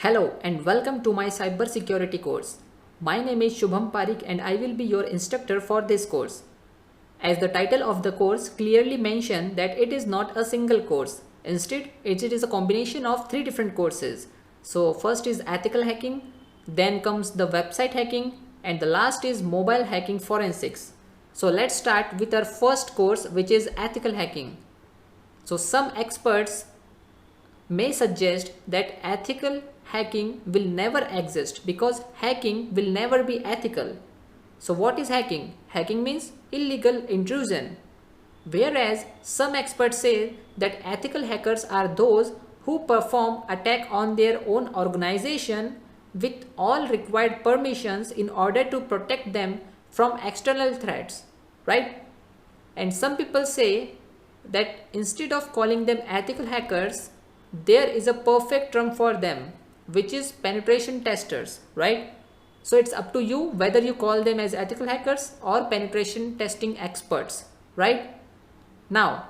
Hello and welcome to my cybersecurity course. My name is Shubham Parikh and I will be your instructor for this course. As the title of the course clearly mentions that it is not a single course. Instead, it is a combination of three different courses. So first is ethical hacking, then comes the website hacking, and the last is mobile hacking forensics. So let's start with our first course, which is ethical hacking. So some experts may suggest that ethical hacking will never exist because hacking will never be ethical. So what is hacking? Hacking means illegal intrusion. Whereas some experts say that ethical hackers are those who perform attack on their own organization with all required permissions in order to protect them from external threats, right? And some people say that instead of calling them ethical hackers, there is a perfect term for them, which is penetration testers, right? So it's up to you whether you call them as ethical hackers or penetration testing experts, right? Now,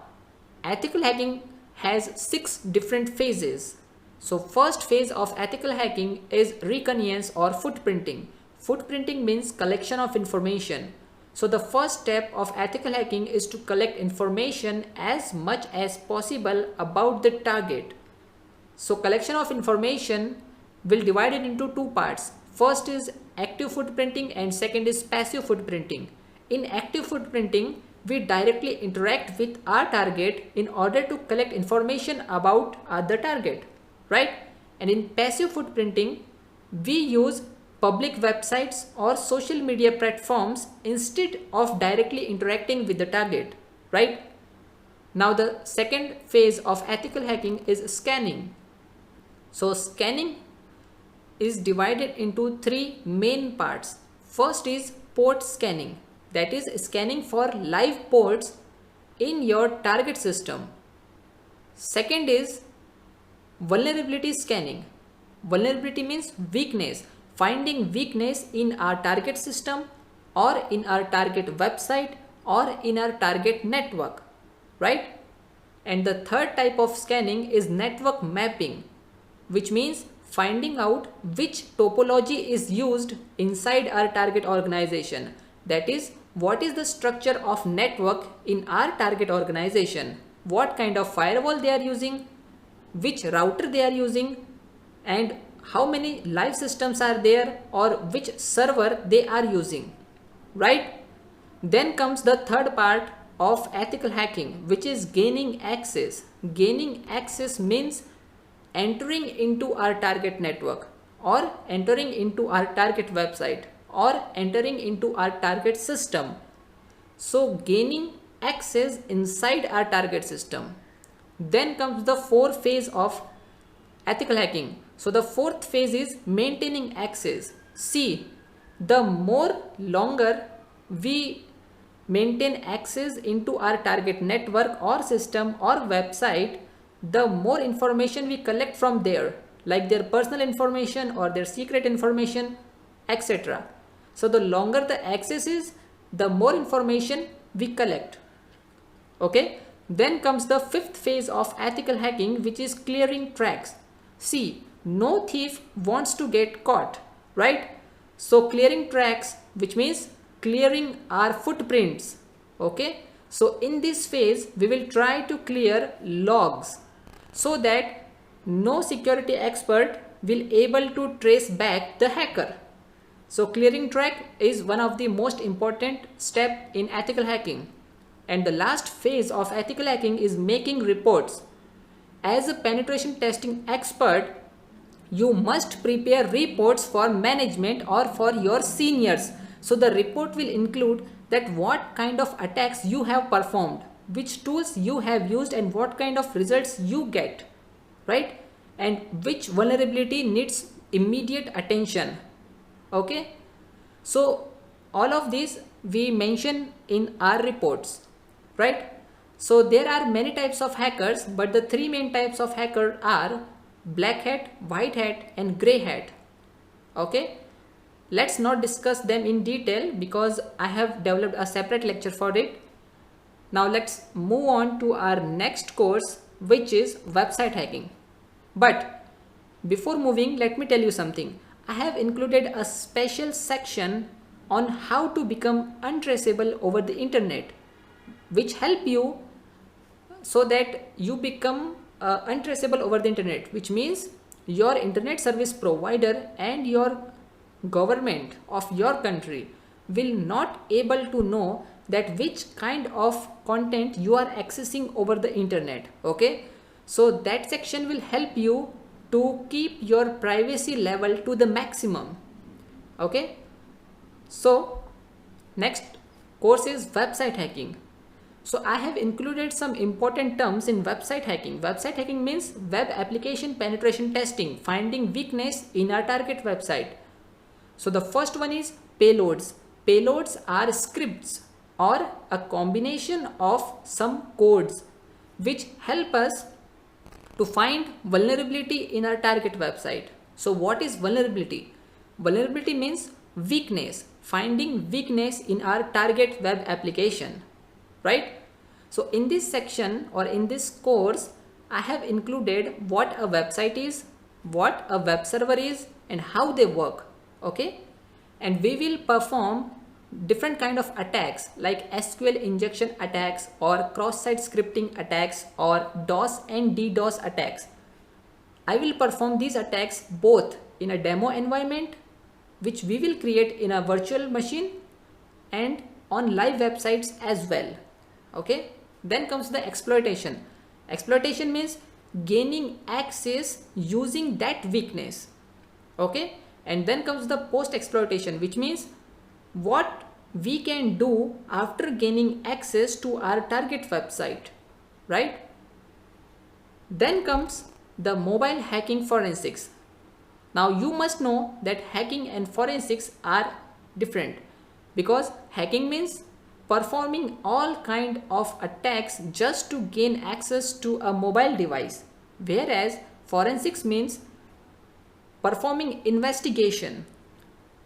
ethical hacking has 6 different phases. So first phase of ethical hacking is reconnaissance or footprinting. Footprinting means collection of information. So the first step of ethical hacking is to collect information as much as possible about the target. So collection of information will divide it into two parts. First is active footprinting and second is passive footprinting. In active footprinting, we directly interact with our target in order to collect information about the target, right? And in passive footprinting, we use public websites or social media platforms instead of directly interacting with the target, right? Now the second phase of ethical hacking is scanning. So scanning is divided into 3 main parts. First is port scanning, that is scanning for live ports in your target system. Second is vulnerability scanning. Vulnerability means weakness, finding weakness in our target system or in our target website or in our target network, right? And the third type of scanning is network mapping, which means finding out which topology is used inside our target organization. That is, what is the structure of network in our target organization, what kind of firewall they are using, which router they are using, and how many live systems are there or which server they are using, right? Then comes the third part of ethical hacking, which is gaining access. Gaining access means entering into our target network or entering into our target website or entering into our target system. So gaining access inside our target system. Then comes the fourth phase of ethical hacking. So the fourth phase is maintaining access. See, the more longer we maintain access into our target network or system or website, the more information we collect from there, like their personal information or their secret information, etc. So the longer the access is, the more information we collect. Okay. Then comes the fifth phase of ethical hacking, which is clearing tracks. See, no thief wants to get caught, right? So clearing tracks, which means clearing our footprints. Okay. So in this phase, we will try to clear logs so that no security expert will able to trace back the hacker. So clearing track is one of the most important step in ethical hacking. And the last phase of ethical hacking is making reports. As a penetration testing expert, you must prepare reports for management or for your seniors. So the report will include that what kind of attacks you have performed, which tools you have used and what kind of results you get, right? And which vulnerability needs immediate attention. Okay. So all of these we mention in our reports, right? So there are many types of hackers, but the 3 main types of hacker are black hat, white hat and gray hat. Okay. Let's not discuss them in detail because I have developed a separate lecture for it. Now let's move on to our next course, which is website hacking. But before moving, let me tell you something. I have included a special section on how to become untraceable over the internet, which help you so that you become untraceable over the internet, which means your internet service provider and your government of your country will not able to know that which kind of content you are accessing over the internet. Okay, so that section will help you to keep your privacy level to the maximum. Okay, so next course is website hacking. So I have included some important terms in website hacking. Website hacking means web application penetration testing, finding weakness in our target website. So the first one is payloads. Payloads are scripts or a combination of some codes which help us to find vulnerability in our target website. So what is vulnerability? Vulnerability means weakness, finding weakness in our target web application, right? So in this section or in this course, I have included what a website is, what a web server is, and how they work. Okay, and we will perform different kind of attacks like SQL injection attacks or cross-site scripting attacks or DOS and DDoS attacks. I will perform these attacks both in a demo environment, which we will create in a virtual machine, and on live websites as well. Okay, then comes the exploitation. Exploitation means gaining access using that weakness. Okay, and then comes the post exploitation, which means what we can do after gaining access to our target website, right? Then comes the mobile hacking forensics. Now you must know that hacking and forensics are different, because hacking means performing all kind of attacks just to gain access to a mobile device, whereas forensics means performing investigation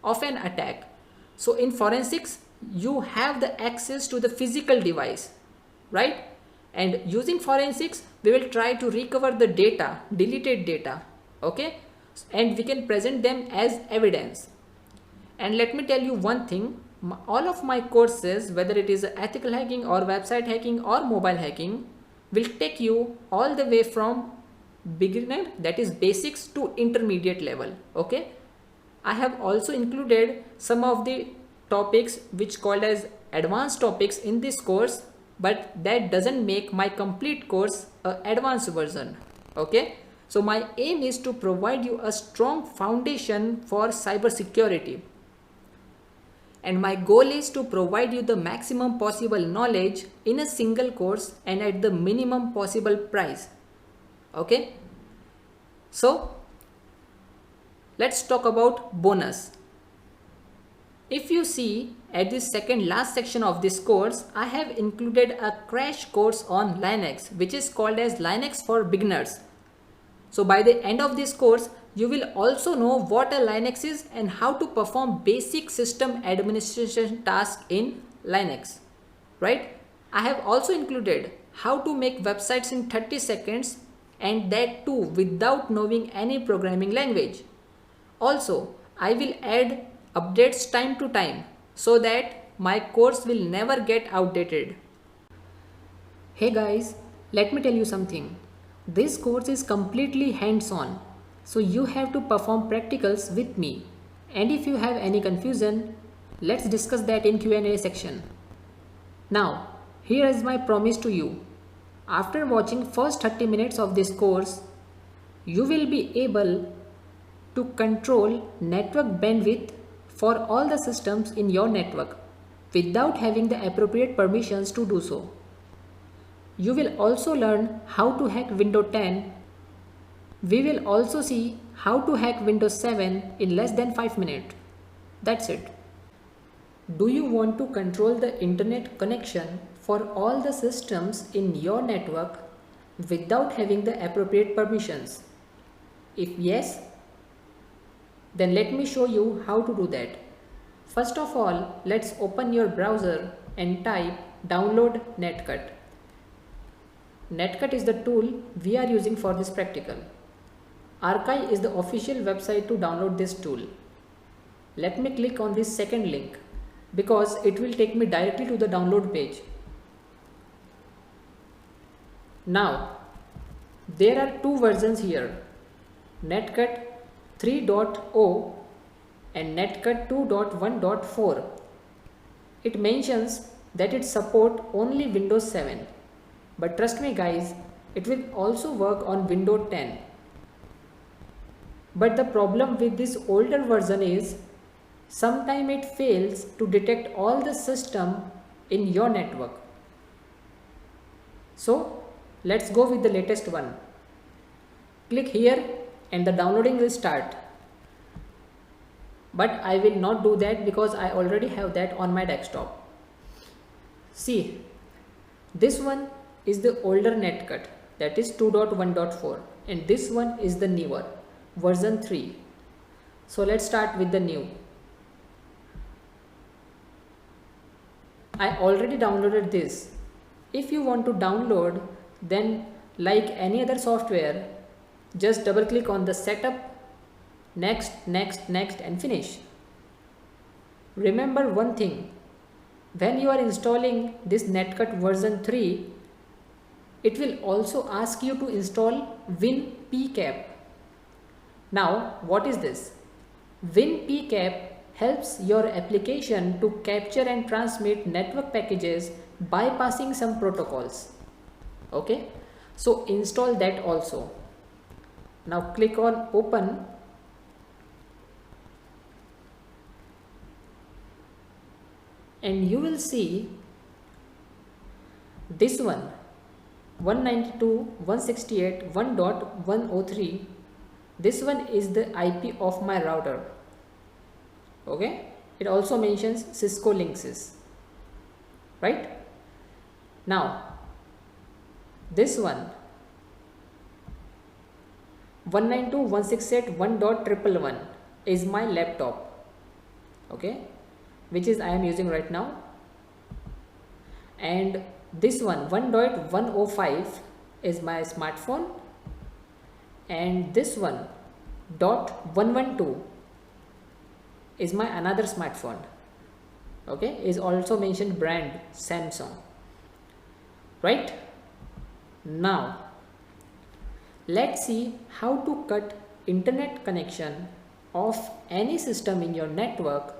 of an attack. So in forensics, you have the access to the physical device, right? And using forensics, we will try to recover the data, deleted data, okay? And we can present them as evidence. And let me tell you one thing, all of my courses, whether it is ethical hacking or website hacking or mobile hacking, will take you all the way from beginner, that is basics, to intermediate level. Okay, I have also included some of the topics which called as advanced topics in this course, but that doesn't make my complete course a advanced version. Okay, so my aim is to provide you a strong foundation for cybersecurity, and my goal is to provide you the maximum possible knowledge in a single course and at the minimum possible price. Okay, so let's talk about bonus. If you see at this second last section of this course, I have included a crash course on Linux, which is called as Linux for beginners. So by the end of this course, you will also know what a Linux is and how to perform basic system administration tasks in Linux, right? I have also included how to make websites in 30 seconds, and that too without knowing any programming language. Also, I will add updates time to time so that my course will never get outdated. Hey guys, let me tell you something. This course is completely hands-on, so you have to perform practicals with me. And if you have any confusion, let's discuss that in Q&A section. Now, here is my promise to you. After watching first 30 minutes of this course, you will be able to control network bandwidth for all the systems in your network without having the appropriate permissions to do so. You will also learn how to hack Windows 10. We will also see how to hack Windows 7 in less than 5 minutes. That's it. Do you want to control the internet connection for all the systems in your network without having the appropriate permissions? If yes, then let me show you how to do that. First of all, let's open your browser and type download Netcut. Netcut is the tool we are using for this practical. Archive is the official website to download this tool. Let me click on this second link because it will take me directly to the download page. Now, there are two versions here, Netcut 3.0 and Netcut 2.1.4. It mentions that it supports only Windows 7, but trust me guys, it will also work on Windows 10. But the problem with this older version is sometimes it fails to detect all the system in your network. So let's go with the latest one. Click here and the downloading will start. But I will not do that because I already have that on my desktop. See, this one is the older Netcut, that is 2.1.4, and this one is the newer version 3. So let's start with the new. I already downloaded this. If you want to download, then like any other software, just double click on the setup, next, next, next and finish. Remember one thing, when you are installing this Netcut version 3, it will also ask you to install WinPcap. Now, what is this? WinPcap helps your application to capture and transmit network packages bypassing some protocols. Okay, so install that also. Now click on open. And you will see this one 192.168.1.103. This one is the IP of my router. Okay, it also mentions Cisco Linksys, right? Now this one 192.168.1.111 is my laptop, okay, which is I am using right now. And this one 1.105 is my smartphone, and this one .112 is my another smartphone, okay, is also mentioned brand Samsung, right? Now let's see how to cut internet connection of any system in your network,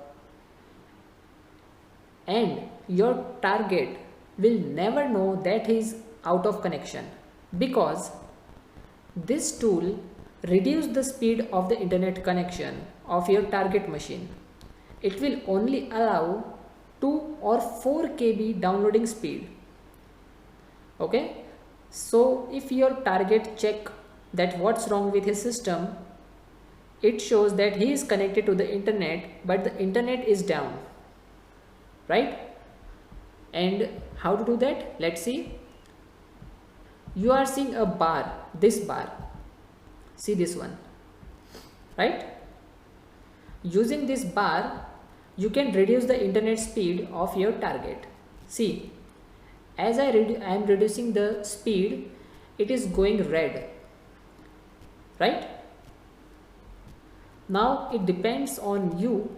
and your target will never know that he is out of connection, because this tool reduces the speed of the internet connection of your target machine. It will only allow 2 or 4 KB downloading speed. Okay, so if your target check that what's wrong with his system, it shows that he is connected to the internet but the internet is down, right? And how to do that? Let's see. You are seeing a bar, this bar, see this one, right? Using this bar you can reduce the internet speed of your target. See, as I am reducing the speed, it is going red, right? Now it depends on you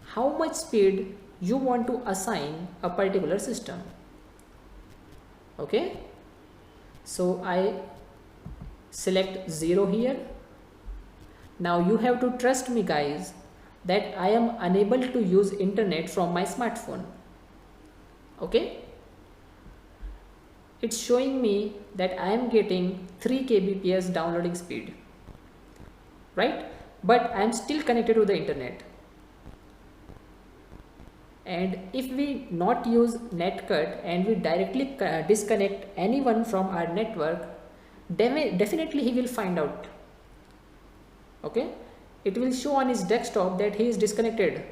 how much speed you want to assign a particular system. Okay, so I select 0 here. Now you have to trust me guys that I am unable to use internet from my smartphone. Okay, it's showing me that I am getting 3 kbps downloading speed, right? But I am still connected to the internet. And if we not use Netcut and we directly disconnect anyone from our network, definitely he will find out. Okay, it will show on his desktop that he is disconnected,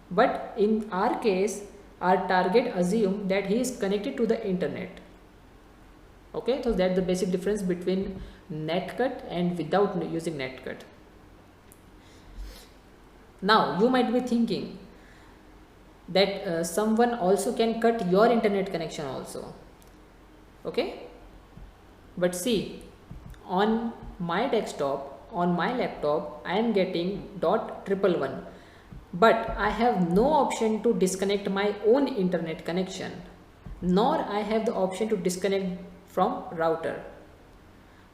but in our case our target assume that he is connected to the internet. Okay, so that's the basic difference between Netcut and without using Netcut. Now you might be thinking that someone also can cut your internet connection also. Okay, but see, on my desktop, on my laptop, I am getting .111, but I have no option to disconnect my own internet connection, nor I have the option to disconnect from router.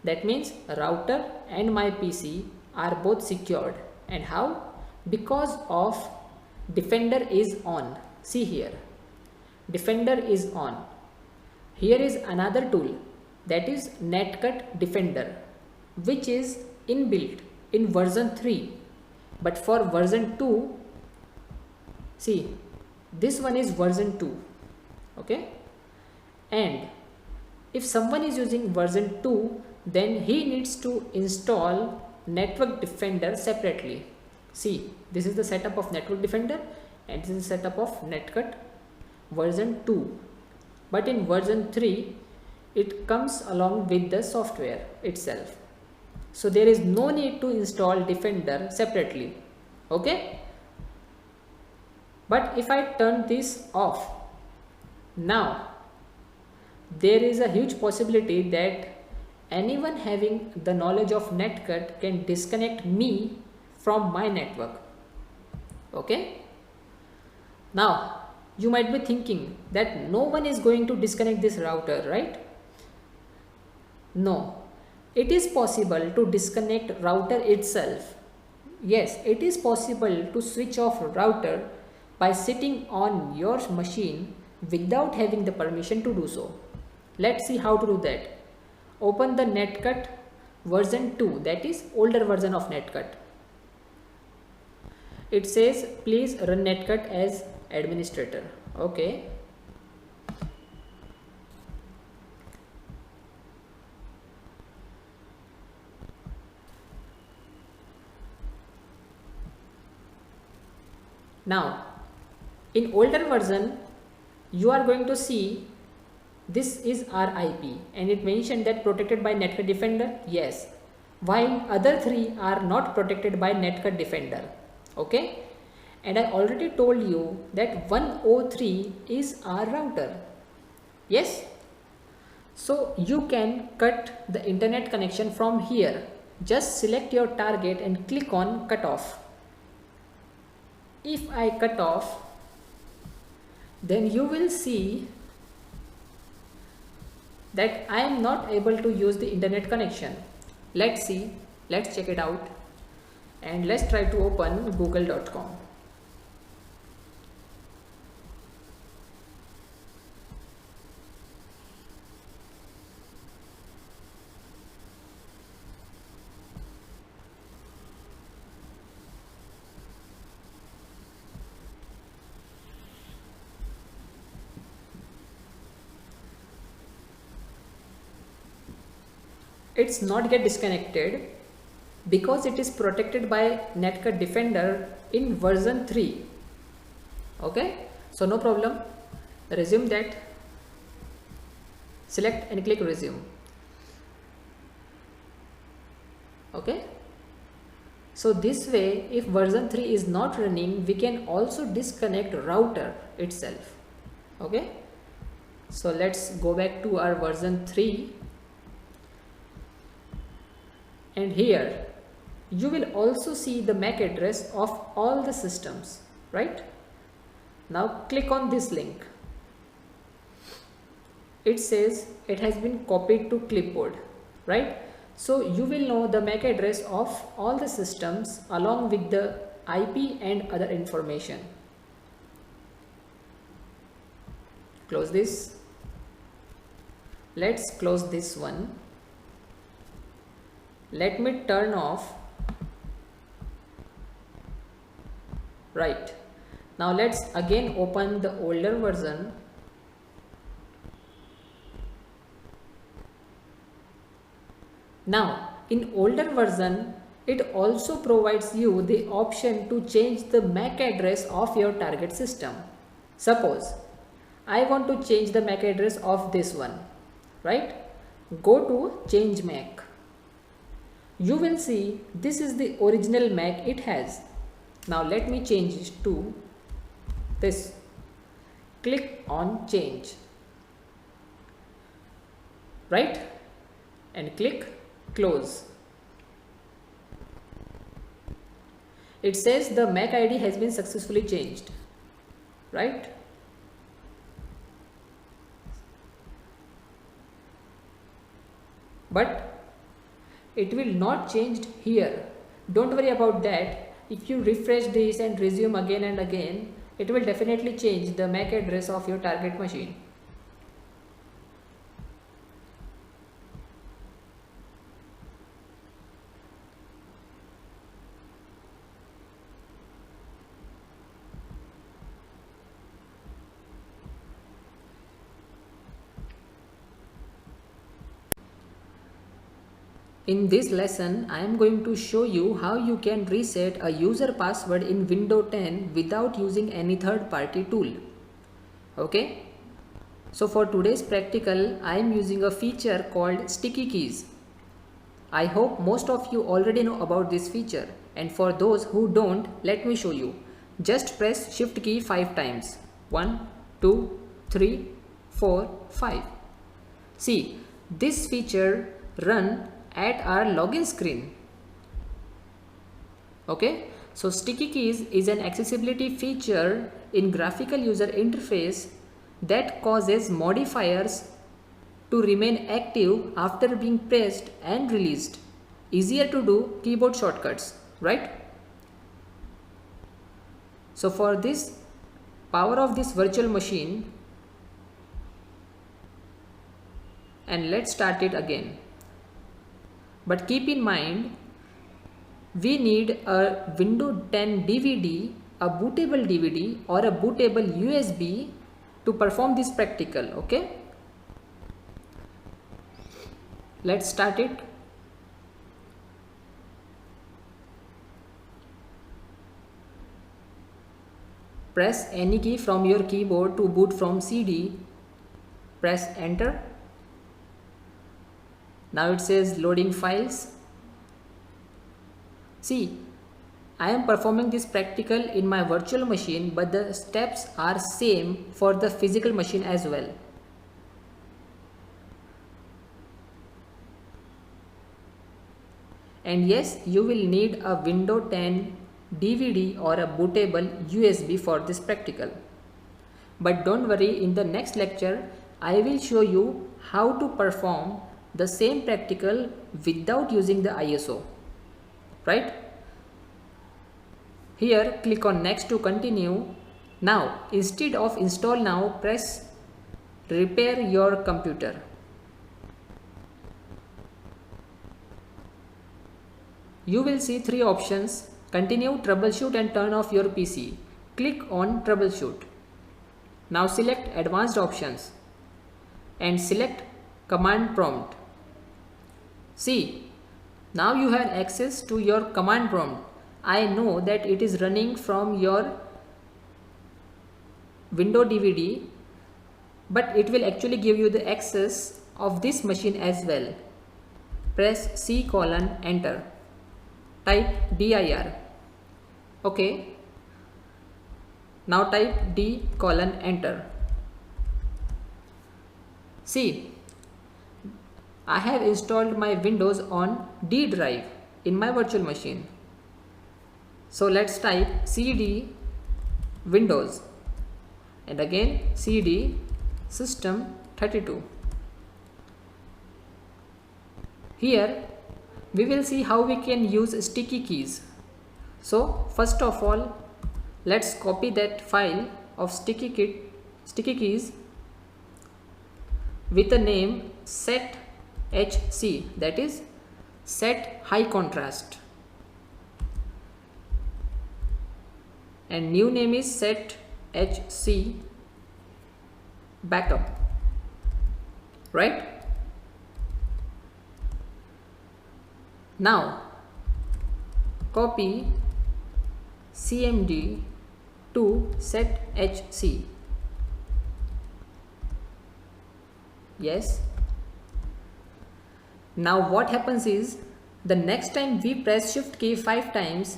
That means router and my PC are both secured. And how? Because of Defender is on. See here, Defender is on. Here is another tool, that is Netcut Defender, which is inbuilt in version 3. But for version 2, see, this one is version 2. Okay, and if someone is using version 2, then he needs to install Network Defender separately. See, this is the setup of Network Defender and this is the setup of Netcut version 2. But in version 3, it comes along with the software itself. So there is no need to install Defender separately. Okay. But if I turn this off, now there is a huge possibility that anyone having the knowledge of Netcut can disconnect me from my network. Okay. Now you might be thinking that no one is going to disconnect this router, right? No, it is possible to disconnect router itself. Yes, it is possible to switch off router by sitting on your machine without having the permission to do so. Let's see how to do that. Open the Netcut version 2, that is older version of Netcut. It says please run Netcut as administrator. Okay. Now in older version you are going to see this is our IP and it mentioned that protected by Netcut Defender. Yes, while other three are not protected by Netcut Defender. Okay, and I already told you that 103 is our router. Yes, so you can cut the internet connection from here. Just select your target and click on cut off. If I cut off, then you will see that I am not able to use the internet connection. Let's see, let's check it out, and let's try to open google.com. It's not get disconnected because it is protected by Netcut Defender in version 3. Okay, so no problem. Resume that. Select and click resume. Okay, so this way if version 3 is not running, we can also disconnect router itself. Okay, so let's go back to our version 3. And here you will also see the MAC address of all the systems, right? Now click on this link. It says it has been copied to clipboard, right? So you will know the MAC address of all the systems along with the IP and other information. Close this. Let's close this one. Let me turn off. Right. Now let's again open the older version. Now in older version it also provides you the option to change the MAC address of your target system. Suppose I want to change the MAC address of this one, right? Go to change MAC. You will see this is the original MAC it has. Now let me change it to this. Click on change, right? And click close. It says the MAC ID has been successfully changed, right? But it will not change here. Don't worry about that. If you refresh this and resume again and again, it will definitely change the MAC address of your target machine. In this lesson, I am going to show you how you can reset a user password in Windows 10 without using any third-party tool. Okay? So for today's practical, I am using a feature called sticky keys. I hope most of you already know about this feature, and for those who don't, let me show you. Just press Shift key 5 times. 1, 2, 3, 4, 5. See, this feature runs at our login screen. Okay, so sticky keys is an accessibility feature in graphical user interface that causes modifiers to remain active after being pressed and released. Easier to do keyboard shortcuts, right? So for this power of this virtual machine, and let's start it again. But keep in mind, we need a Windows 10 DVD, a bootable DVD or a bootable USB to perform this practical, okay? Let's start it. Press any key from your keyboard to boot from CD. Press enter. Now it says loading files. See, I am performing this practical in my virtual machine, but the steps are same for the physical machine as well. And yes, you will need a Windows 10 DVD or a bootable USB for this practical. But don't worry, in the next lecture, I will show you how to perform the same practical without using the ISO, right? Here click on next to continue. Now instead of install now, press repair your computer. You will see three options: continue, troubleshoot and turn off your PC. Click on troubleshoot. Now select advanced options and select command prompt. See, now you have access to your command prompt. I know that it is running from your Windows DVD, but it will actually give you the access of this machine as well. Press C:, enter. Type dir. Okay. Now type D:, enter. See, I have installed my Windows on D drive in my virtual machine. So let's type cd Windows and again cd system32. Here we will see how we can use sticky keys. So first of all, let's copy that file of sticky keys with the name set.hc, that is set high contrast, and new name is set.hc backup, right? Now copy cmd to set.hc. Yes. Now what happens is, the next time we press shift key 5 times,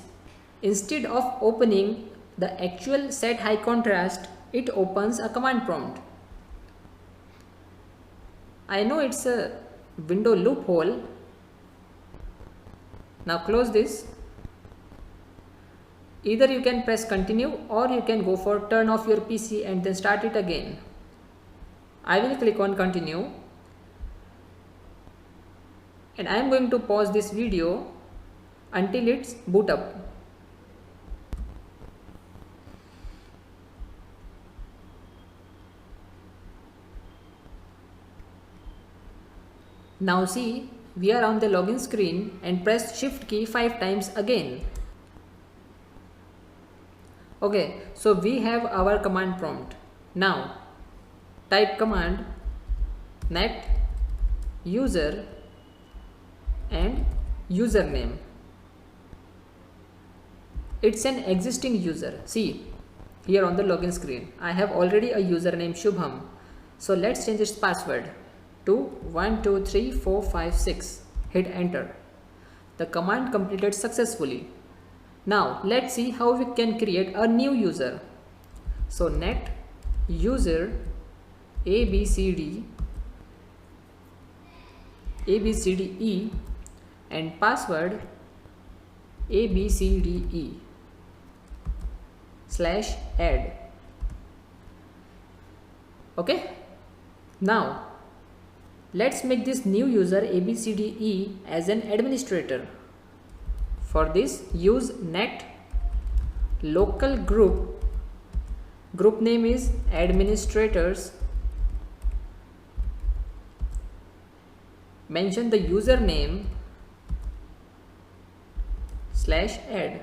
instead of opening the actual set high contrast, it opens a command prompt. I know it's a window loophole. Now close this. Either you can press continue or you can go for turn off your PC and then start it again. I will click on continue and I am going to pause this video until it's boot up. Now see, we are on the login screen and press shift key 5 times again. Okay, so we have our command prompt. Now type command net user and username. It's an existing user. See here on the login screen, I have already a username Shubham. So let's change its password to 123456. Hit enter. The command completed successfully. Now let's see how we can create a new user. So net user ABCDE and password ABCDE/add. Okay, now let's make this new user ABCDE as an administrator. For this, use net local group name is administrators, mention the username /add.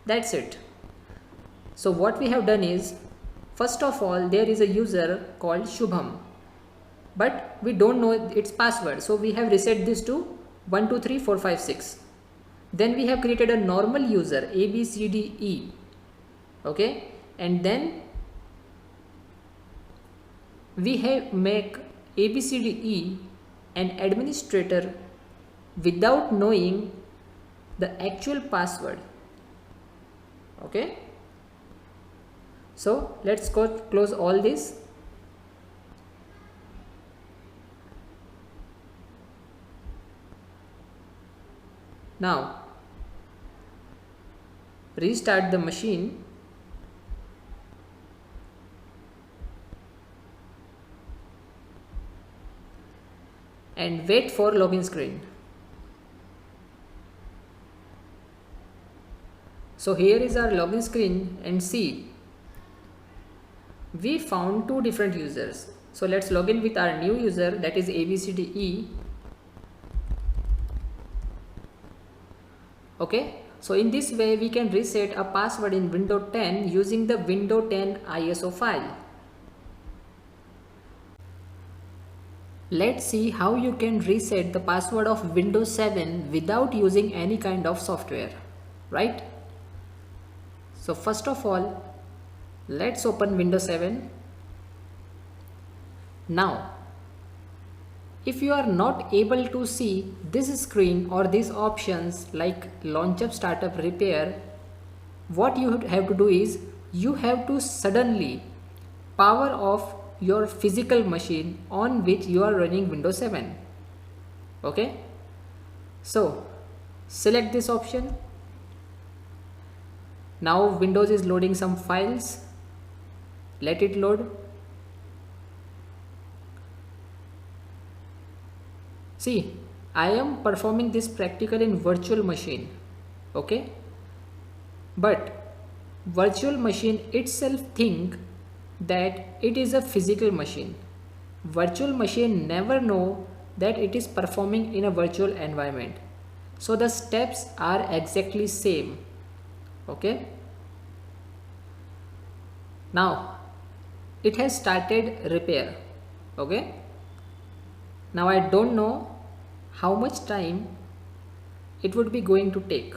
That's it. So what we have done is, first of all, there is a user called Shubham, but we don't know its password, so we have reset this to 123456. Then we have created a normal user ABCDE, okay, and then we have make ABCDE an administrator without knowing the actual password. Okay, so let's go close all this. Now restart the machine and wait for login screen. So here is our login screen and see, we found two different users. So let's log in with our new user, that is ABCDE. Okay, so in this way we can reset a password in Windows 10 using the Windows 10 ISO file. Let's see how you can reset the password of Windows 7 without using any kind of software, right? So first of all, let's open Windows 7. Now, if you are not able to see this screen or these options like launch up, startup, repair, what you have to do is you have to suddenly power off your physical machine on which you are running Windows 7. Okay, so select this option. Now Windows is loading some files. Let it load. See, I am performing this practical in virtual machine. Okay, but virtual machine itself think that it is a physical machine. Virtual machine never know that it is performing in a virtual environment. So the steps are exactly same. Okay, now it has started repair. Okay, now I don't know how much time it would be going to take.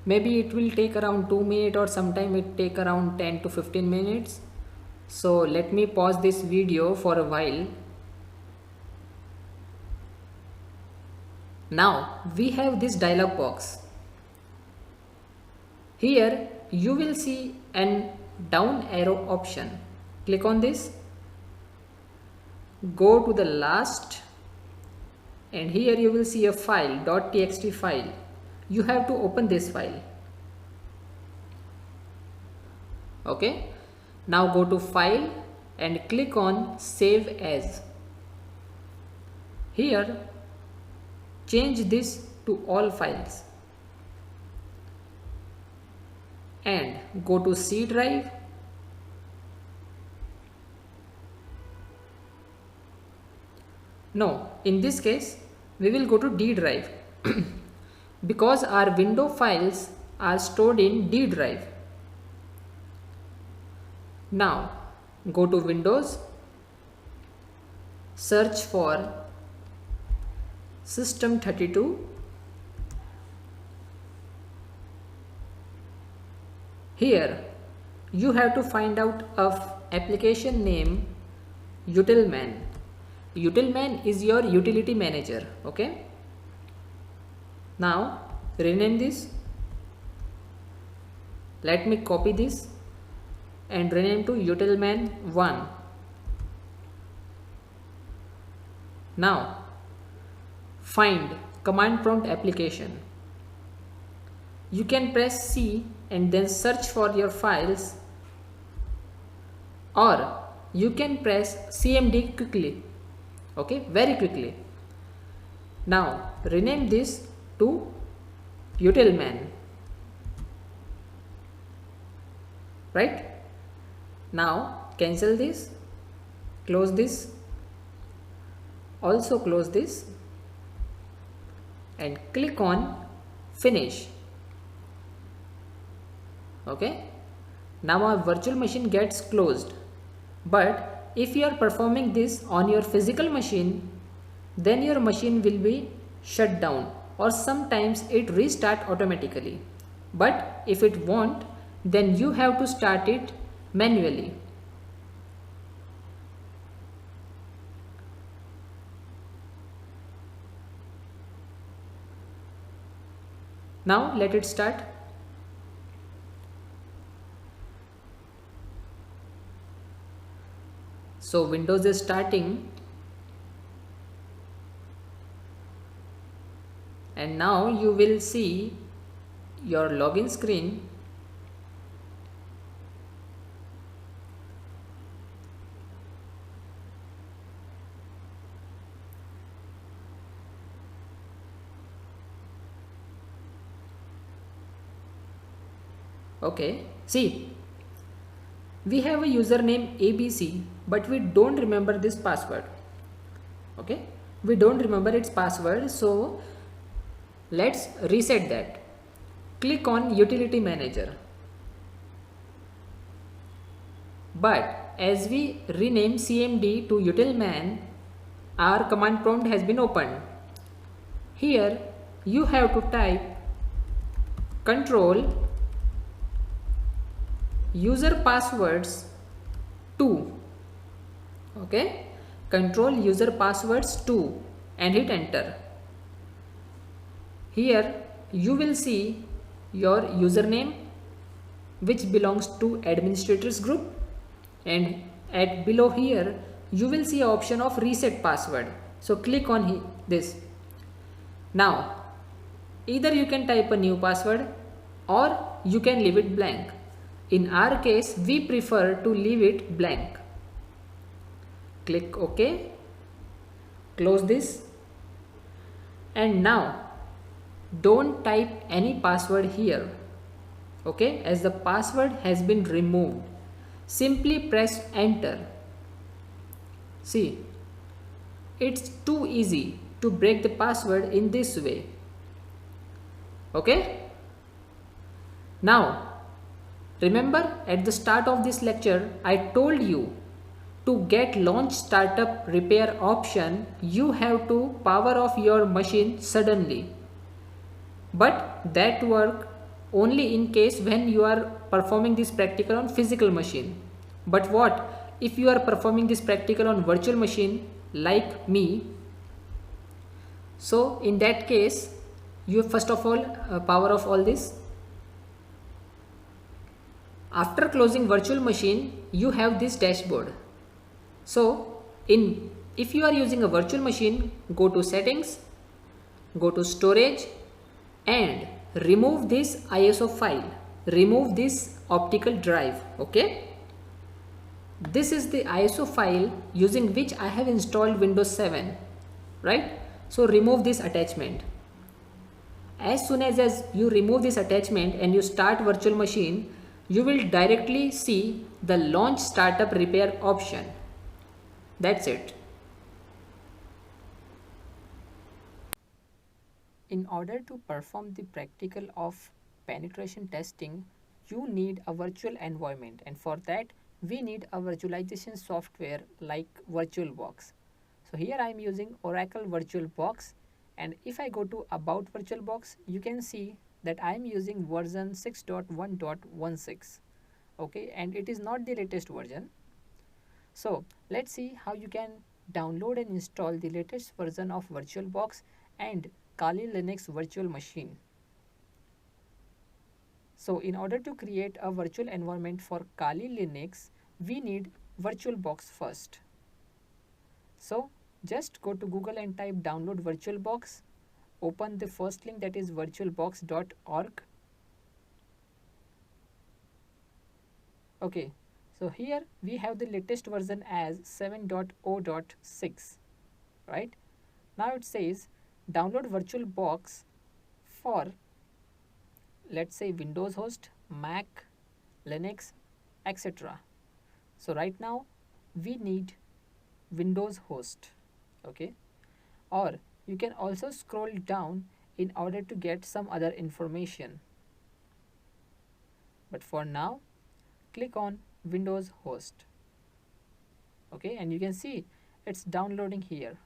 Maybe it will take around 2 minutes or sometime it take around 10 to 15 minutes. So let me pause this video for a while. Now we have this dialog box. Here you will see an down arrow option. Click on this, go to the last, and here you will see a file, .txt file. You have to open this file. Okay, now go to file and click on save as. Here change this to all files and go to C drive. No, in this case we will go to D drive because our window files are stored in D drive. Now go to Windows, search for System32. Here you have to find out of application name Utilman. Utilman is your utility manager. Okay, now rename this. Let me copy this and rename to Utilman 1. Now find command prompt application. You can press C and then search for your files, or you can press CMD quickly. Okay, very quickly. Now rename this to Utilman. Right? Now cancel this, close this, also close this, and click on finish. Okay, now our virtual machine gets closed. But if you are performing this on your physical machine, then your machine will be shut down, or sometimes it restart automatically. But if it won't, then you have to start it manually. Now let it start. So Windows is starting, and now you will see your login screen. Okay, see, we have a username ABC, but we don't remember this password. Okay, we don't remember its password, so let's reset that. Click on Utility Manager. But as we rename CMD to Utilman, our command prompt has been opened. Here you have to type control user passwords 2. Okay, control user passwords 2 and hit enter. Here you will see your username, which belongs to administrators group, and at below here you will see an option of reset password. So click on this. Now either you can type a new password or you can leave it blank. In our case, we prefer to leave it blank. Click OK, close this, and now don't type any password here. Okay, as the password has been removed, simply press enter. See, it's too easy to break the password in this way. Okay, now remember, at the start of this lecture, I told you to get launch startup repair option, you have to power off your machine suddenly. But that work only in case when you are performing this practical on physical machine. But what if you are performing this practical on virtual machine like me? So in that case, you first of all power off all this. After closing virtual machine, you have this dashboard. So, if you are using a virtual machine, go to settings, go to storage and remove this ISO file. Remove this optical drive. Okay. This is the ISO file using which I have installed Windows 7. Right. So remove this attachment. As soon as you remove this attachment and you start virtual machine, you will directly see the launch startup repair option. That's it. In order to perform the practical of penetration testing, you need a virtual environment, and for that we need a virtualization software like VirtualBox. So here I am using Oracle VirtualBox, and if I go to About VirtualBox, you can see that I am using version 6.1.16. Okay, and it is not the latest version. So let's see how you can download and install the latest version of VirtualBox and Kali Linux virtual machine. So in order to create a virtual environment for Kali Linux, we need VirtualBox first. So just go to Google and type download VirtualBox. Open the first link, that is virtualbox.org. Okay, so here we have the latest version as 7.0.6, right? Now it says download VirtualBox for, let's say, Windows host, Mac, Linux, etc. So right now we need Windows host. Okay, or you can also scroll down in order to get some other information, but for now click on Windows host. Okay, and you can see it's downloading here,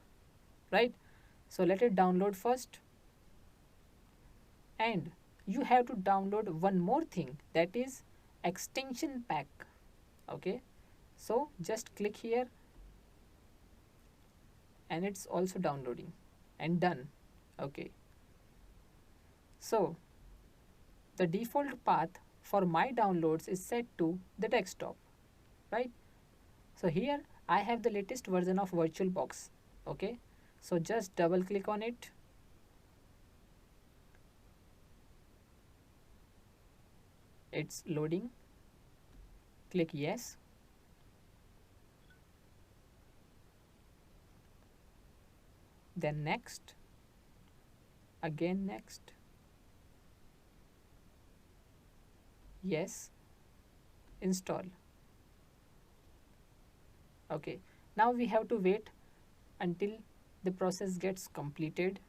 right? So let it download first, and you have to download one more thing, that is extension pack. Okay, so just click here and it's also downloading and done. Okay, so the default path for my downloads is set to the desktop, right? So here I have the latest version of VirtualBox. Okay, so just double click on it. It's loading. Click yes. Then next. Again next. Yes. Install. Okay, now we have to wait until the process gets completed.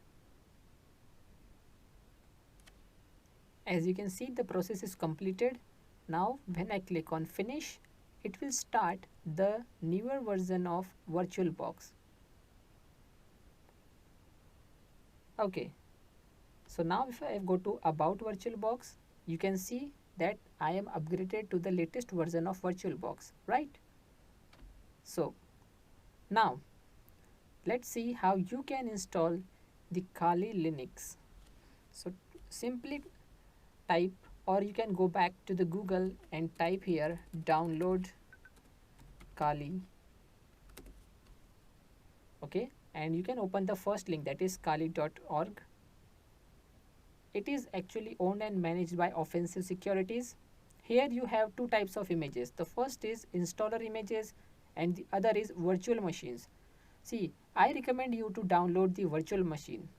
As you can see, the process is completed. Now when I click on finish, it will start the newer version of VirtualBox. Okay, so now if I go to About VirtualBox, you can see that I am upgraded to the latest version of VirtualBox, right? So now let's see how you can install the Kali Linux. So simply type, or you can go back to the Google and type here download Kali. Okay, and you can open the first link, that is kali.org. It is actually owned and managed by Offensive Securities. Here you have two types of images. The first is installer images and the other is virtual machines. See, I recommend you to download the virtual machine.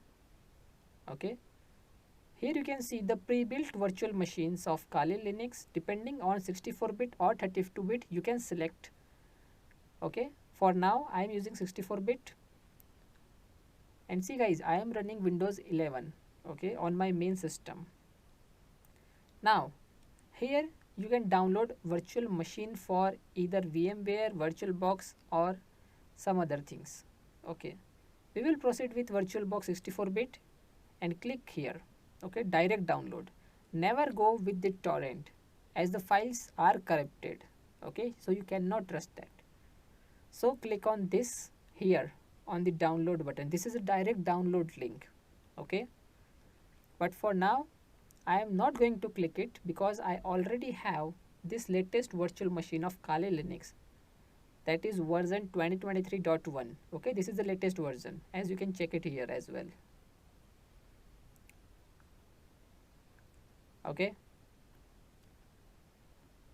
Okay, here you can see the pre-built virtual machines of Kali Linux. Depending on 64-bit or 32-bit, you can select. Okay, for now I am using 64-bit. And see guys, I am running Windows 11, okay, on my main system. Now here you can download virtual machine for either VMware, VirtualBox or some other things. Okay, we will proceed with VirtualBox 64-bit and click here. Okay, direct download. Never go with the torrent as the files are corrupted. Okay, so you cannot trust that. So click on this here on the download button. This is a direct download link. Okay, but for now I am not going to click it because I already have this latest virtual machine of Kali Linux, that is version 2023.1. okay, this is the latest version, as you can check it here as well. Okay,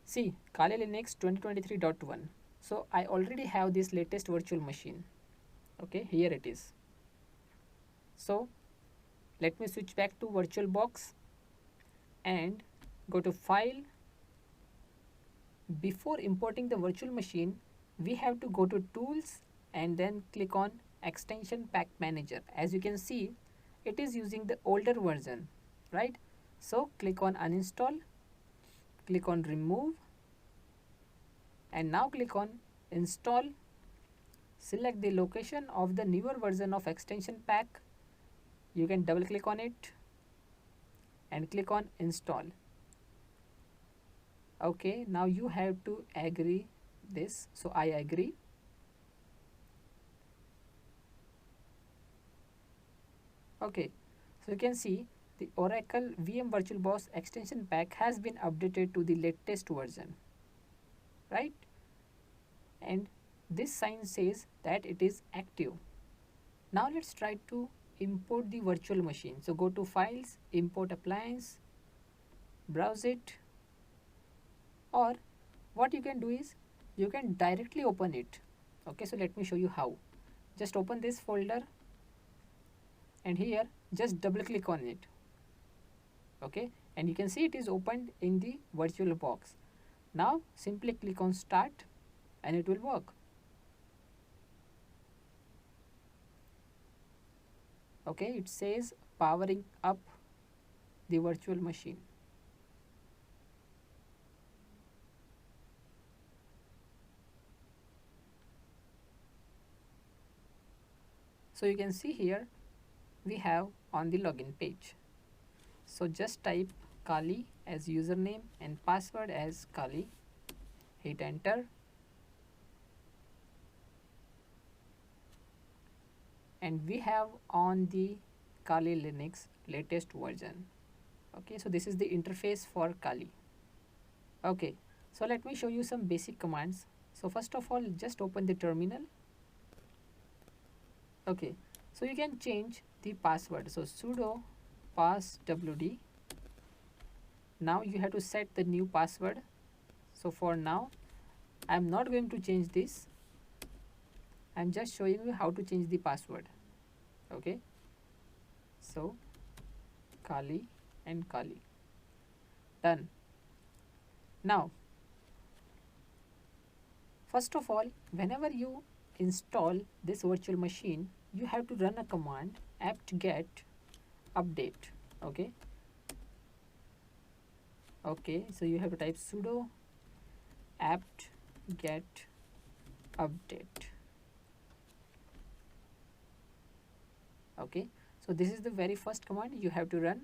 see Kali Linux 2023.1. so I already have this latest virtual machine. Okay, here it is. So let me switch back to VirtualBox and go to File. Before importing the virtual machine, we have to go to Tools and then click on Extension Pack Manager. As you can see, it is using the older version, right? So click on Uninstall, click on Remove, and now click on Install. Select the location of the newer version of extension pack. You can double click on it and click on Install. Okay, now you have to agree this, so I agree. Okay, so you can see the Oracle VM VirtualBox extension pack has been updated to the latest version, right? And this sign says that it is active. Now let's try to import the virtual machine. So go to Files, Import Appliance, browse it, or what you can do is you can directly open it. Okay, so let me show you how. Just open this folder and here just double click on it. Okay, and you can see it is opened in the VirtualBox. Now simply click on Start and it will work. Okay, it says powering up the virtual machine. So you can see here we have on the login page. So just type Kali as username and password as Kali. Hit enter. And we have on the Kali Linux latest version. Okay, so this is the interface for Kali. Okay, so let me show you some basic commands. So first of all, just open the terminal. Okay, so you can change the password. So sudo passwd. Now you have to set the new password. So for now, I am not going to change this. I am just showing you how to change the password. Okay, so Kali and Kali. Done. Now, first of all, whenever you install this virtual machine, you have to run a command apt-get update. Okay. Okay, so you have to type sudo apt-get update. Okay, so this is the very first command you have to run,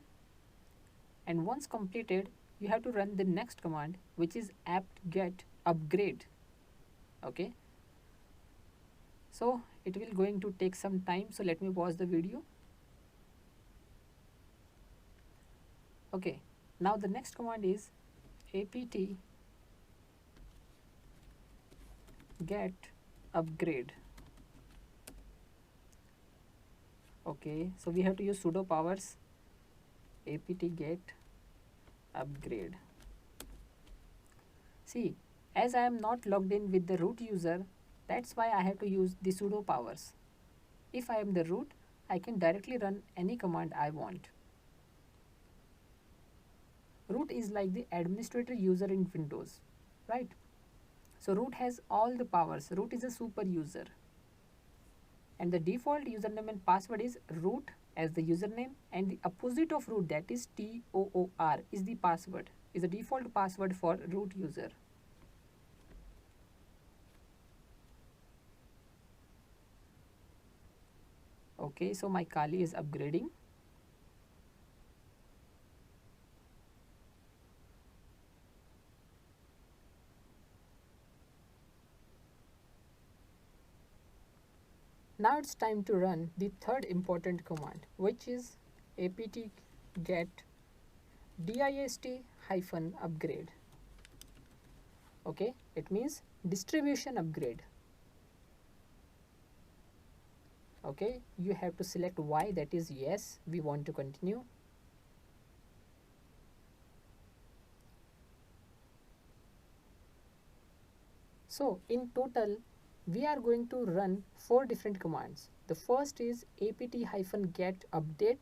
and once completed you have to run the next command, which is apt-get upgrade. Okay, so it will going to take some time, so let me pause the video. Okay, now the next command is apt-get upgrade. Okay, so we have to use sudo powers apt-get upgrade. See, as I am not logged in with the root user, that's why I have to use the sudo powers. If I am the root, I can directly run any command I want. Root is like the administrator user in Windows, right? So root has all the powers. Root is a super user. And the default username and password is root as the username, and the opposite of root, that is TOOR, is the password, is the default password for root user. Okay, so my Kali is upgrading. Now it's time to run the third important command, which is apt-get dist-upgrade. Okay, it means distribution upgrade. Okay, you have to select Y, that is yes, we want to continue. So in total we are going to run 4 different commands. The first is apt-get update,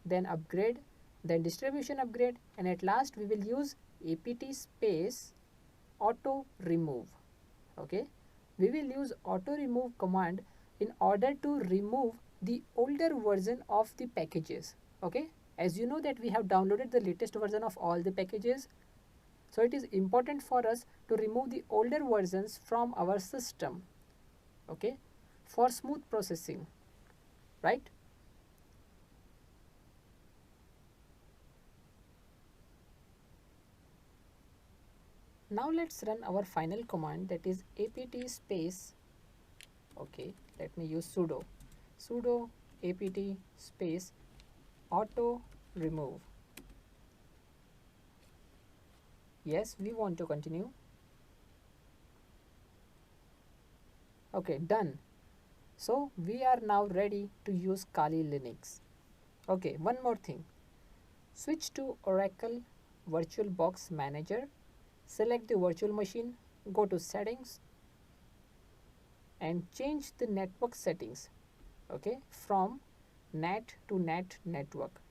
then upgrade, then distribution upgrade, and at last we will use apt space auto remove. Okay, we will use auto remove command in order to remove the older version of the packages. Okay, as you know that we have downloaded the latest version of all the packages, so it is important for us to remove the older versions from our system. Okay, for smooth processing, right? Now let's run our final command, that is apt space, okay, let me use sudo apt space auto remove. Yes, we want to continue. Okay, done. So we are now ready to use Kali Linux. Okay, one more thing. Switch to Oracle VirtualBox Manager, select the virtual machine, go to settings and change the network settings, okay, from NAT to NAT network.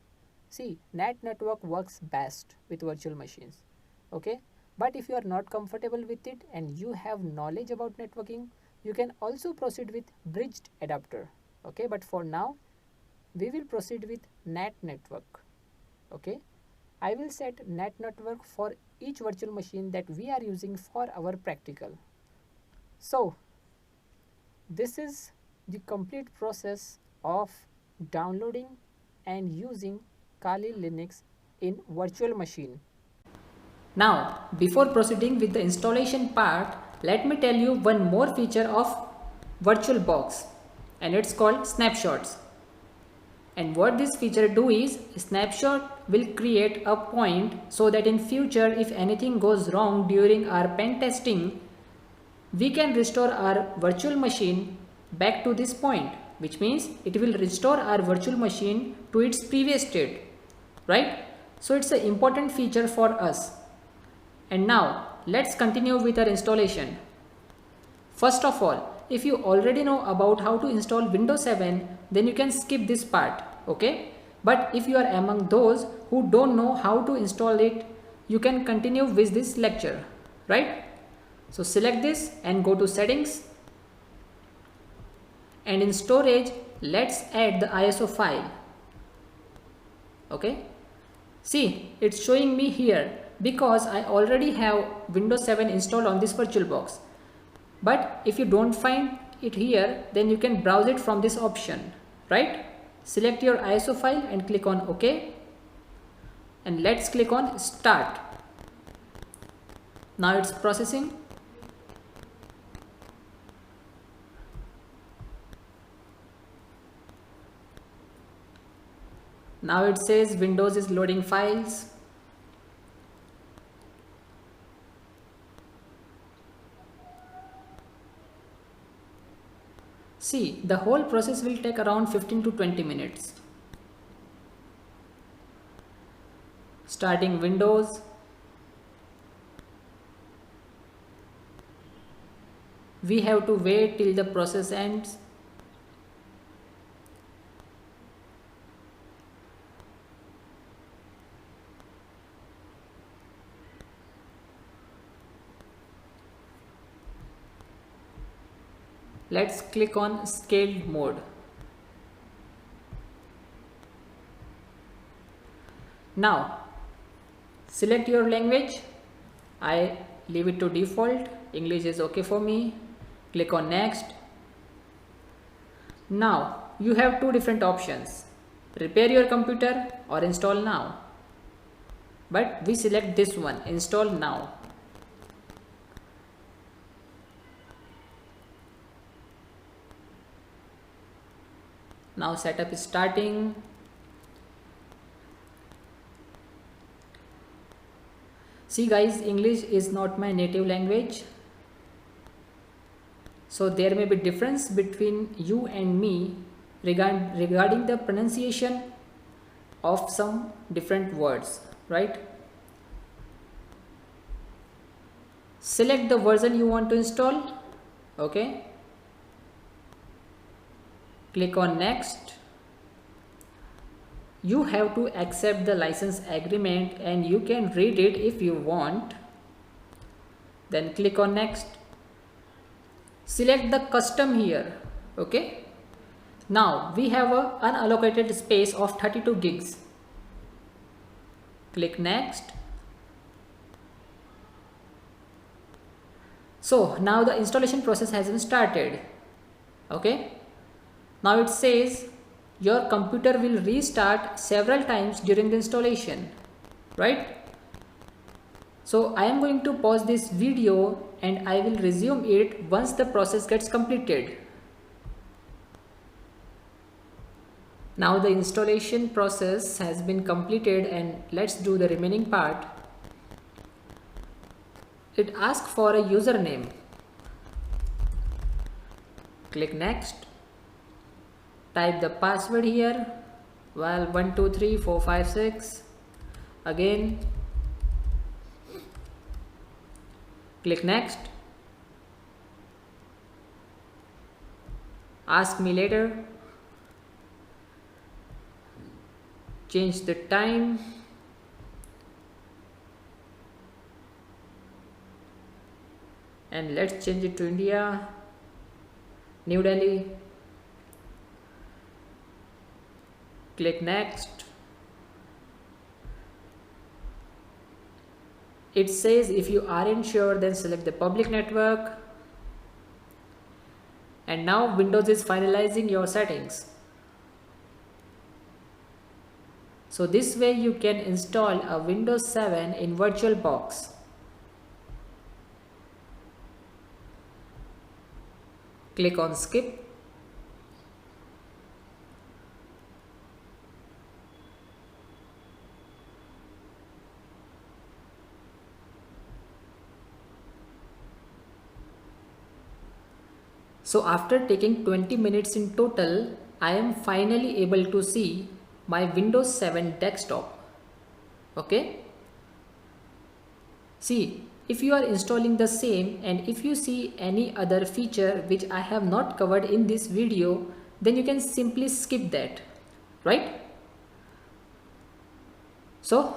See, NAT network works best with virtual machines, okay, but if you are not comfortable with it and you have knowledge about networking, you can also proceed with bridged adapter, okay, but for now we will proceed with NAT network. Okay, I will set NAT network for each virtual machine that we are using for our practical. So this is the complete process of downloading and using Kali Linux in virtual machine. Now, before proceeding with the installation part, let me tell you one more feature of VirtualBox, and it's called snapshots. And what this feature do is, snapshot will create a point so that in future if anything goes wrong during our pen testing, we can restore our virtual machine back to this point, which means it will restore our virtual machine to its previous state, right? So it's an important feature for us. And now let's continue with our installation. First of all, if you already know about how to install Windows 7, then you can skip this part, okay? But if you are among those who don't know how to install it, you can continue with this lecture, right? So select this and go to settings, and in storage let's add the ISO file. Okay, see, it's showing me here because I already have Windows 7 installed on this VirtualBox. But if you don't find it here, then you can browse it from this option, right? Select your ISO file and click on OK, and let's click on start. Now it's processing. Now it says Windows is loading files. See, the whole process will take around 15 to 20 minutes. Starting Windows. We have to wait till the process ends. Let's click on scaled mode. Now select your language. I leave it to default. English is okay for me. Click on next. Now you have two different options: repair your computer or install now. But we select this one, install now. Now setup is starting. See guys, English is not my native language, so there may be difference between you and me regarding the pronunciation of some different words, right? Select the version you want to install. Okay, click on next. You have to accept the license agreement and you can read it if you want. Then click on next. Select the custom here. Okay, now we have a unallocated space of 32 gigs. Click next. So now the installation process has been started. Okay, now it says your computer will restart several times during the installation, right? So I am going to pause this video and I will resume it once the process gets completed. Now the installation process has been completed and let's do the remaining part. It asks for a username. Click next. Type the password here. Well, 1 2 3 4 5 6. Again. Click next. Ask me later. Change the time. And let's change it to India, New Delhi. Click next. It says if you aren't sure, then select the public network. And now Windows is finalizing your settings. So this way you can install a Windows 7 in VirtualBox. Click on skip. So after taking 20 minutes in total, I am finally able to see my Windows 7 desktop. Okay. See, if you are installing the same and if you see any other feature which I have not covered in this video, then you can simply skip that, right? So,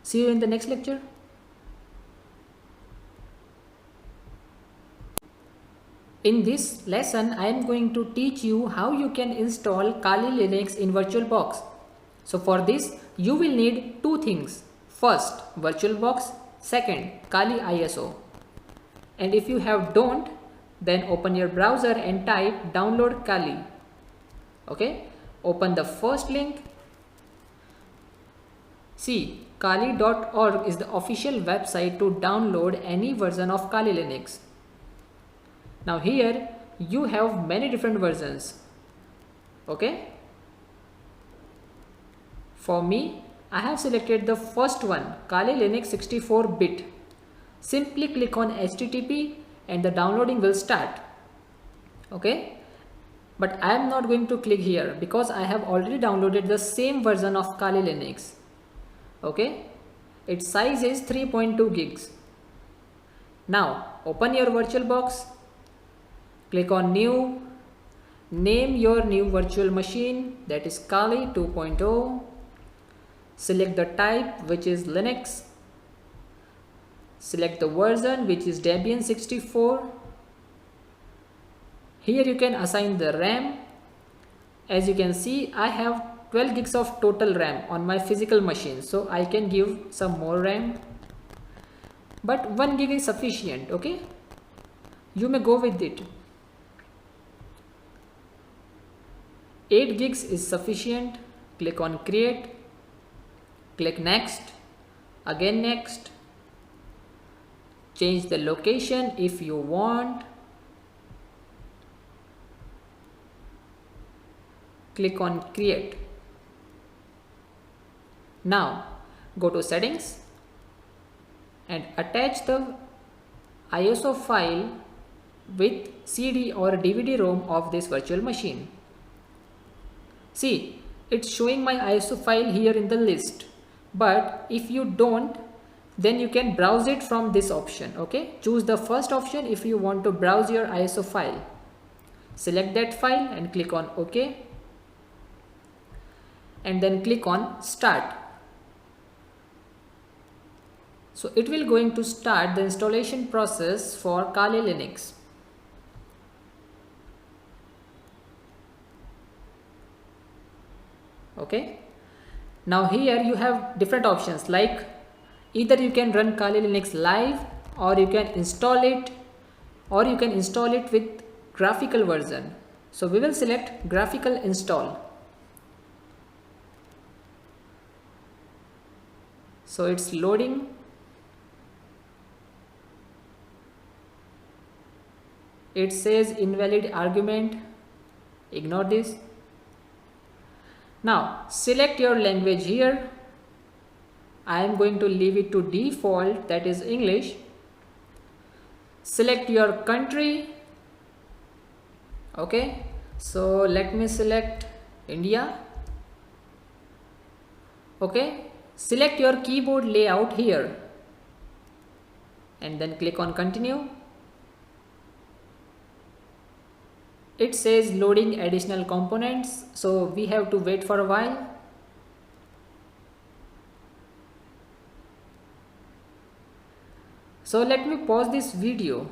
see you in the next lecture. In this lesson, I am going to teach you how you can install Kali Linux in VirtualBox. So for this, you will need two things. First, VirtualBox. Second, Kali ISO. And if you don't, then open your browser and type download Kali. Okay, open the first link. See, kali.org is the official website to download any version of Kali Linux. Now here you have many different versions. Okay, for me, I have selected the first one, Kali Linux 64-bit. Simply click on HTTP and the downloading will start. Okay, but I am not going to click here because I have already downloaded the same version of Kali Linux. Okay, its size is 3.2 gigs. Now open your VirtualBox. Click on new. Name your new virtual machine, that is Kali 2.0. Select the type, which is Linux. Select the version, which is Debian 64. Here you can assign the RAM. As you can see, I have 12 gigs of total RAM on my physical machine, so I can give some more RAM. But 1 gig is sufficient, okay? You may go with it. 8 gigs is sufficient. Click on create. Click next. Again next. Change the location if you want. Click on create. Now go to settings. and attach the ISO file with CD or DVD ROM of this virtual machine. See, it's showing my ISO file here in the list, but if you don't, then you can browse it from this option. Okay, choose the first option if you want to browse your ISO file. Select that file and click on OK, and then click on Start. So it will going to start the installation process for Kali Linux. Okay, now here you have different options, like either you can run Kali Linux live, or you can install it, with graphical version. So we will select graphical install. So it's loading. It says invalid argument. Ignore this. Now select your language here. I am going to leave it to default, that is English. Select your country. Okay, so let me select India. Okay, select your keyboard layout here and then click on continue. It says loading additional components, so we have to wait for a while. So let me pause this video.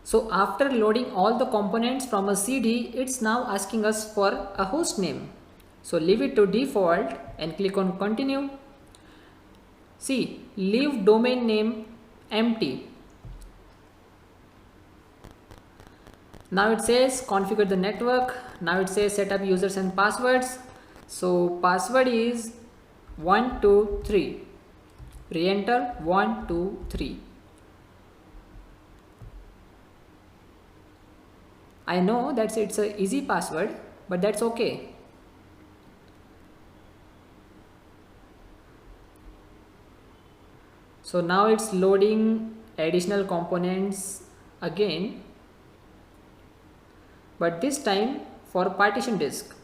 So after loading all the components from a CD, it's now asking us for a host name. So leave it to default and click on continue. See, leave domain name empty. Now it says configure the network. Now it says set up users and passwords. So password is 123. Re-enter 123. I know that it's a easy password, but that's okay. So now it's loading additional components again, but this time for partition disk.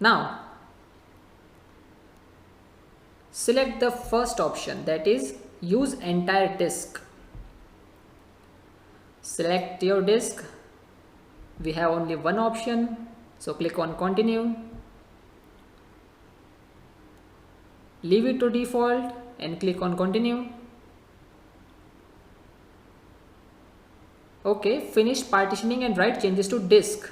Now select the first option, that is use entire disk. Select your disk. We have only one option, so click on continue. Leave it to default and click on continue. Okay, finish partitioning and write changes to disk.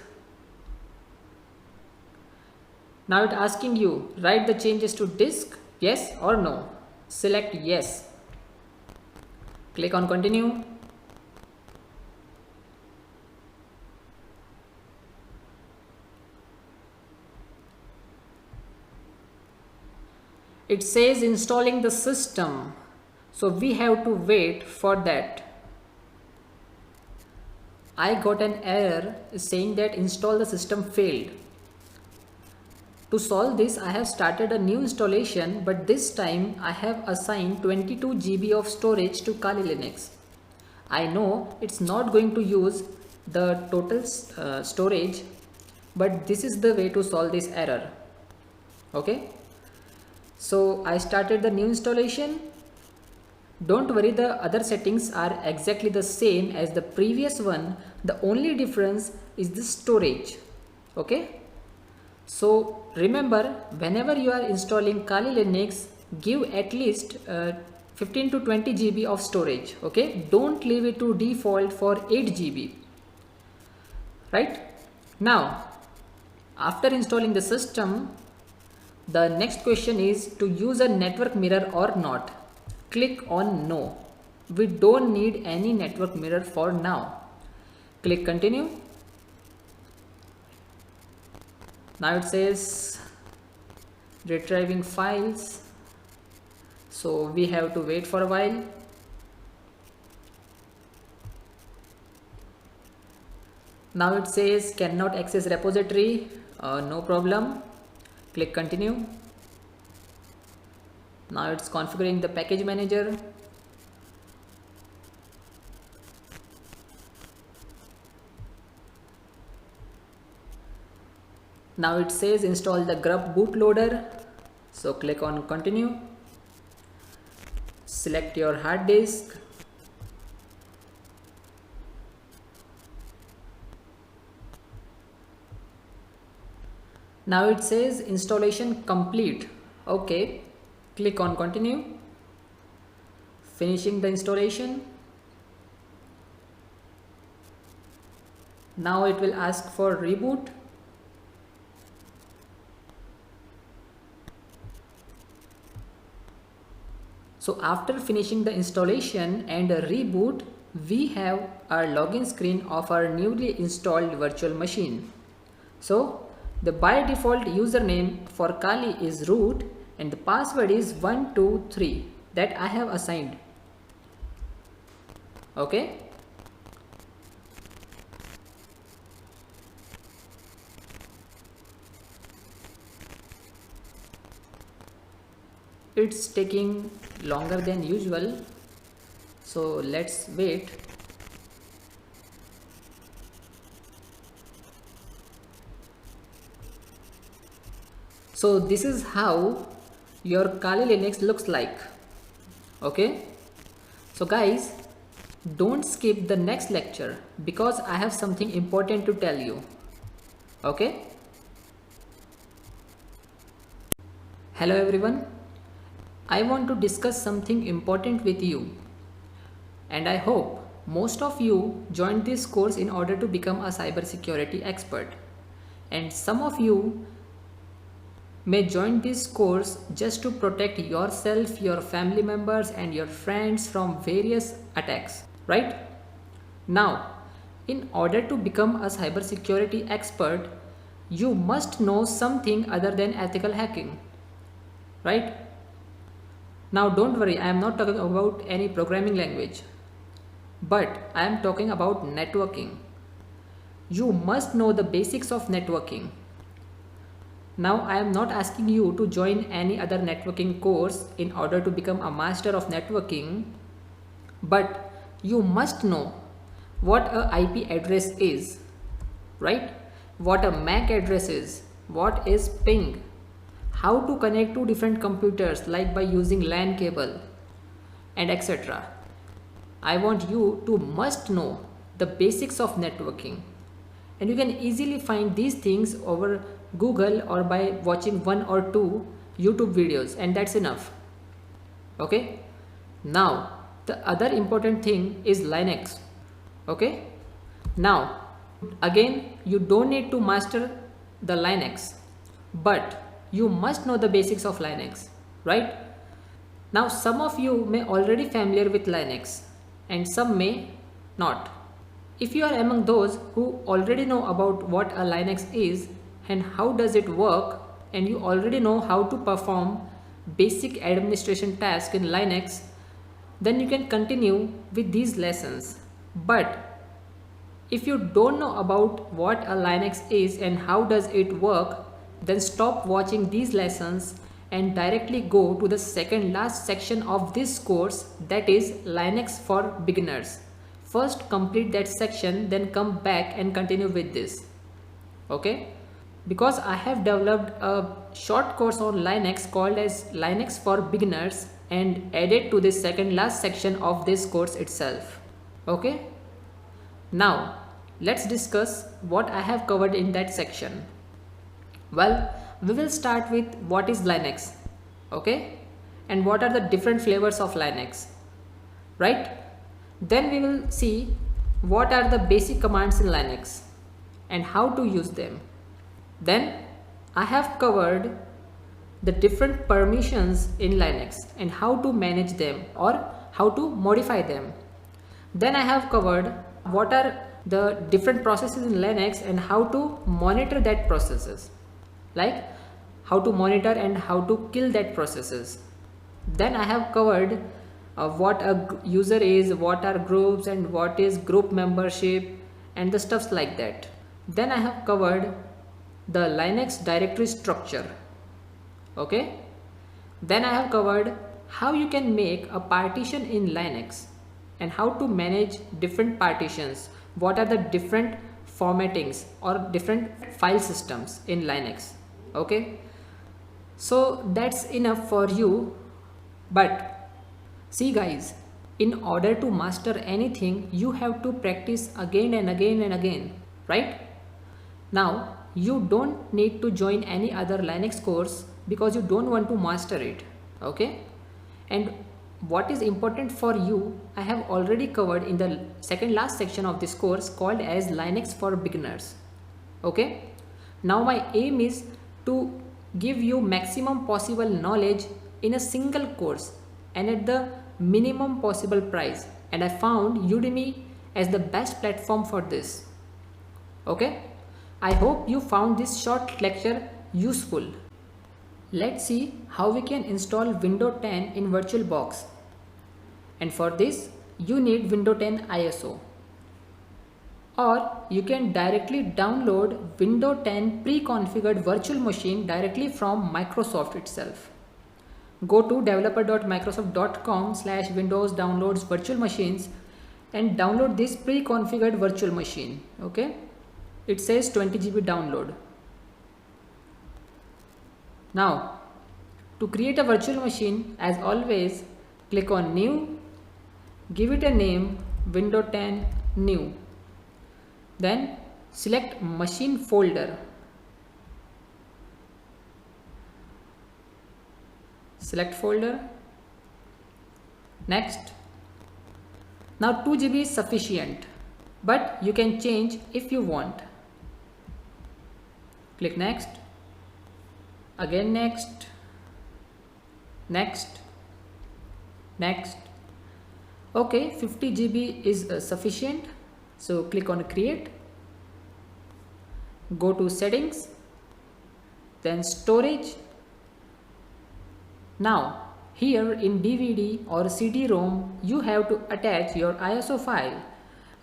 Now it's asking you, write the changes to disk, yes or no. Select yes. Click on continue. It says installing the system, so we have to wait for that. I got an error saying that install the system failed. To solve this, I have started a new installation, but this time I have assigned 22 GB of storage to Kali Linux. I know it's not going to use the total storage, but this is the way to solve this error. Okay, so I started the new installation. Don't worry, the other settings are exactly the same as the previous one. The only difference is the storage. Okay, so remember, whenever you are installing Kali Linux, give at least 15 to 20 GB of storage. Okay, don't leave it to default for 8 GB. Right now, after installing the system, the next question is to use a network mirror or not. Click on no. We don't need any network mirror for now. Click continue. Now it says retrieving files, so we have to wait for a while. Now it says cannot access repository. No problem. Click continue. Now it's configuring the package manager. Now it says install the grub bootloader. So click on continue. Select your hard disk. Now it says installation complete. Okay, click on continue. Finishing the installation. Now it will ask for reboot. So after finishing the installation and a reboot, we have our login screen of our newly installed virtual machine. So the by default username for Kali is root and the password is 123 that I have assigned. Okay. It's taking longer than usual, so let's wait. So this is how your Kali Linux looks like. Okay, so guys, don't skip the next lecture because I have something important to tell you. Okay, hello everyone, I want to discuss something important with you, and I hope most of you joined this course in order to become a cybersecurity expert, and some of you may join this course just to protect yourself, your family members and your friends from various attacks, right? Now, in order to become a cybersecurity expert, you must know something other than ethical hacking, right? Now don't worry, I am not talking about any programming language, but I am talking about networking. You must know the basics of networking. Now I am not asking you to join any other networking course in order to become a master of networking, but you must know what a IP address is, right? What a MAC address is, what is ping, how to connect to different computers like by using LAN cable and etc. I want you to must know the basics of networking, and you can easily find these things over Google or by watching 1 or 2 YouTube videos, and that's enough. Okay, now the other important thing is Linux. Okay, now again, you don't need to master the Linux, but you must know the basics of Linux, right? Now some of you may already familiar with Linux and some may not. If you are among those who already know about what a Linux is and how does it work, and you already know how to perform basic administration tasks in Linux, then you can continue with these lessons. But if you don't know about what a Linux is and how does it work, then stop watching these lessons and directly go to the second last section of this course, that is Linux for beginners. First complete that section, then come back and continue with this. Okay, because I have developed a short course on Linux called as Linux for beginners and added to this second last section of this course itself. Okay, now let's discuss what I have covered in that section. Well, we will start with what is Linux, okay, and what are the different flavors of Linux, right? Then we will see what are the basic commands in Linux and how to use them. Then I have covered the different permissions in Linux and how to manage them or how to modify them. Then I have covered what are the different processes in Linux and how to monitor that processes, like how to monitor and how to kill that processes. Then I have covered what a user is, what are groups and what is group membership and the stuffs like that. Then I have covered the Linux directory structure, Okay, then I have covered how you can make a partition in Linux and how to manage different partitions, what are the different formattings or different file systems in Linux. Okay, so that's enough for you. But see guys, in order to master anything, you have to practice again and again and again, right? Now, you don't need to join any other Linux course because you don't want to master it, okay? And what is important for you, I have already covered in the second last section of this course called as Linux for Beginners, okay? Now my aim is to give you maximum possible knowledge in a single course and at the minimum possible price, and I found Udemy as the best platform for this. Okay, I hope you found this short lecture useful. Let's see how we can install Windows 10 in VirtualBox, and for this you need Windows 10 ISO, or you can directly download Windows 10 pre-configured virtual machine directly from Microsoft itself. Go to developer.microsoft.com/windows downloads virtual machines and download this pre-configured virtual machine. Okay, it says 20 GB download. Now to create a virtual machine, as always, click on new, give it a name Windows 10 new, then select machine folder. Select folder. Next. Now 2 GB is sufficient, but you can change if you want. Click next. Again next. Next. Next. Okay, 50 GB is sufficient. So click on create. Go to settings. Then storage. Now here in DVD or CD-ROM you have to attach your ISO file.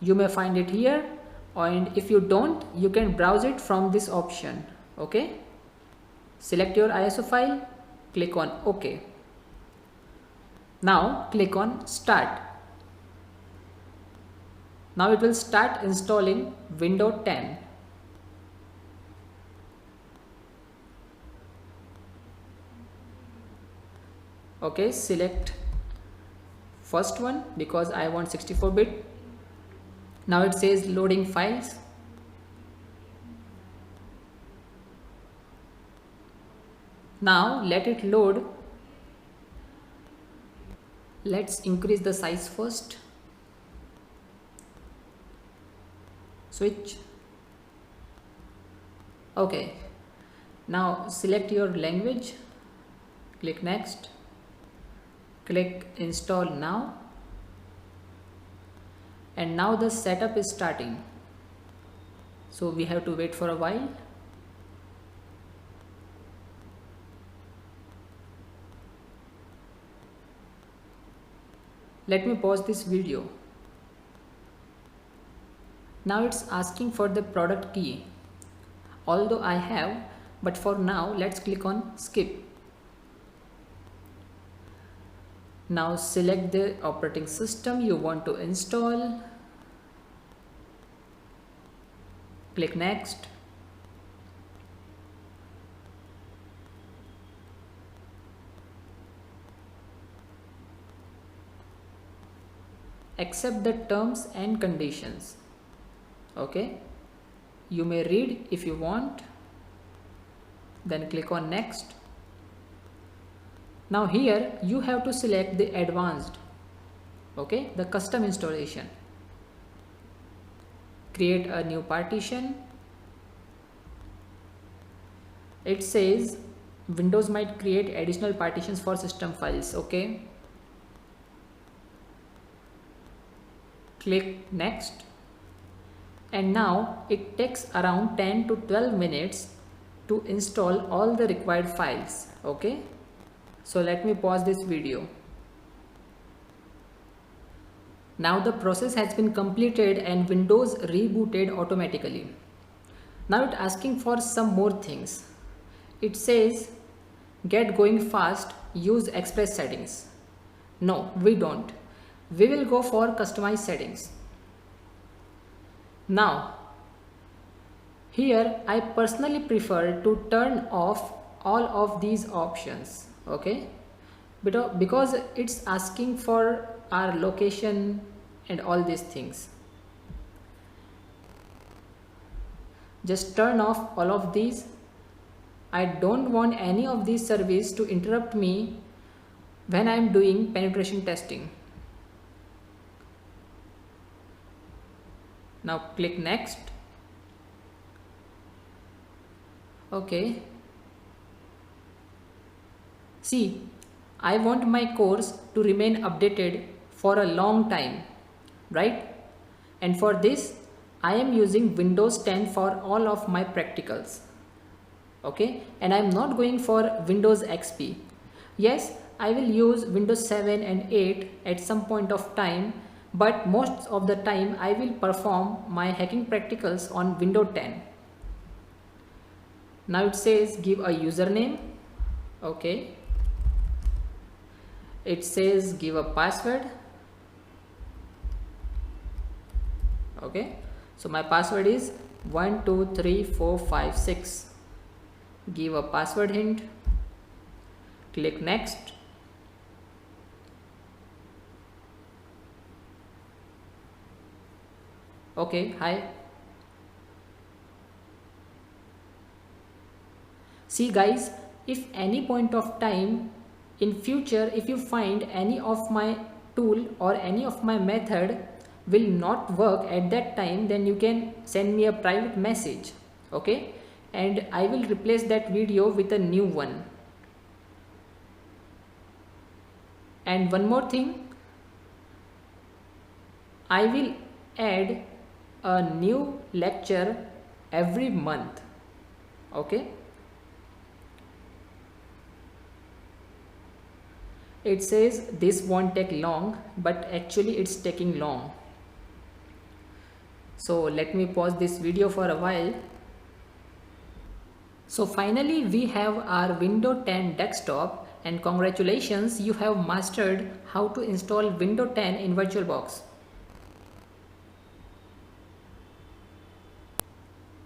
You may find it here, and if you don't, you can browse it from this option. Okay, select your ISO file, click on OK. Now click on start. Now it will start installing Windows 10. Okay, select first one because I want 64-bit. Now it says loading files. Now let it load. Let's increase the size first. Switch. Okay, now select your language, click next, click install now, and now the setup is starting, so we have to wait for a while. Let me pause this video. Now it's asking for the product key, although I have, but for now let's click on skip. Now select the operating system you want to install. Click next. Accept the terms and conditions. Okay, you may read if you want, then click on next. Now here you have to select the advanced, okay, the custom installation. Create a new partition. It says Windows might create additional partitions for system files. Okay, click next, and now it takes around 10 to 12 minutes to install all the required files. Okay, so let me pause this video. Now the process has been completed and Windows rebooted automatically. Now it's asking for some more things. It says get going fast, use express settings. No, we don't. We will go for customize settings. Now, here I personally prefer to turn off all of these options, okay? Because it's asking for our location and all these things. Just turn off all of these. I don't want any of these services to interrupt me when I am doing penetration testing. Now click next. Okay. See, I want my course to remain updated for a long time, right? And for this, I am using Windows 10 for all of my practicals. Okay, and I'm not going for Windows XP. Yes, I will use Windows 7 and 8 at some point of time, but most of the time I will perform my hacking practicals on Windows 10. Now it says give a username. Okay. It says give a password. Okay, so my password is 123456. Give a password hint. Click next. Okay, hi. See guys, if any point of time in future, if you find any of my tool or any of my method will not work at that time, then you can send me a private message, okay, and I will replace that video with a new one. And one more thing, I will add a new lecture every month, okay. It says this won't take long, but actually it's taking long. So let me pause this video for a while. So finally we have our Windows 10 desktop, and congratulations, you have mastered how to install Windows 10 in VirtualBox.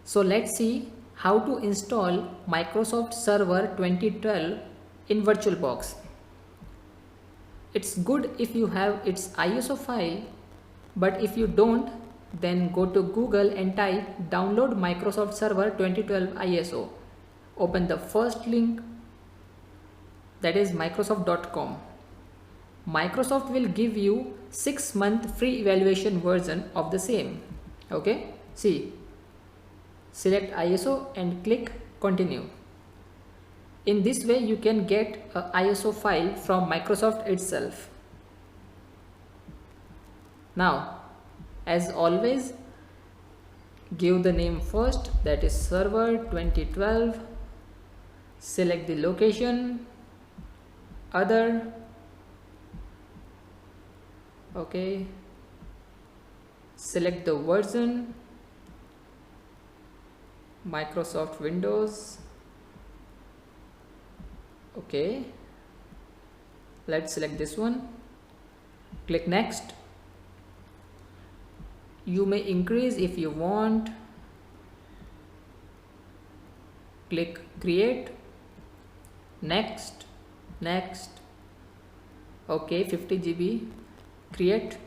So let's see how to install Microsoft Server 2012 in VirtualBox. It's good if you have its ISO file, but if you don't, then go to Google and type download Microsoft Server 2012 ISO. Open the first link, that is microsoft.com. Microsoft will give you 6-month free evaluation version of the same. Okay, see, select ISO and click continue. In this way you can get a ISO file from Microsoft itself. Now, as always, give the name first, that is server 2012. Select the location, other, okay, select the version, Microsoft Windows. Okay, let's select this one. Click next. You may increase if you want. Click create. Next, next. Okay, 50 GB. Create.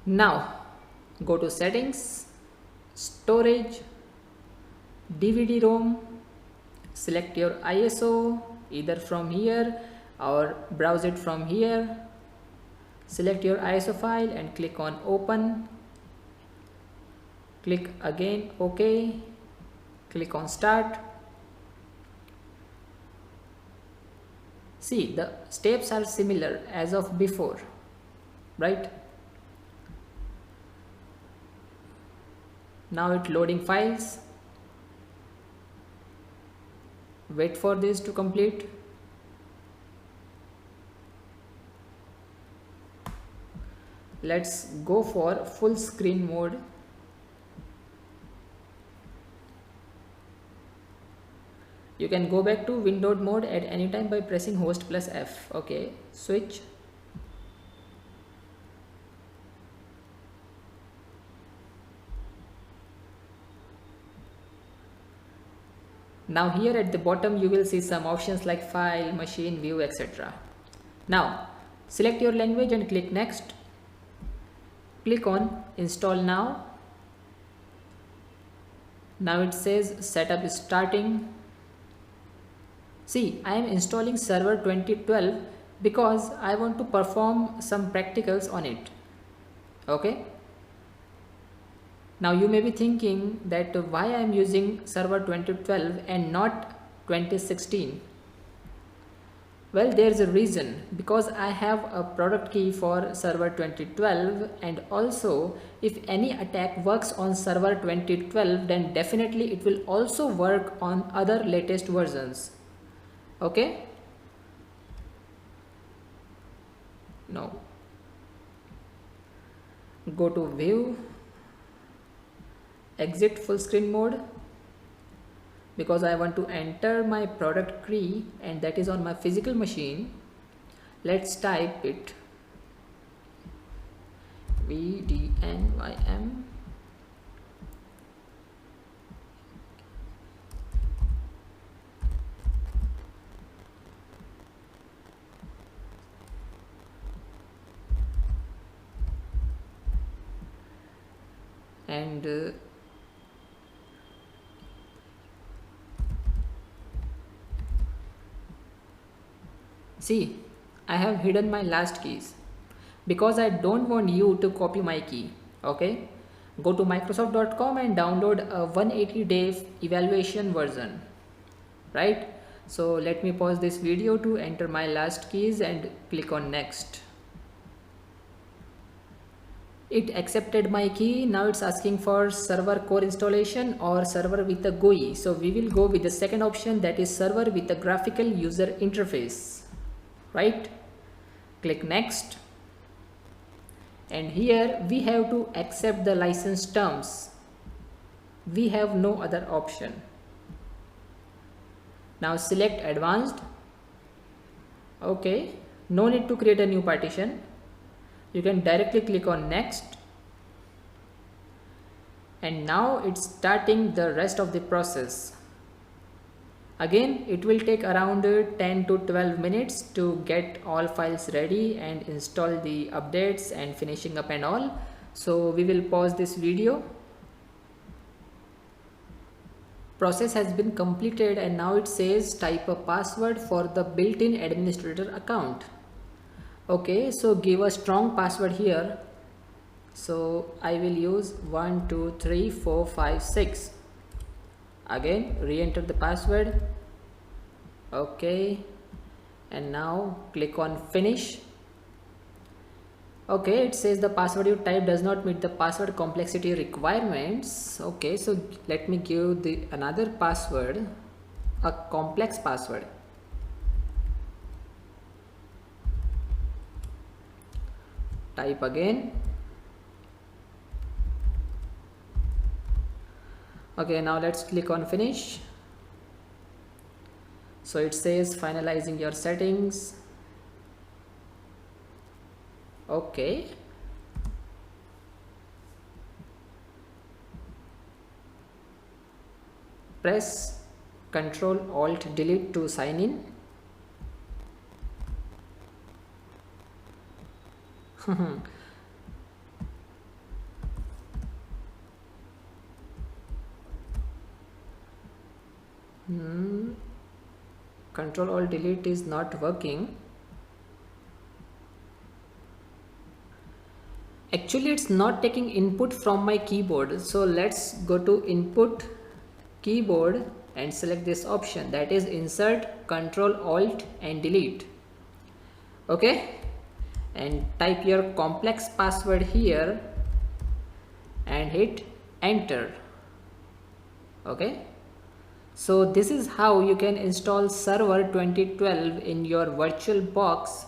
Now go to settings, storage, DVD-ROM. Select your ISO either from here or browse it from here. Select your ISO file and click on open. Click again OK. Click on start. See, the steps are similar as of before, right? Now it's loading files. Wait for this to complete. Let's go for full screen mode. You can go back to windowed mode at any time by pressing host plus F. Okay, switch. Now here at the bottom you will see some options like file, machine, view, etc. Now select your language and click next. Click on install now. Now it says setup is starting. See, I am installing server 2012 because I want to perform some practicals on it. Okay. Now you may be thinking that why I am using server 2012 and not 2016. Well, there is a reason, because I have a product key for server 2012, and also if any attack works on server 2012, then definitely it will also work on other latest versions. Okay. Now go to view, exit full screen mode, because I want to enter my product key and that is on my physical machine. Let's type it VDNYM and see, I have hidden my last keys because I don't want you to copy my key. Okay, go to microsoft.com and download a 180-day evaluation version, right? So let me pause this video to enter my last keys and click on next. It accepted my key. Now it's asking for server core installation or server with a GUI. So we will go with the second option, that is server with a graphical user interface, right? Click next, and here we have to accept the license terms. We have no other option. Now select advanced. Okay, no need to create a new partition. You can directly click on next, and now it's starting the rest of the process. Again, it will take around 10 to 12 minutes to get all files ready and install the updates and finishing up and all. So we will pause this video. Process has been completed, and now it says type a password for the built-in administrator account. Okay, so give a strong password here. So I will use 1 2 3 4 5 6. Again, re-enter the password. Okay, and now click on finish. Okay, it says the password you type does not meet the password complexity requirements. Okay, so let me give the another password, a complex password. Type again. Okay, now let's click on finish. So it says finalizing your settings. Okay. Press Ctrl Alt Delete to sign in. Ctrl Alt Delete is not working. Actually, it's not taking input from my keyboard. So let's go to input, keyboard, and select this option, that is insert Ctrl Alt and delete. Okay, and type your complex password here and hit enter. Okay, so this is how you can install server 2012 in your virtual box,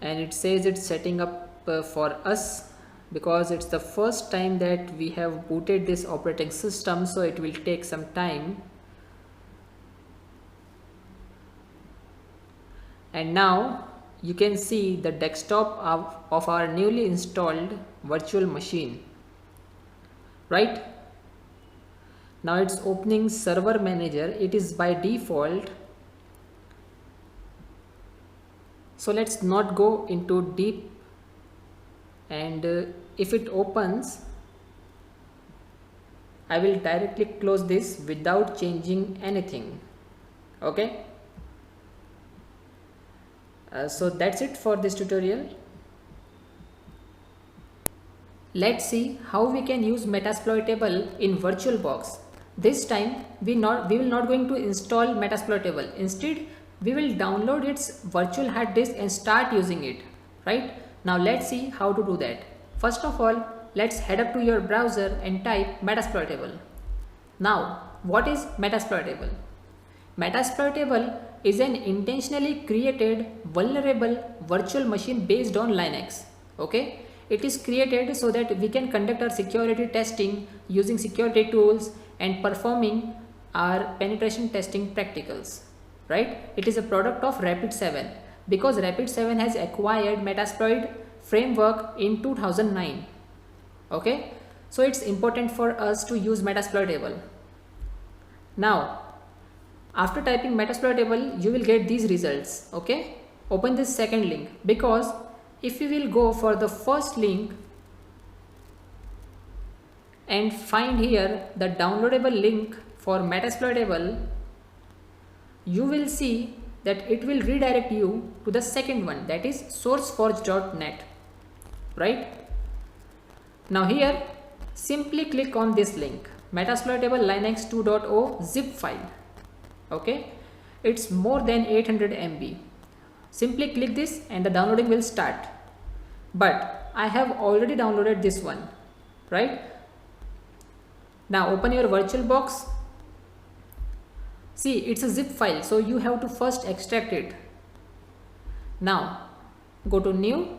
and it says it's setting up for us because it's the first time that we have booted this operating system, so it will take some time. And now you can see the desktop of our newly installed virtual machine, right? Now it's opening server manager. It is by default. So let's not go into deep, and if it opens, I will directly close this without changing anything. Okay. So that's it for this tutorial. Let's see how we can use Metasploitable in VirtualBox. This time we will not going to install Metasploitable. Instead, we will download its virtual hard disk and start using it. Right? Now let's see how to do that. First of all, let's head up to your browser and type Metasploitable. Now, what is Metasploitable? Metasploitable is an intentionally created vulnerable virtual machine based on Linux. Okay? It is created so that we can conduct our security testing using security tools and performing our penetration testing practicals. Right? It is a product of Rapid7 because Rapid7 has acquired Metasploit framework in 2009. Okay? So it's important for us to use Metasploitable. Now, after typing Metasploitable, you will get these results. Okay? Open this second link, because if you will go for the first link and find here the downloadable link for Metasploitable, you will see that it will redirect you to the second one, that is sourceforge.net. Right? Now here, simply click on this link, Metasploitable Linux 2.0 zip file. Okay, it's more than 800 MB. Simply click this and the downloading will start. But I have already downloaded this one, right? Now open your VirtualBox. See, it's a zip file, so you have to first extract it. Now go to new,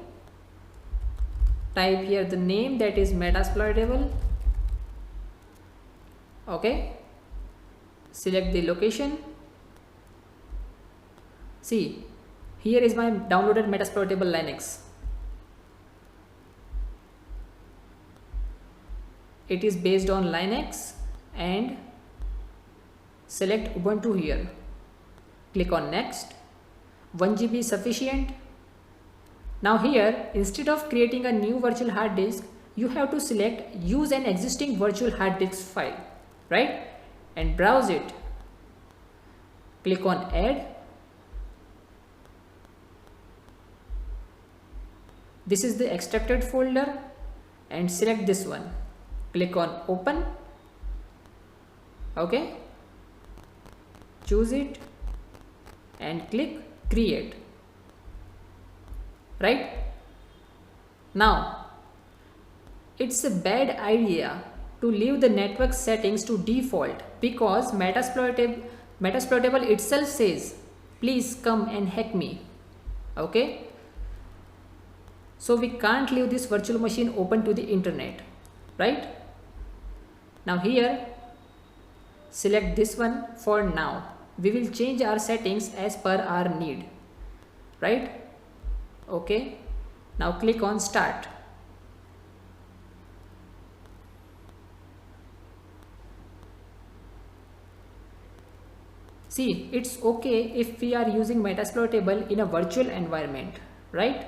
type here the name, that is Metasploitable. Okay. Select the location. See, here is my downloaded Metasploitable Linux. It is based on Linux, and select Ubuntu here. Click on next. 1 GB sufficient. Now here, instead of creating a new virtual hard disk, you have to select use an existing virtual hard disk file, right? And browse it. Click on add. This is the extracted folder, and select this one. Click on open. Okay. Choose it and click create. Right? Now, it's a bad idea to leave the network settings to default, because Metasploitable itself says, please come and hack me. Okay? So we can't leave this virtual machine open to the internet, right? Now here, select this one for now. We will change our settings as per our need, right? Okay. Now click on start. See, it's okay if we are using Metasploitable in a virtual environment, right?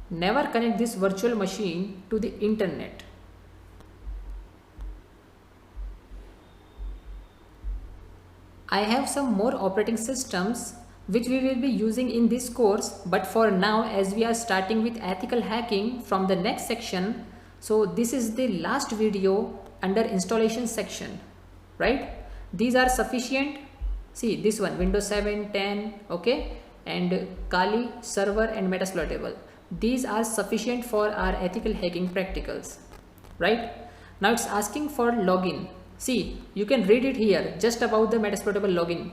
Never connect this virtual machine to the internet. I have some more operating systems which we will be using in this course, but for now, as we are starting with ethical hacking from the next section, so this is the last video under installation section, right? These are sufficient. See, this one, Windows 7, 10, okay, and Kali, server and Metasploitable. These are sufficient for our ethical hacking practicals, right? Now it's asking for login. See, you can read it here just about the Metasploitable login.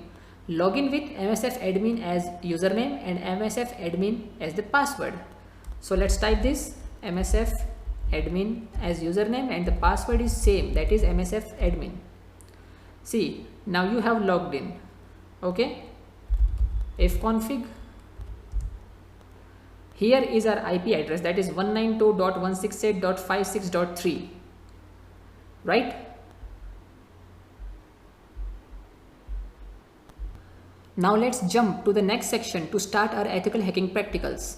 Login with MSF admin as username and MSF admin as the password. So let's type this, MSF admin as username, and the password is same, that is MSF admin. See, now you have logged in. Okay. fconfig. Here is our IP address, that is 192.168.56.3, right? Now let's jump to the next section to start our ethical hacking practicals.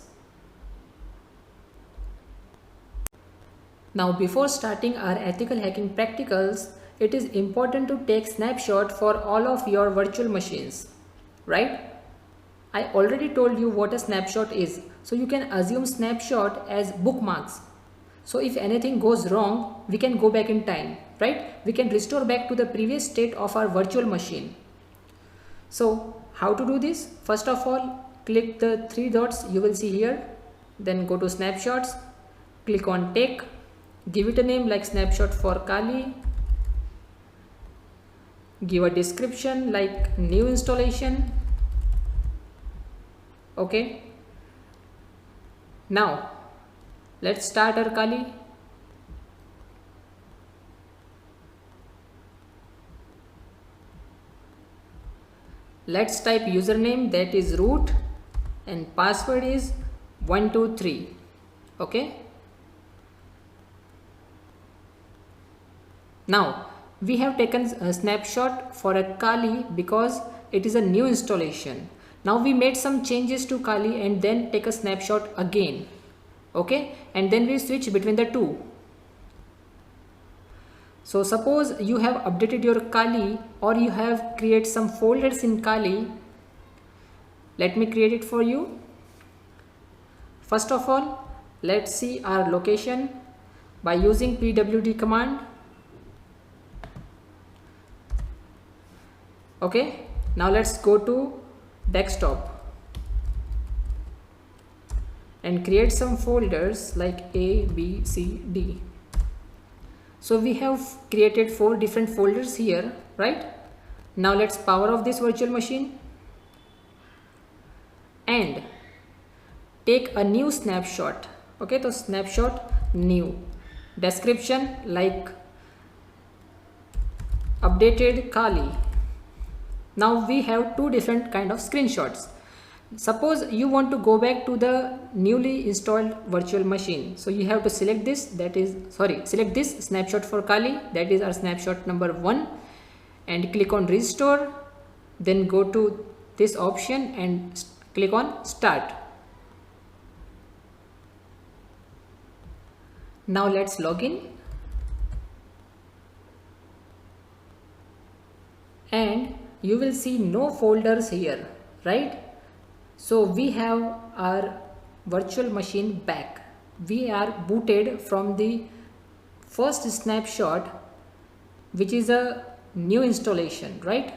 Now before starting our ethical hacking practicals, it is important to take snapshot for all of your virtual machines, right? I already told you what a snapshot is, so you can assume snapshot as bookmarks. So if anything goes wrong, we can go back in time, right? We can restore back to the previous state of our virtual machine. So how to do this? First of all, click the three dots you will see here, then go to snapshots, click on take, give it a name like snapshot for Kali, give a description like new installation. Okay, now let's start our Kali. Let's type username, that is root, and password is 123. Okay, now we have taken a snapshot for a Kali because it is a new installation. Now we made some changes to Kali and then take a snapshot again. Okay, and then we switch between the two. So suppose you have updated your Kali or you have created some folders in Kali. Let me create it for you. First of all, let's see our location by using pwd command. Okay, now let's go to desktop and create some folders like A, B, C, D. So we have created 4 different folders here, right? Now let's power off this virtual machine and take a new snapshot. Okay, so snapshot new, description like updated Kali. Now we have 2 different kind of screenshots. Suppose you want to go back to the newly installed virtual machine, so you have to select this, select this snapshot for Kali, that is our snapshot number 1, and click on restore, then go to this option and click on start. Now let's log in and you will see no folders here, right? So we have our virtual machine back. We are booted from the first snapshot, which is a new installation, right?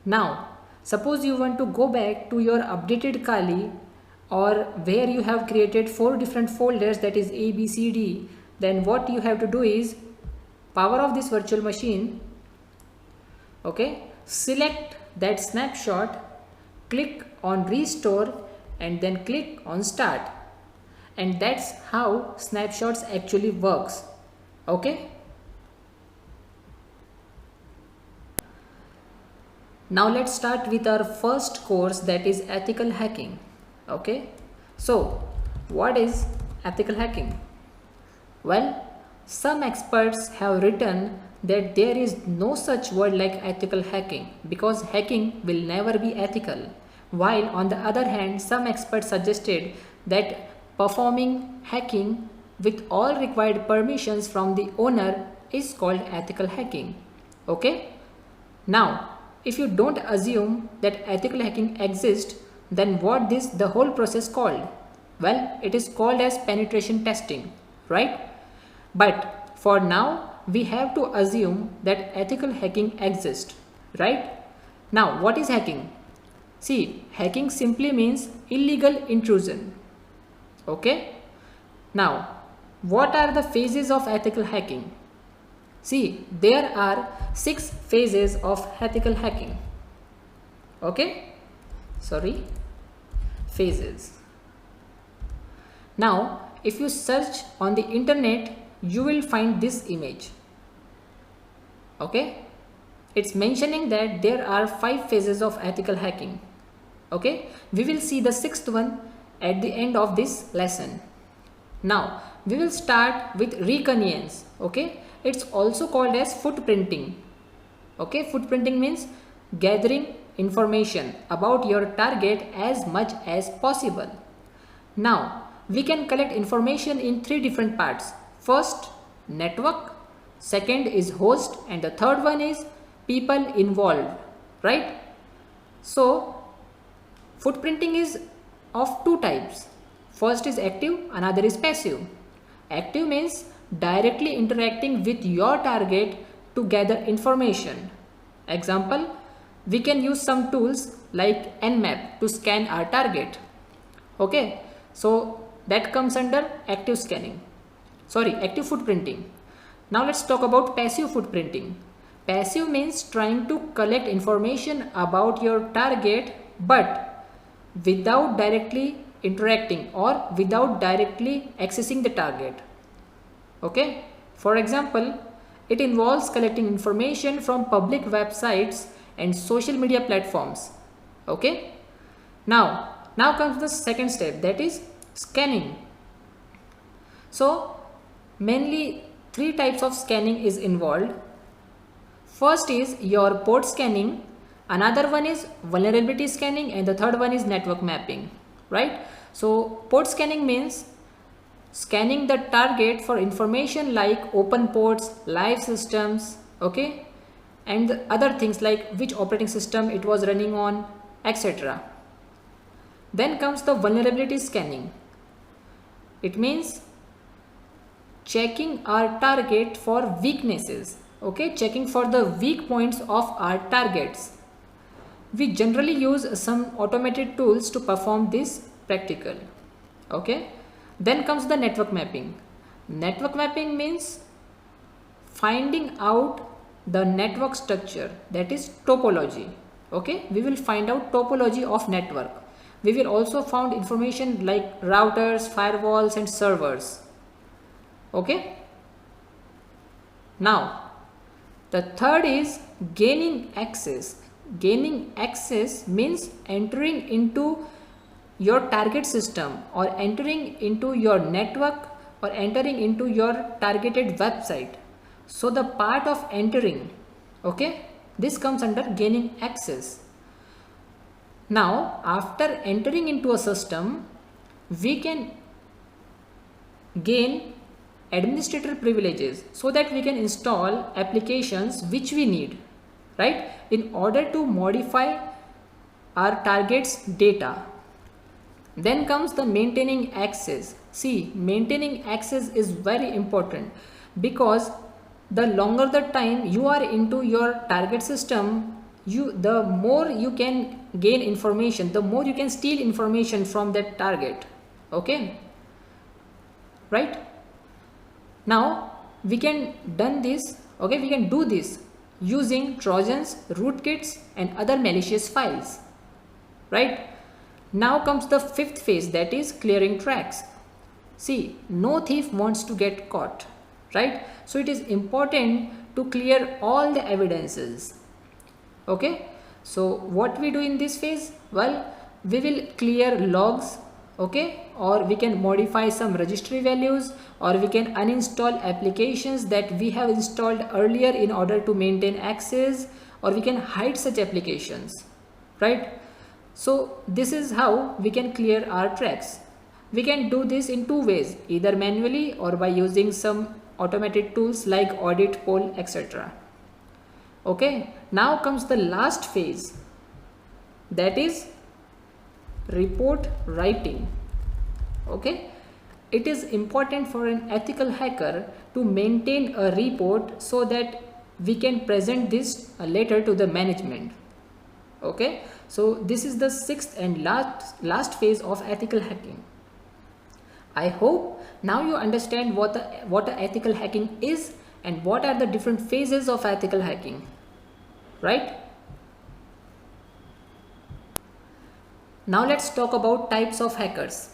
Now suppose you want to go back to your updated Kali, or where you have created 4 different folders, that is A, B, C, D, then what you have to do is power off this virtual machine. Okay, select that snapshot, click on restore and then click on start, and that's how snapshots actually works. Okay, now let's start with our first course, that is ethical hacking. Okay, so what is ethical hacking? Well, some experts have written that there is no such word like ethical hacking because hacking will never be ethical, while on the other hand some experts suggested that performing hacking with all required permissions from the owner is called ethical hacking. Okay, now if you don't assume that ethical hacking exists, then what the whole process called? Well, it is called as penetration testing, right? But for now we have to assume that ethical hacking exists, right? Now what is hacking? See, hacking simply means illegal intrusion. Okay, now what are the phases of ethical hacking? See, there are 6 phases of ethical hacking. Okay, phases. Now if you search on the internet, you will find this image. Okay, it's mentioning that there are 5 phases of ethical hacking. Okay, we will see the sixth one at the end of this lesson. Now we will start with reconnaissance. Okay, it's also called as footprinting. Okay, footprinting means gathering information about your target as much as possible. Now we can collect information in three different parts. First, network, second is host, and the third one is people involved, right? So footprinting is of two types. First is active, another is passive. Active means directly interacting with your target to gather information. Example, we can use some tools like Nmap to scan our target. Okay, so that comes under active active footprinting. Now let's talk about passive footprinting. Passive means trying to collect information about your target but without directly interacting or without directly accessing the target. Okay, for example, it involves collecting information from public websites and social media platforms. Okay, now comes the second step, that is scanning. So mainly three types of scanning is involved. First is your port scanning, another one is vulnerability scanning, and the third one is network mapping, right? So port scanning means scanning the target for information like open ports, live systems, okay, and other things like which operating system it was running on, etc. Then comes the vulnerability scanning. It means checking our target for weaknesses, okay, checking for the weak points of our targets. We generally use some automated tools to perform this practical. Okay, then comes the network mapping. Network mapping means finding out the network structure, that is topology. Okay, we will find out topology of network. We will also find information like routers, firewalls and servers. Okay, now the third is gaining access. Gaining access means entering into your target system or entering into your network or entering into your targeted website. So the part of entering, okay, this comes under gaining access. Now after entering into a system, we can gain administrator privileges so that we can install applications which we need, right, in order to modify our target's data. Then comes the maintaining access. See, maintaining access is very important because the longer the time you are into your target system, the more you can gain information, the more you can steal information from that target. Okay, right? Now we can do this using trojans, rootkits and other malicious files, right? Now comes the fifth phase, that is clearing tracks. See, no thief wants to get caught, right? So it is important to clear all the evidences. Okay, so what we do in this phase? Well, we will clear logs, okay, or we can modify some registry values, or we can uninstall applications that we have installed earlier in order to maintain access, or we can hide such applications, right? So this is how we can clear our tracks. We can do this in two ways, either manually or by using some automated tools like audit, poll, etc. Okay, now comes the last phase, that is report writing. Okay, it is important for an ethical hacker to maintain a report so that we can present this later to the management. Okay, so this is the sixth and last phase of ethical hacking. I hope now you understand what ethical hacking is and what are the different phases of ethical hacking, right? Now let's talk about types of hackers.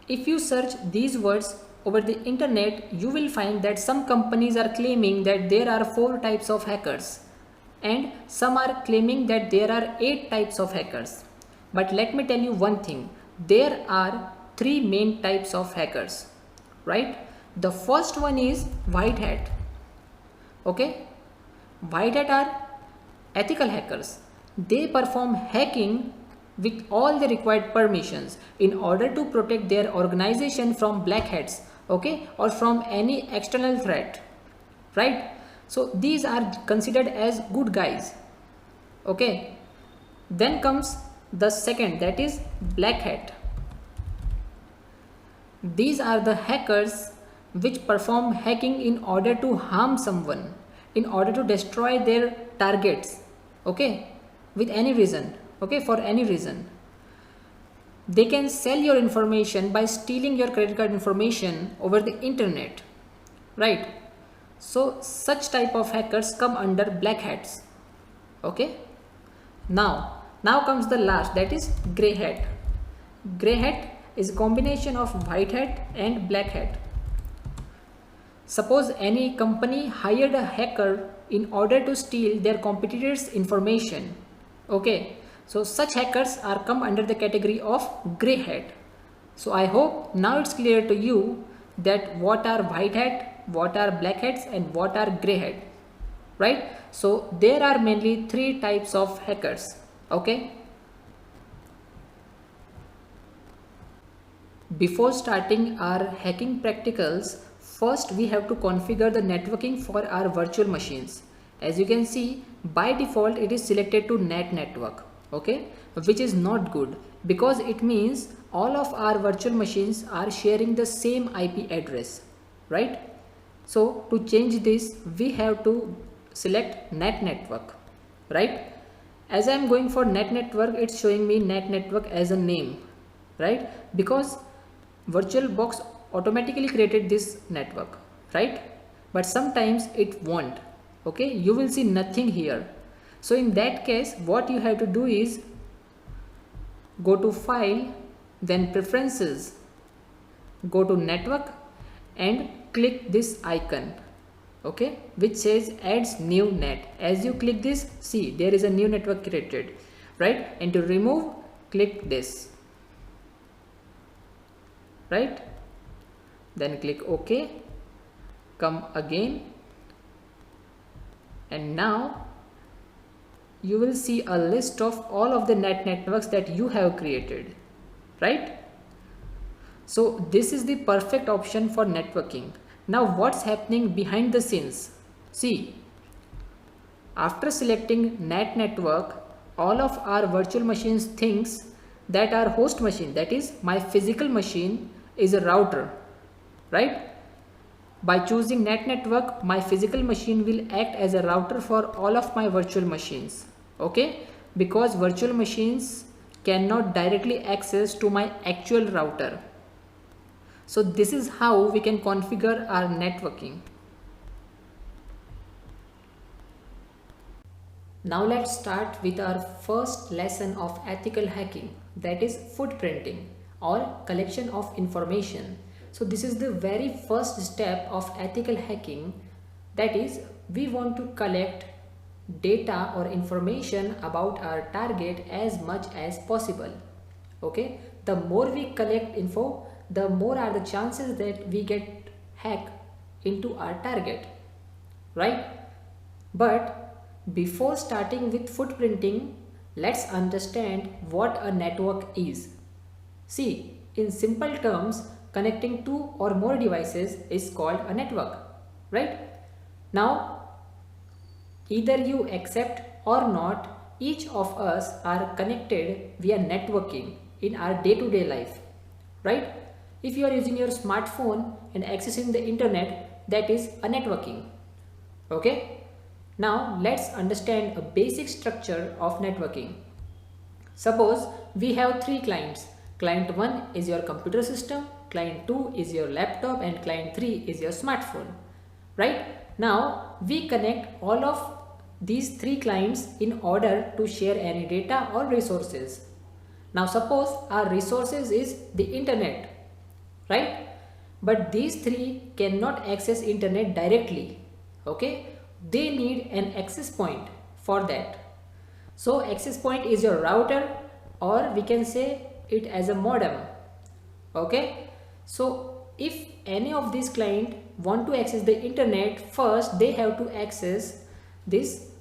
If you search these words over the internet, you will find that some companies are claiming that there are 4 types of hackers and some are claiming that there are 8 types of hackers. But let me tell you one thing, there are three main types of hackers, right? The first one is white hat. Okay, white hat are ethical hackers. They perform hacking with all the required permissions in order to protect their organization from black hats, okay, or from any external threat, right? So these are considered as good guys, okay. Then comes the second, that is black hat. These are the hackers which perform hacking in order to harm someone, in order to destroy their targets, okay, with any reason, okay, for any reason. They can sell your information by stealing your credit card information over the internet, right? So such type of hackers come under black hats, okay. Now comes the last, that is grey hat. Grey hat is a combination of white hat and black hat. Suppose any company hired a hacker in order to steal their competitors' information, okay, so such hackers are come under the category of grey hat. So I hope now it's clear to you that what are white hat, what are black hats, and what are grey hat, right? So there are mainly three types of hackers, okay. Before starting our hacking practicals, first we have to configure the networking for our virtual machines. As you can see, by default it is selected to NAT network, okay, which is not good, because it means all of our virtual machines are sharing the same IP address, right? So to change this, we have to select NAT network, right? As I am going for NAT network, it's showing me NAT network as a name, right? Because VirtualBox automatically created this network, right? But sometimes it won't, okay, you will see nothing here. So in that case, what you have to do is go to file, then preferences, go to network and click this icon, okay, which says adds new net. As you click this, see there is a new network created, right? And to remove, click this, right? Then click OK, come again, and now you will see a list of all of the NAT networks that you have created, right? So this is the perfect option for networking. Now what's happening behind the scenes? See, after selecting NAT network, all of our virtual machines thinks that our host machine, that is my physical machine, is a router, right? By choosing NAT network, my physical machine will act as a router for all of my virtual machines, okay, because virtual machines cannot directly access to my actual router. So this is how we can configure our networking. Now let's start with our first lesson of ethical hacking, that is footprinting or collection of information. So this is the very first step of ethical hacking, that is we want to collect data or information about our target as much as possible, okay. The more we collect info, the more are the chances that we get hacked into our target, right? But before starting with footprinting, let's understand what a network is. See, in simple terms, connecting two or more devices is called a network, right? Now, either you accept or not, each of us are connected via networking in our day-to-day life, right? If you are using your smartphone and accessing the internet, that is a networking, okay? Now let's understand a basic structure of networking. Suppose we have three clients. Client 1 is your computer system, client 2 is your laptop, and client 3 is your smartphone, right? Now we connect all of these three clients in order to share any data or resources. Now suppose our resources is the internet, right? But these three cannot access internet directly, okay? They need an access point for that. So access point is your router, or we can say it as a modem. Okay, so if any of these client want to access the internet, first they have to access this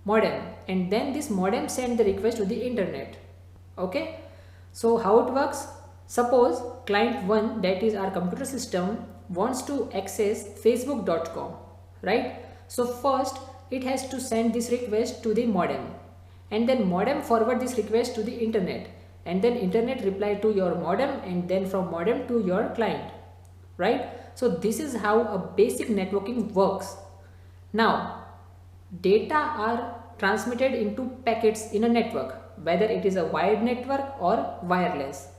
modem, and then this modem send the request to the internet. Okay, so how it works? Suppose client 1, that is our computer system, wants to access facebook.com, right? So first it has to send this request to the modem, and then modem forward this request to the internet, and then internet reply to your modem, and then from modem to your client, right? So this is how a basic networking works. Now data are transmitted into packets in a network, whether it is a wired network or wireless.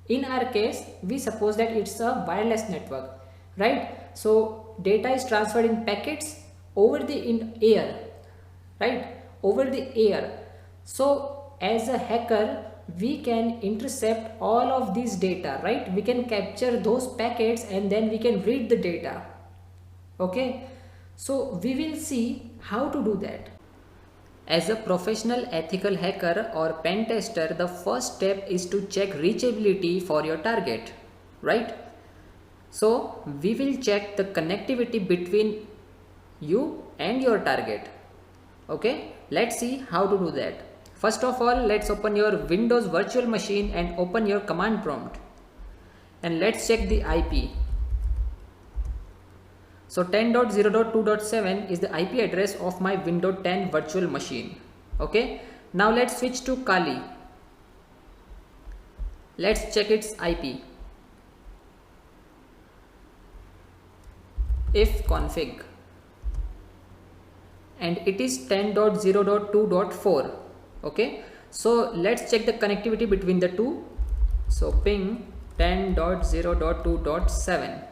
In our case, we suppose that it's a wireless network, right? So data is transferred in packets over the air, right? Over the air. So as a hacker, we can intercept all of these data, right? We can capture those packets and then we can read the data. Okay, so we will see how to do that. As a professional ethical hacker or pen tester, the first step is to check reachability for your target, right? So we will check the connectivity between you and your target. Okay, let's see how to do that. First of all, let's open your Windows virtual machine and open your command prompt, and let's check the IP. So 10.0.2.7 is the IP address of my Windows 10 virtual machine. Okay, now let's switch to Kali. Let's check its IP. If config, and it is 10.0.2.4. okay, so let's check the connectivity between the two. So ping 10.0.2.7.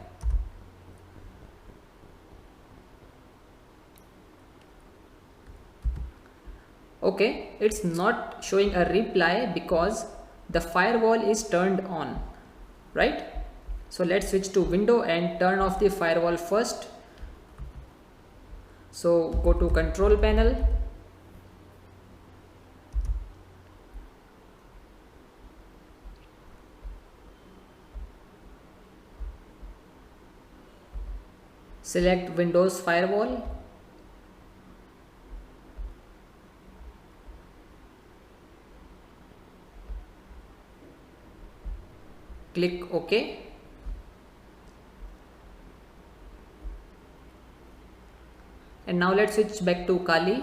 Okay, it's not showing a reply because the firewall is turned on, right? So let's switch to window and turn off the firewall first. So go to control panel, select Windows Firewall, click OK. And now let's switch back to Kali.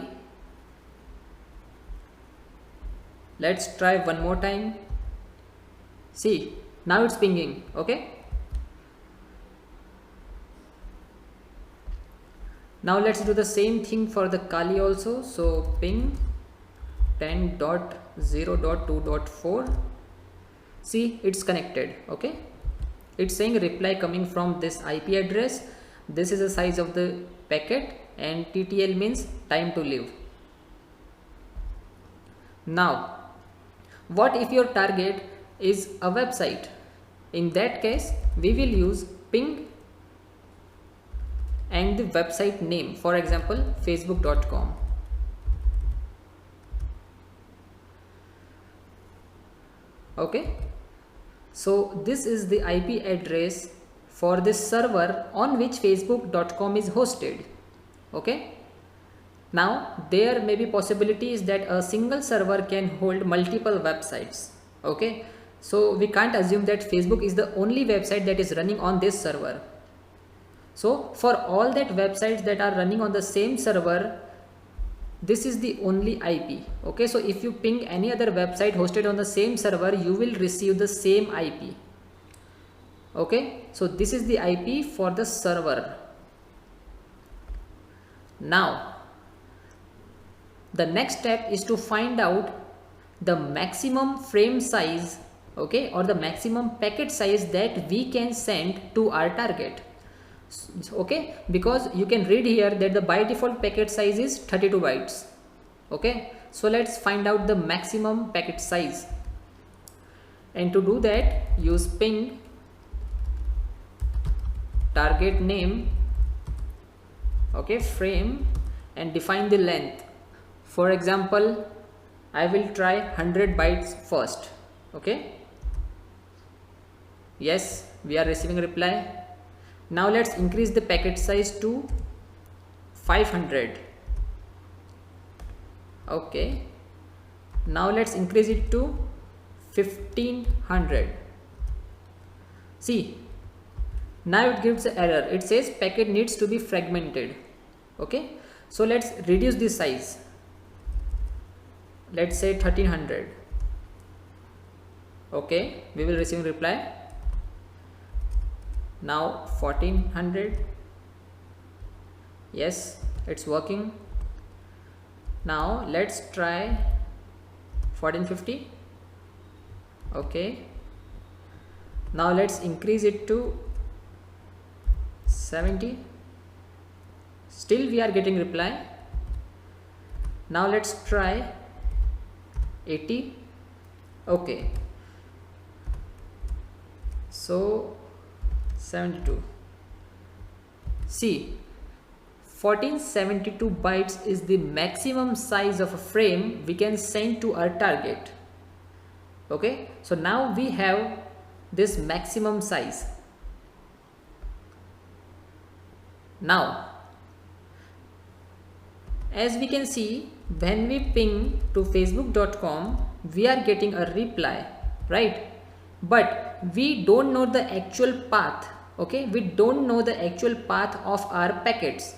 Let's try one more time. See, now it's pinging. Okay, now let's do the same thing for the Kali also. So ping 10.0.2.4. see, it's connected. Okay, it's saying reply coming from this IP address. This is the size of the packet, and TTL means time to live. Now what if your target is a website? In that case, we will use ping and the website name, for example facebook.com. Okay, so this is the IP address for this server on which facebook.com is hosted. Okay, now there may be possibilities that a single server can hold multiple websites. Okay, so we can't assume that Facebook is the only website that is running on this server. So for all that websites that are running on the same server, this is the only IP. Okay, so if you ping any other website hosted on the same server, you will receive the same IP. Okay, so this is the IP for the server. Now the next step is to find out the maximum frame size, okay, or the maximum packet size that we can send to our target. Okay, because you can read here that the by default packet size is 32 bytes. Okay, so let's find out the maximum packet size, and to do that use ping target name, okay, frame, and define the length. For example, I will try 100 bytes first. Okay, yes, we are receiving a reply. Now let's increase the packet size to 500. Okay, now let's increase it to 1500. See, now it gives an error. It says packet needs to be fragmented. Okay, so let's reduce the size. Let's say 1300. Okay, we will receive reply. Now 1400. Yes, it's working. Now let's try 1450. Okay, now let's increase it to 70. Still we are getting reply. Now let's try 80. Okay, so 72. See, 1472 bytes is the maximum size of a frame we can send to our target. Okay, so now we have this maximum size. Now, as we can see, when we ping to facebook.com, we are getting a reply, right? But we don't know the actual path. Okay, we don't know the actual path of our packets,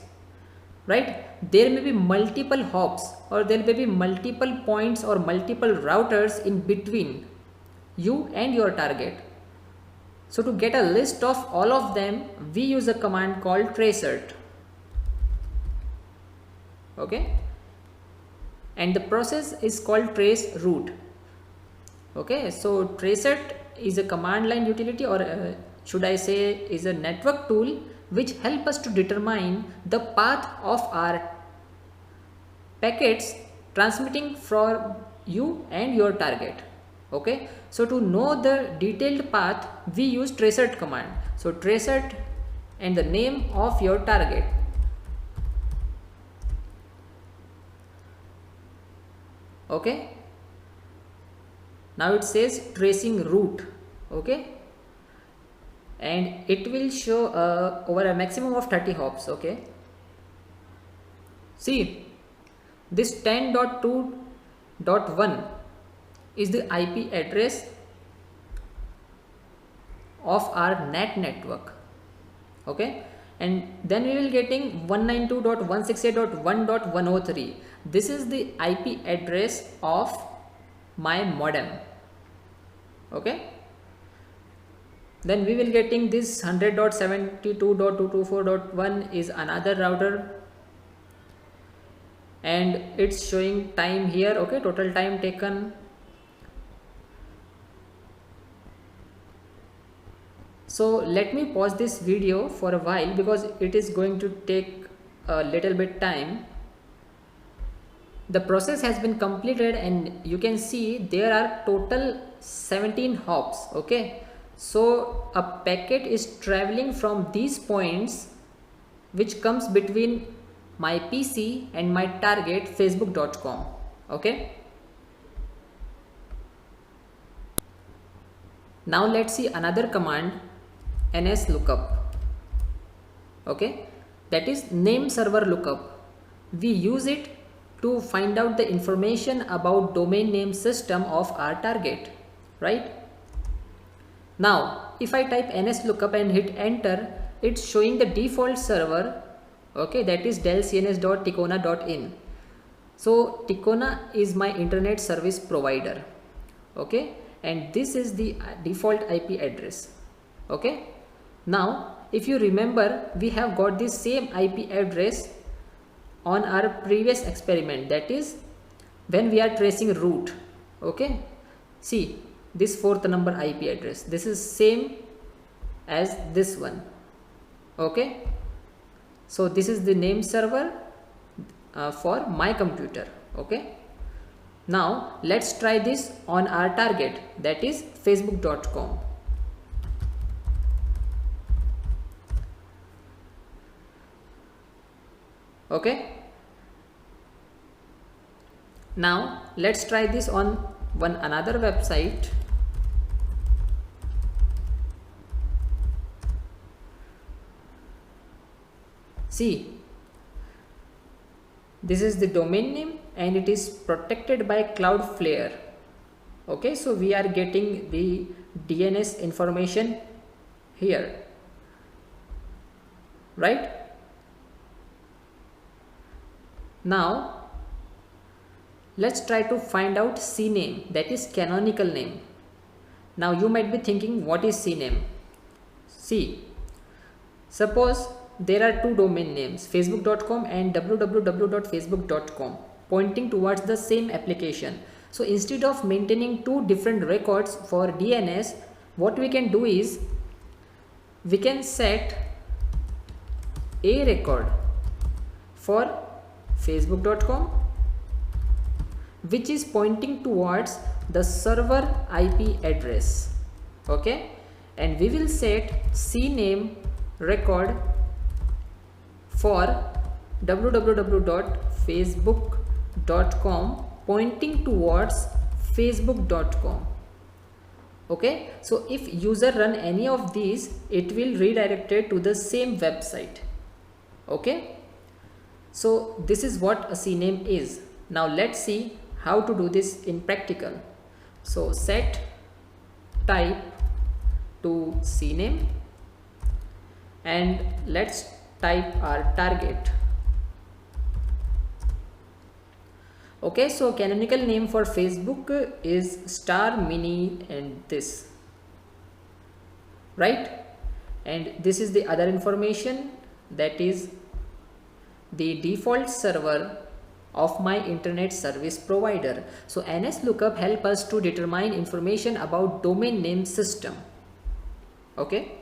right? There may be multiple hops, or there may be multiple points or multiple routers in between you and your target. So to get a list of all of them, we use a command called tracert. Okay, and the process is called trace route. Okay, so tracert is a command line utility, or should I say is a network tool which help us to determine the path of our packets transmitting from you and your target. Okay, so to know the detailed path, we use tracert command. So tracert and the name of your target. Okay, now it says tracing route. Okay, and it will show over a maximum of 30 hops. Okay, see, this 10.2.1 is the IP address of our NAT network. Okay, and then we will getting 192.168.1.103. This is the IP address of my modem. Okay, then we will getting this 100.72.224.1 is another router, and it's showing time here. Okay, total time taken. So let me pause this video for a while because it is going to take a little bit time. The process has been completed and you can see there are total 17 hops. Okay, so a packet is traveling from these points which comes between my PC and my target facebook.com. Okay, now let's see another command, ns lookup. Okay, that is name server lookup. We use it to find out the information about domain name system of our target, right? Now if I type ns lookup and hit enter, it's showing the default server. Okay, that is delcns.ticona.in. so Ticona is my internet service provider. Okay, and this is the default IP address. Okay, now if you remember, we have got this same IP address on our previous experiment, that is when we are tracing route. Okay, see this fourth number IP address, this is same as this one. Okay, so this is the name server for my computer. Okay, now let's try this on our target, that is facebook.com. Okay, Now let's try this on one another website. See, this is the domain name and it is protected by Cloudflare. Okay, so we are getting the DNS information here, right? Now let's try to find out CNAME, that is canonical name. Now you might be thinking, what is CNAME? See, suppose there are two domain names, facebook.com and www.facebook.com, pointing towards the same application. So instead of maintaining two different records for DNS, what we can do is we can set a record for facebook.com which is pointing towards the server IP address. Okay, and we will set CNAME record for www.facebook.com pointing towards facebook.com. Okay, so if user run any of these, it will redirect it to the same website. Okay, so this is what a CNAME is. Now let's see how to do this in practical. So set type to CNAME and let's type our target. Okay, so canonical name for Facebook is star mini and this, right? And this is the other information, that is the default server of my internet service provider. So NSLOOKUP help us to determine information about domain name system. Okay.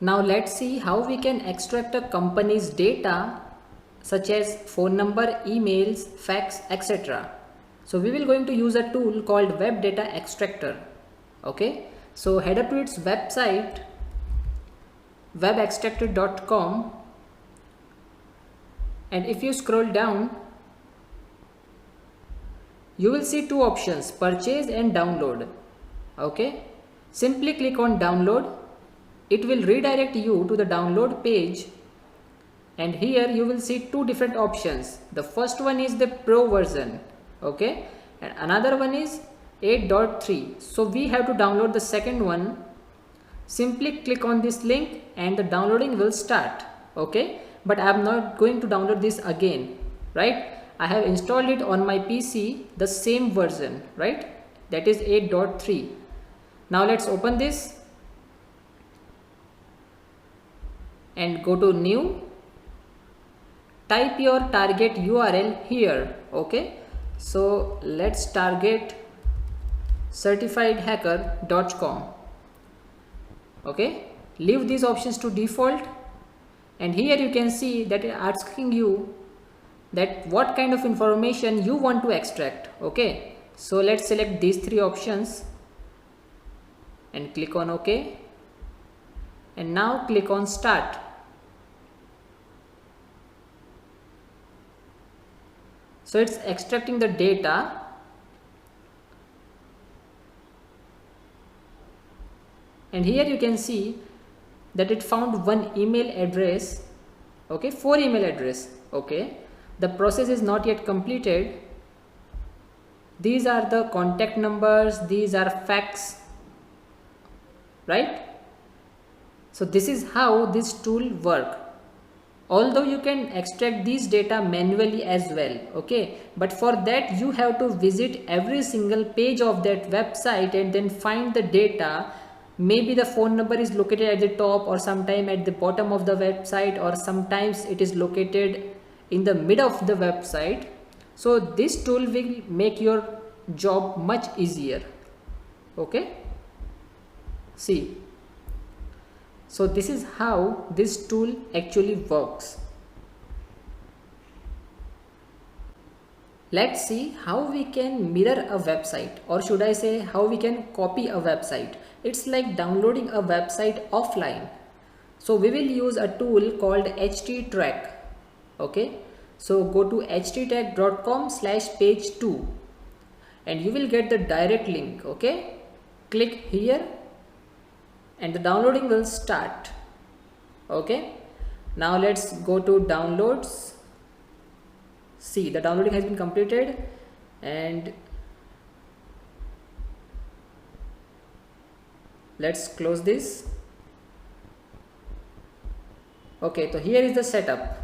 Now let's see how we can extract a company's data such as phone number, emails, fax, etc. So we will going to use a tool called Web Data Extractor. Okay, so head up to its website webextractor.com, and if you scroll down you will see two options, purchase and download. Okay, simply click on download. It will redirect you to the download page, and here you will see two different options. The first one is the Pro version, okay, and another one is 8.3. So we have to download the second one. Simply click on this link and the downloading will start. Okay, but I am not going to download this again, right? I have installed it on my PC, the same version, right? That is 8.3. Now let's open this and go to new. Type your target URL here. Okay, so let's target certifiedhacker.com. Okay, leave these options to default, and here you can see that it is asking you that what kind of information you want to extract. Okay, so let's select these three options and click on OK, and now click on start. So it's extracting the data, and here you can see that it found one email address. Okay, 4 email address. Okay, the process is not yet completed. These are the contact numbers, these are fax, right? So this is how this tool works. Although you can extract these data manually as well, okay, but for that you have to visit every single page of that website and then find the data. Maybe the phone number is located at the top, or sometime at the bottom of the website, or sometimes it is located in the mid of the website. So this tool will make your job much easier. Okay, see, so this is how this tool actually works. Let's see how we can mirror a website, or should I say how we can copy a website. It's like downloading a website offline. So we will use a tool called httrack. Okay, So go to htag.com/page2 and you will get the direct link. Okay, click here and the downloading will start. Okay, now let's go to downloads. See, the downloading has been completed and let's close this. Okay, so here is the setup.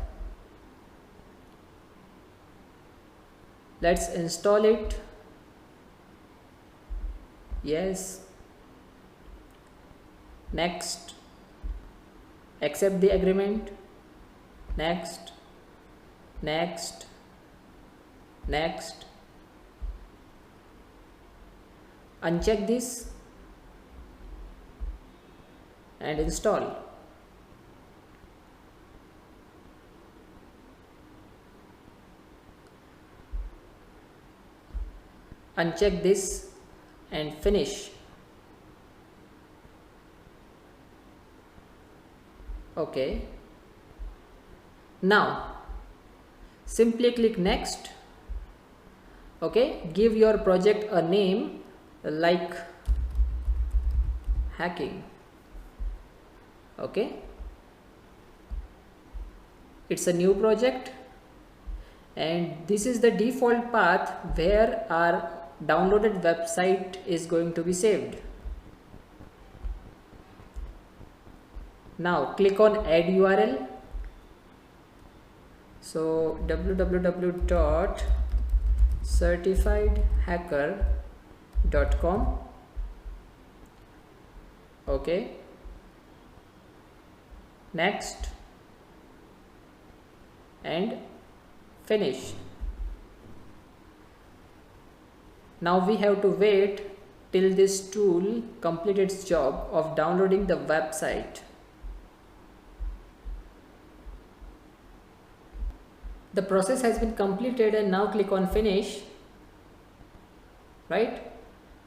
Let's install it. Yes. Next. Accept the agreement. Next. Next. Next. Uncheck this and install. Uncheck this and finish. Okay. Now simply click next. Okay, give your project a name like hacking. Okay, it's a new project and this is the default path where our downloaded website is going to be saved. Now click on add URL. So www.certifiedhacker.com. Okay, next and finish. Now we have to wait till this tool completes its job of downloading the website. The process has been completed and now click on finish. Right?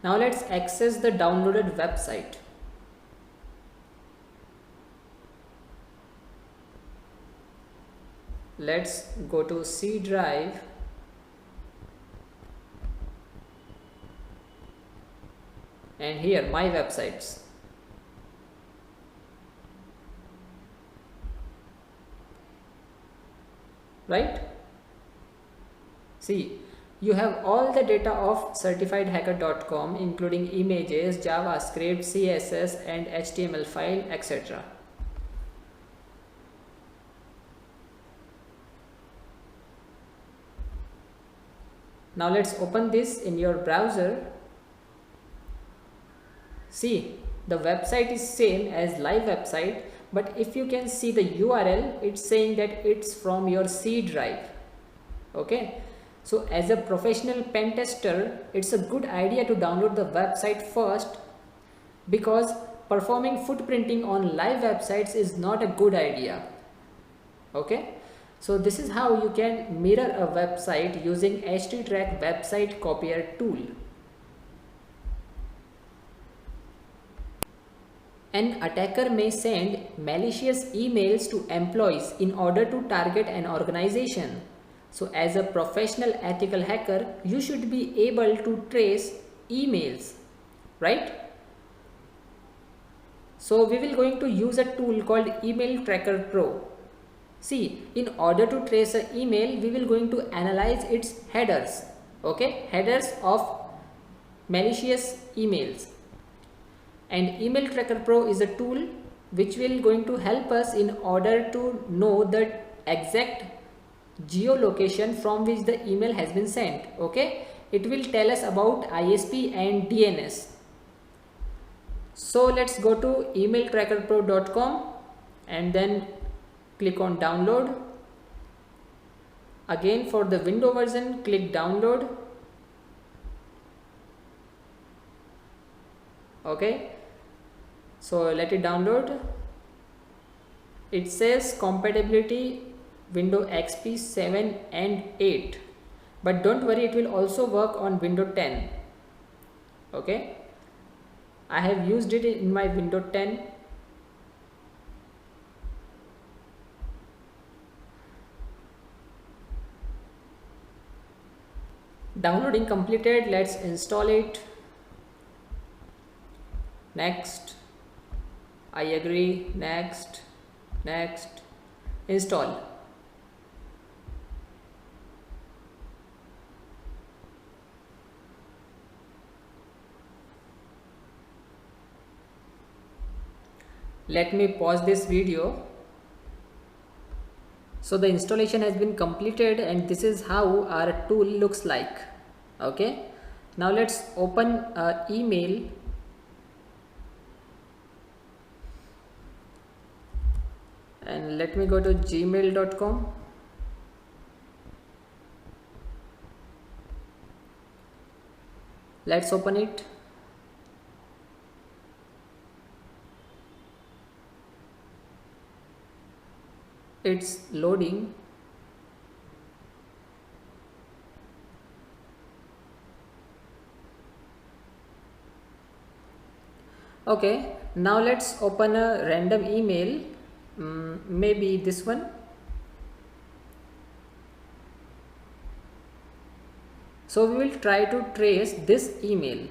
Now let's access the downloaded website. Let's go to C drive and here my websites. Right? See, you have all the data of certifiedhacker.com including images, JavaScript, CSS and HTML file, etc. Now let's open this in your browser. See, the website is same as live website, but if you can see the URL, it's saying that it's from your C drive. Okay, so as a professional pen tester, it's a good idea to download the website first because performing footprinting on live websites is not a good idea. Okay, so this is how you can mirror a website using httrack website copier tool. An attacker may send malicious emails to employees in order to target an organization. So as a professional ethical hacker, you should be able to trace emails, right? So we will going to use a tool called Email Tracker Pro. See, in order to trace an email, we will going to analyze its headers, okay? Headers of malicious emails. And Email Tracker Pro is a tool which will going to help us in order to know the exact geolocation from which the email has been sent. Okay, it will tell us about ISP and DNS. So let's go to emailtrackerpro.com and then click on download. Again, for the window version, click download. Okay, so let it download. It says compatibility Windows XP 7 and 8, but don't worry, it will also work on Windows 10. Okay, I have used it in my Windows 10. Downloading completed. Let's install it. Next. I agree. Next. Next. Install. Let me pause this video. So the installation has been completed and this is how our tool looks like. Okay. Now let's open email. And let me go to gmail.com. Let's open it. It's loading. Okay, now let's open a random email, maybe this one. So we will try to trace this email.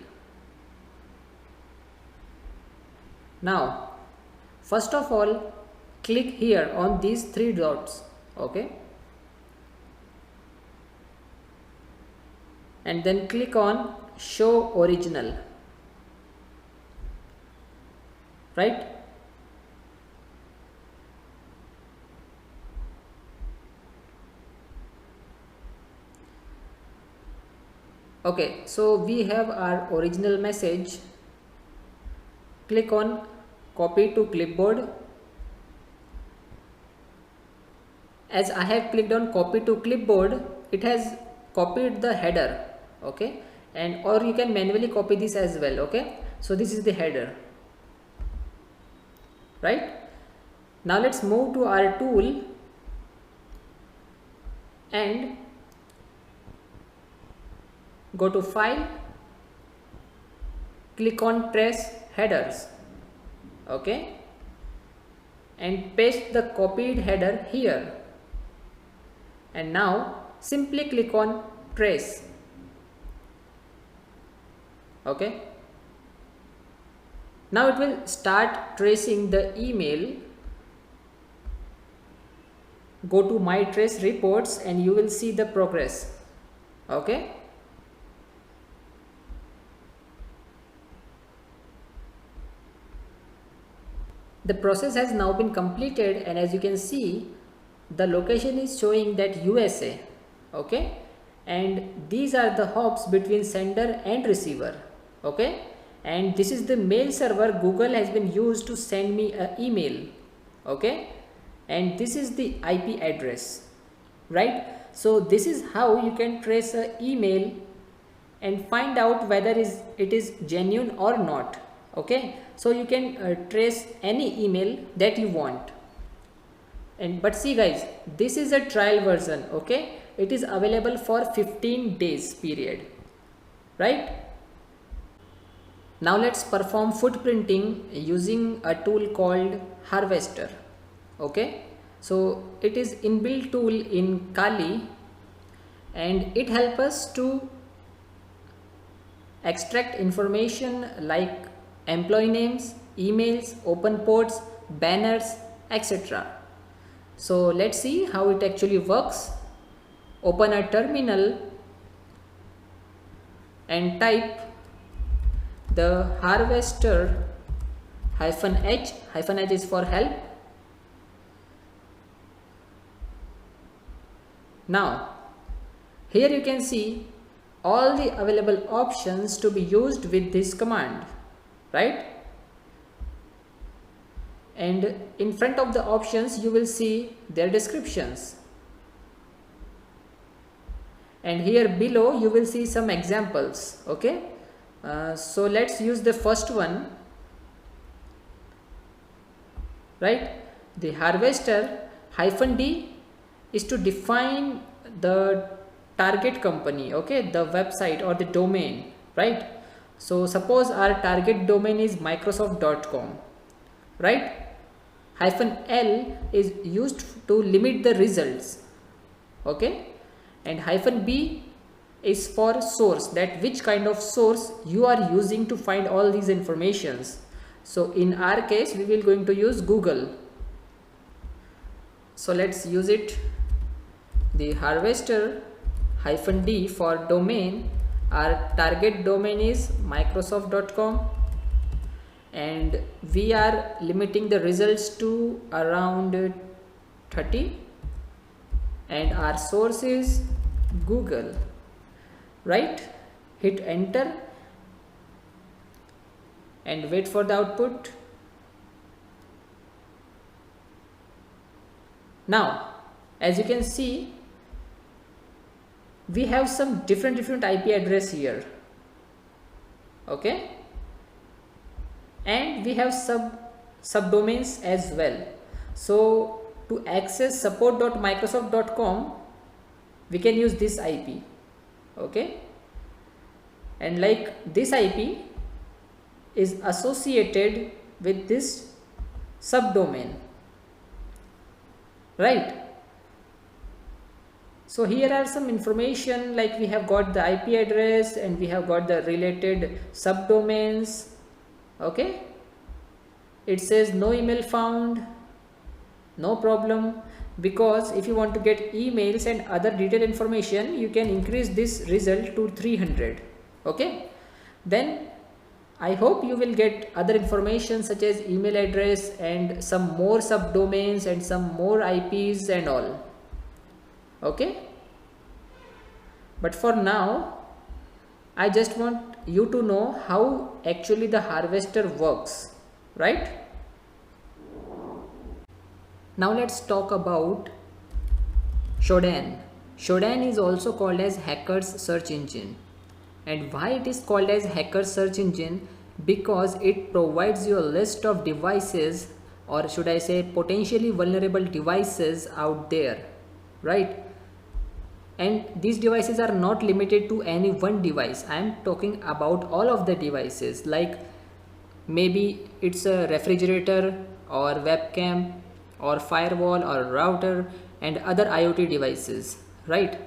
Now, first of all, click here on these three dots. Okay, and then click on show original. Right. Okay, so we have our original message. Click on copy to clipboard. As I have clicked on copy to clipboard, it has copied the header. Okay, and or you can manually copy this as well. Okay, so this is the header. Right. Now let's move to our tool and go to file, click on trace headers. Okay, and paste the copied header here, and now simply click on trace. Okay, now it will start tracing the email. Go to my trace reports and you will see the progress. Okay, the process has now been completed, and as you can see, the location is showing that USA. Okay, and these are the hops between sender and receiver. Okay, and this is the mail server Google has been used to send me an email. Okay, and this is the IP address. Right. So this is how you can trace an email and find out whether it is genuine or not. Okay, so you can trace any email that you want. And but see guys, this is a trial version. Okay, it is available for 15 days period. Right. Now let's perform footprinting using a tool called Harvester. Okay, so it is inbuilt tool in Kali and it helps us to extract information like employee names, emails, open ports, banners, etc. So let's see how it actually works. Open a terminal and type the harvester -h. -h is for help. Now here you can see all the available options to be used with this command, right? And in front of the options you will see their descriptions, and here below you will see some examples. Okay, so let's use the first one. Right, the harvester -d is to define the target company. Okay, the website or the domain. Right, so suppose our target domain is microsoft.com. Right, -l is used to limit the results. Okay, and -b is for source, that which kind of source you are using to find all these informations. So in our case we will going to use Google. So let's use it. The harvester -d for domain, our target domain is microsoft.com, and we are limiting the results to around 30, and our source is Google, right? Hit enter and wait for the output. Now as you can see, we have some different IP address here, okay, and we have subdomains as well. So to access support.microsoft.com we can use this IP, okay, and like this IP is associated with this subdomain, right? So here are some information, like we have got the IP address and we have got the related subdomains, okay. It says no email found, no problem, because if you want to get emails and other detailed information you can increase this result to 300, okay. Then I hope you will get other information such as email address and some more subdomains and some more IPs and all, okay. But for now I just want you to know how actually the harvester works, right? Now let's talk about Shodan. Shodan is also called as hacker's search engine. And why it is called as hacker's search engine? Because it provides you a list of devices, or should I say potentially vulnerable devices out there, right? And these devices are not limited to any one device. I am talking about all of the devices, like maybe it's a refrigerator or webcam or firewall or router and other IoT devices, right?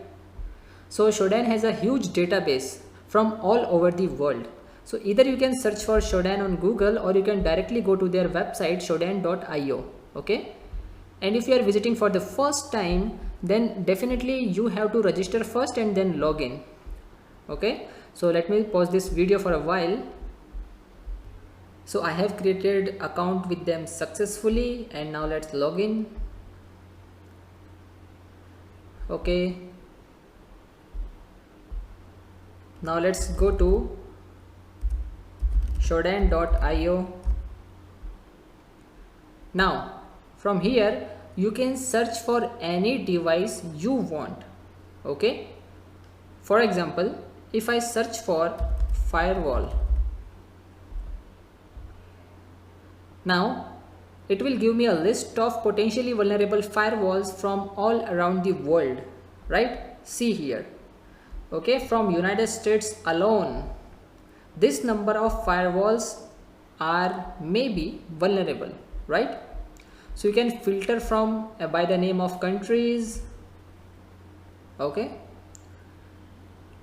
So Shodan has a huge database from all over the world. So either you can search for Shodan on Google or you can directly go to their website shodan.io, okay. And if you are visiting for the first time, then definitely you have to register first and then log in, okay. So let me pause this video for a while. So I have created account with them successfully, and now let's log in, okay. Now let's go to shodan.io. Now from here you can search for any device you want, okay. For example, if I search for firewall, now it will give me a list of potentially vulnerable firewalls from all around the world, right? See here, okay, from United States alone this number of firewalls are maybe vulnerable, right? So you can filter from by the name of countries, okay.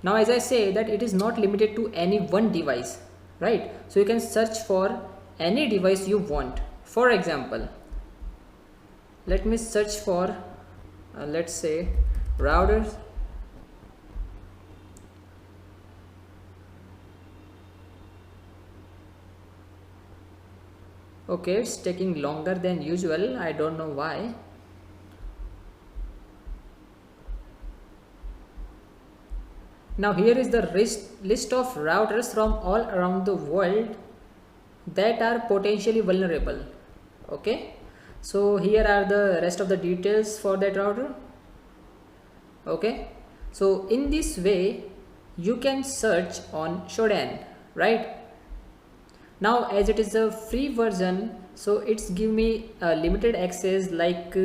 Now as I say that it is not limited to any one device, right? So you can search for any device you want. For example, let me search for let's say routers, okay. It's taking longer than usual, I don't know why. Now here is the list of routers from all around the world that are potentially vulnerable, okay. So here are the rest of the details for that router, okay. So in this way you can search on Shodan, right? Now as it is a free version, so it's give me a limited access, like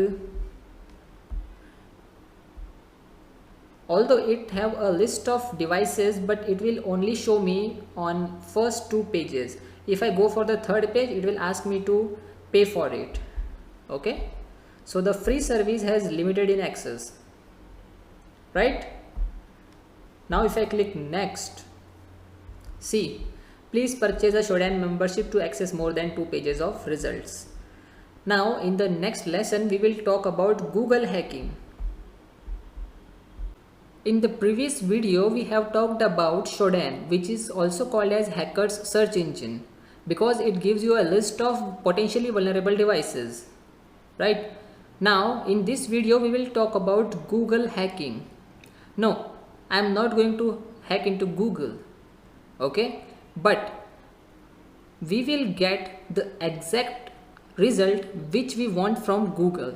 although it have a list of devices, but it will only show me on first 2 pages. If I go for the third page, it will ask me to pay for it, okay. So the free service has limited in access, right? Now if I click next, see, please purchase a Shodan membership to access more than 2 pages of results. Now in the next lesson we will talk about Google hacking. In the previous video we have talked about Shodan, which is also called as hacker's search engine, because it gives you a list of potentially vulnerable devices, right? Now in this video we will talk about Google hacking. No, I am not going to hack into Google, okay, but we will get the exact result which we want from Google.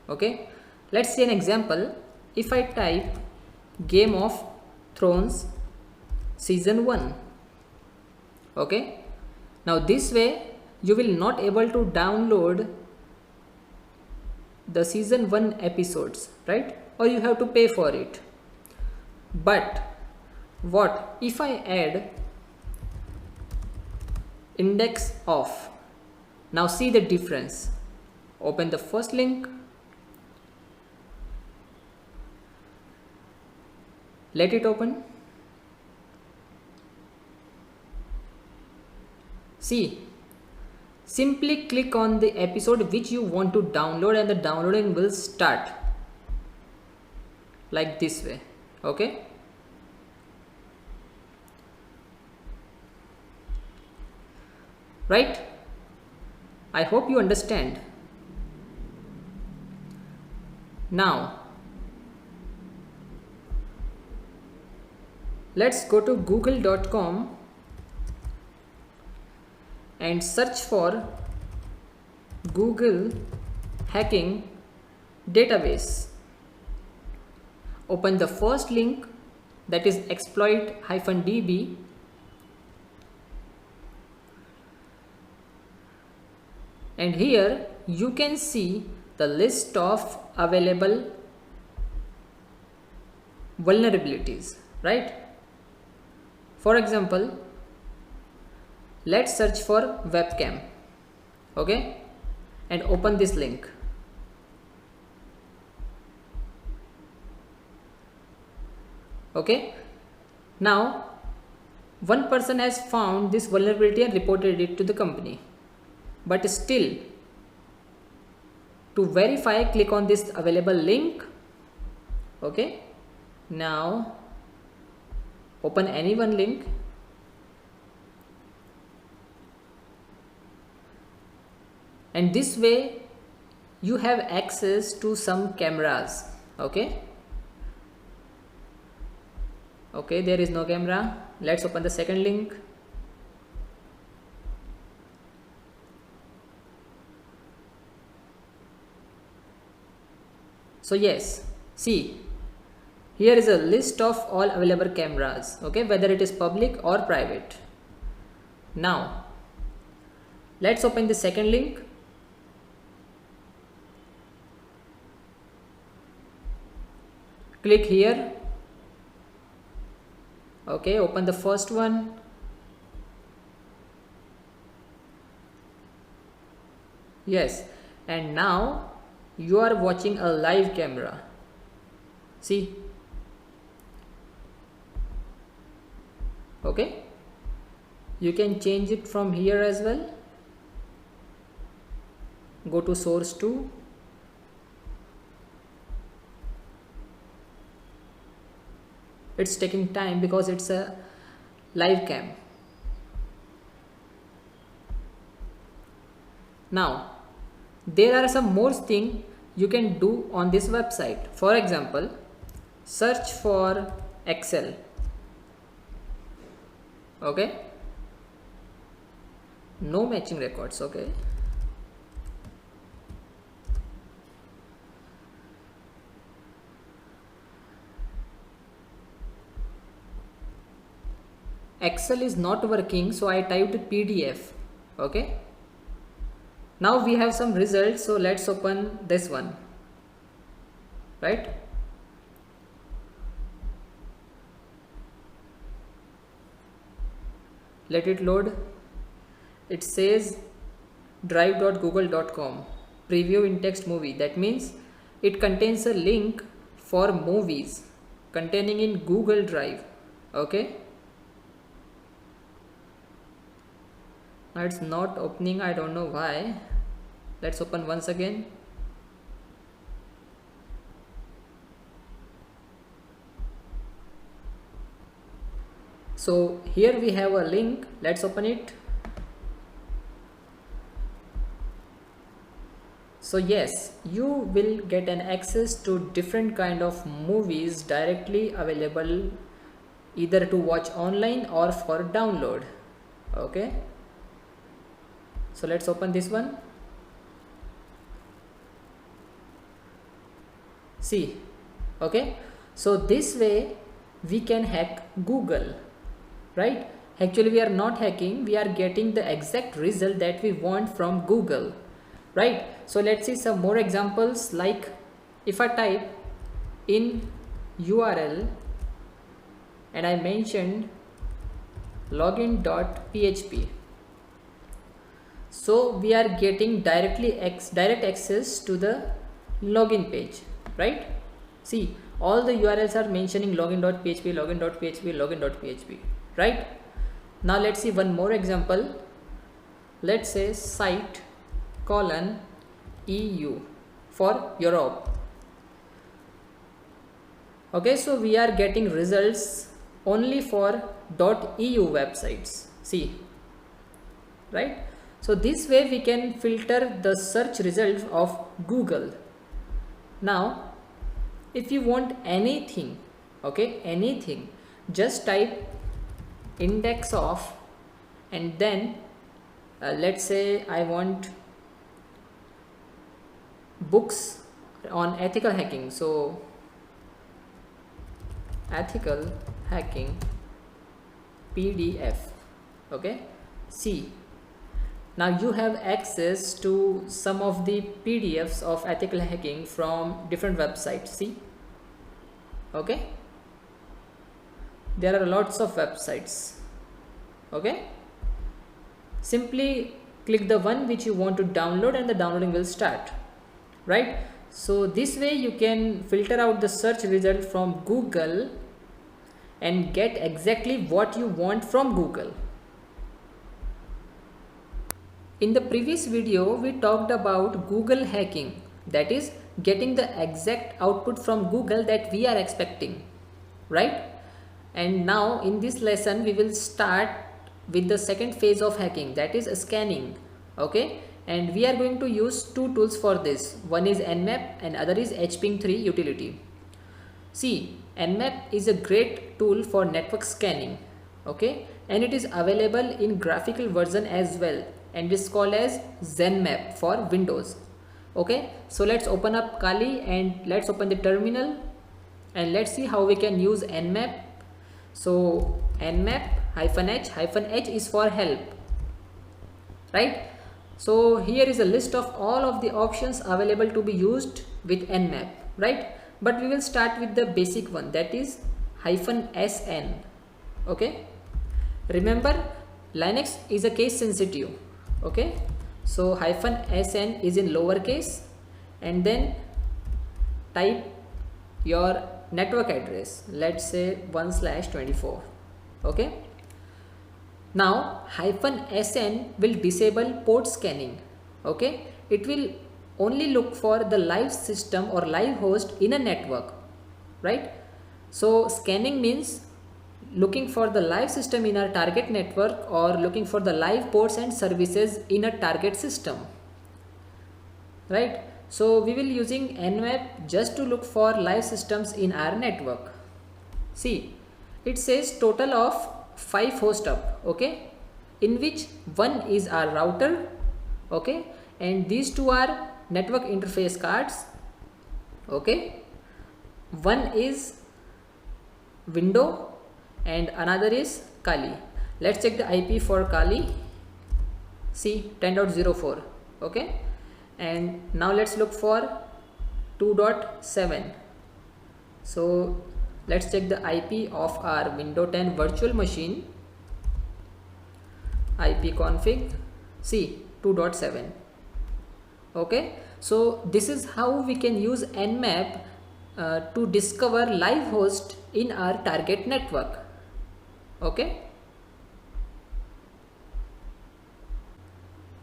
Okay, let's see an example. If I type Game of Thrones season 1, okay, now this way you will not able to download the season 1 episodes, right? Or you have to pay for it. But what if I add index off? Now see the difference. Open the first link, let it open. See, simply click on the episode which you want to download and the downloading will start like this way, okay? Right? I hope you understand. Now let's go to google.com and search for Google hacking database. Open the first link, that is exploit-db. And here you can see the list of available vulnerabilities, right? For example, let's search for webcam, okay, and open this link. Okay, now one person has found this vulnerability and reported it to the company. But still, to verify, click on this available link. Okay, now open any one link. And this way you have access to some cameras. Okay, okay, there is no camera. Let's open the second link. So yes, see, here is a list of all available cameras, okay, whether it is public or private. Now let's open the second link. Click here. Okay, open the first one. Yes, and now you are watching a live camera. See, okay, you can change it from here as well. Go to source 2. It's taking time because it's a live cam. Now there are some more things you can do on this website. For example, search for Excel. Okay, no matching records. Okay, Excel is not working, so I typed PDF. Okay, now we have some results, so let's open this one, right? Let it load. It says drive.google.com preview in text movie. That means it contains a link for movies. containing in Google Drive. Okay, now it's not opening, I don't know why. Let's open once again. So here we have a link, let's open it. So yes, you will get an access to different kind of movies directly available either to watch online or for download. Okay, so let's open this one. See, okay, so this way we can hack Google, right? Actually we are not hacking, we are getting the exact result that we want from Google, right? So let's see some more examples. Like if I type in URL and I mentioned login.php, so we are getting direct access to the login page, right? See, all the URLs are mentioning login.php, login.php, login.php, right? Now let's see one more example. Let's say site colon EU for Europe. Okay, so we are getting results only for .eu websites. See, right? So this way we can filter the search results of Google. Now if you want anything, okay, anything, just type index of and then let's say I want books on ethical hacking. So ethical hacking PDF. Okay, see, now you have access to some of the PDFs of ethical hacking from different websites. See, okay, there are lots of websites. Okay, simply click the one which you want to download and the downloading will start, right? So this way you can filter out the search result from Google and get exactly what you want from Google. In the previous video we talked about Google hacking, that is getting the exact output from Google that we are expecting, right? And now in this lesson we will start with the second phase of hacking, that is scanning. Okay, and we are going to use two tools for this. One is Nmap and other is hping3 utility. See, Nmap is a great tool for network scanning, okay, and it is available in graphical version as well, and is called as Zenmap for Windows. Okay, so let's open up Kali and let's open the terminal and let's see how we can use Nmap. So Nmap -h is for help, right? So here is a list of all of the options available to be used with Nmap, right? But we will start with the basic one, that is -sn. Okay, remember Linux is a case sensitive. Okay, so -sn is in lowercase and then type your network address, let's say 1/24. Okay, now -sn will disable port scanning. Okay, it will only look for the live system or live host in a network, right? So scanning means looking for the live system in our target network or looking for the live ports and services in a target system, right? So we will using Nmap just to look for live systems in our network. See, it says total of 5 hosts up, okay, in which one is our router, okay, and these two are network interface cards, okay, one is window and another is Kali. Let's check the IP for Kali. See, 10.04. okay, and now let's look for 2.7. so let's check the IP of our Windows 10 virtual machine. IP config, see, 2.7. okay, so this is how we can use Nmap to discover live host in our target network. Okay.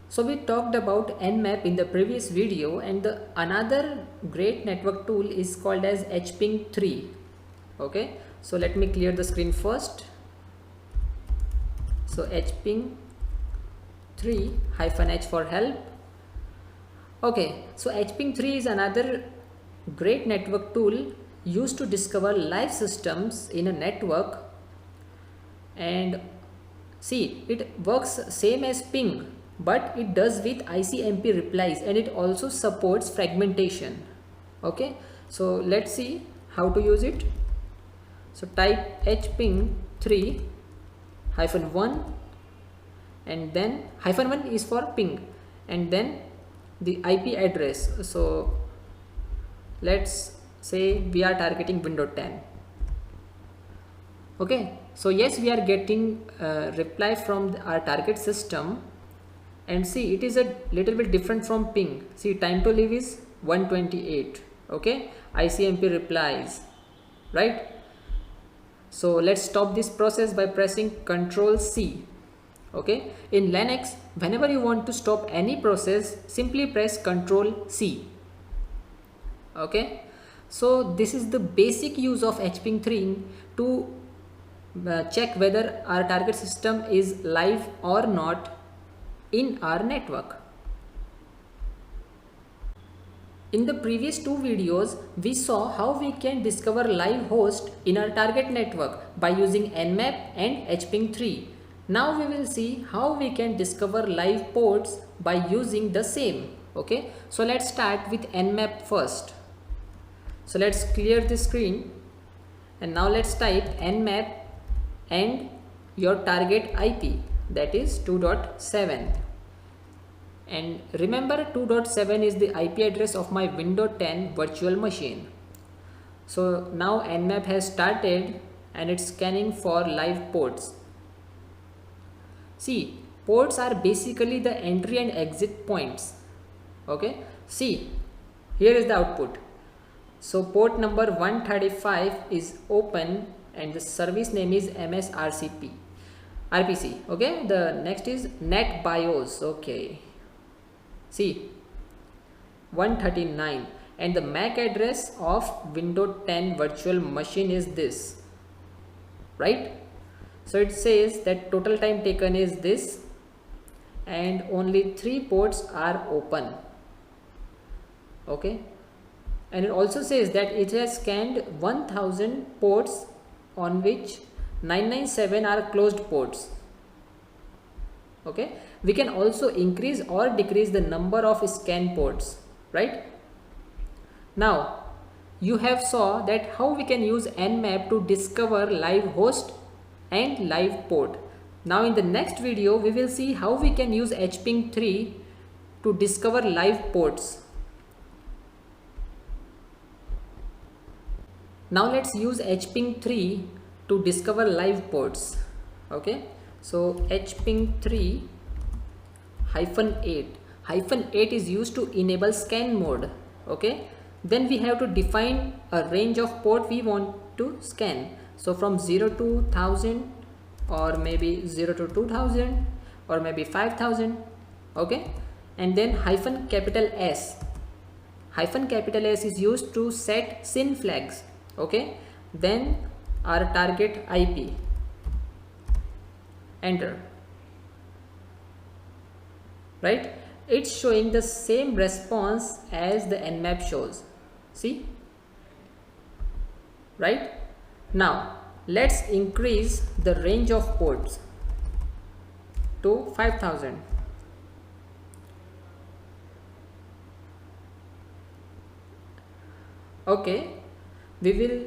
So we talked about Nmap in the previous video, and the another great network tool is called as hping3. Okay, so let me clear the screen first. So hping3-h for help. Okay, so hping3 is another great network tool used to discover live systems in a network, and see, it works same as ping, but it does with ICMP replies, and it also supports fragmentation. Okay, so let's see how to use it. So type hping3-1, and then -1 is for ping, and then the IP address. So let's say we are targeting Windows 10. Okay, so yes, we are getting a reply from our target system, and see, it is a little bit different from ping. See, time to live is 128. Okay, ICMP replies, right? So let's stop this process by pressing Ctrl C. Okay, in Linux, whenever you want to stop any process, simply press Ctrl C. Okay, so this is the basic use of hping3 to check whether our target system is live or not in our network. In the previous two videos, we saw how we can discover live host in our target network by using Nmap and hping3. Now we will see how we can discover live ports by using the same. Okay, so let's start with Nmap first. So let's clear the screen, and now let's type Nmap and your target IP, that is 2.7. And remember, 2.7 is the IP address of my Windows 10 virtual machine. So now Nmap has started and it's scanning for live ports. See, ports are basically the entry and exit points. Okay, see, here is the output. So port number 135 is open and the service name is MSRCP RPC. Okay, the next is NetBIOS. Okay, see, 139, and the MAC address of Windows 10 virtual machine is this, right? So it says that total time taken is this, and only 3 ports are open. Okay, and it also says that it has scanned 1000 ports, on which 997 are closed ports. Okay, we can also increase or decrease the number of scan ports, right? Now you have saw that how we can use Nmap to discover live host and live port. Now in the next video we will see how we can use hping3 to discover live ports. Now let's use hping3 to discover live ports. Okay, so hping3-8. -8 is used to enable scan mode. Okay, then we have to define a range of port we want to scan. So from 0 to 1000, or maybe 0 to 2000, or maybe 5000. Okay, and then -S. -S is used to set SYN flags. Okay, then our target IP. Enter. Right, it's showing the same response as the Nmap shows. See, right? Now let's increase the range of ports to 5000. Okay, we will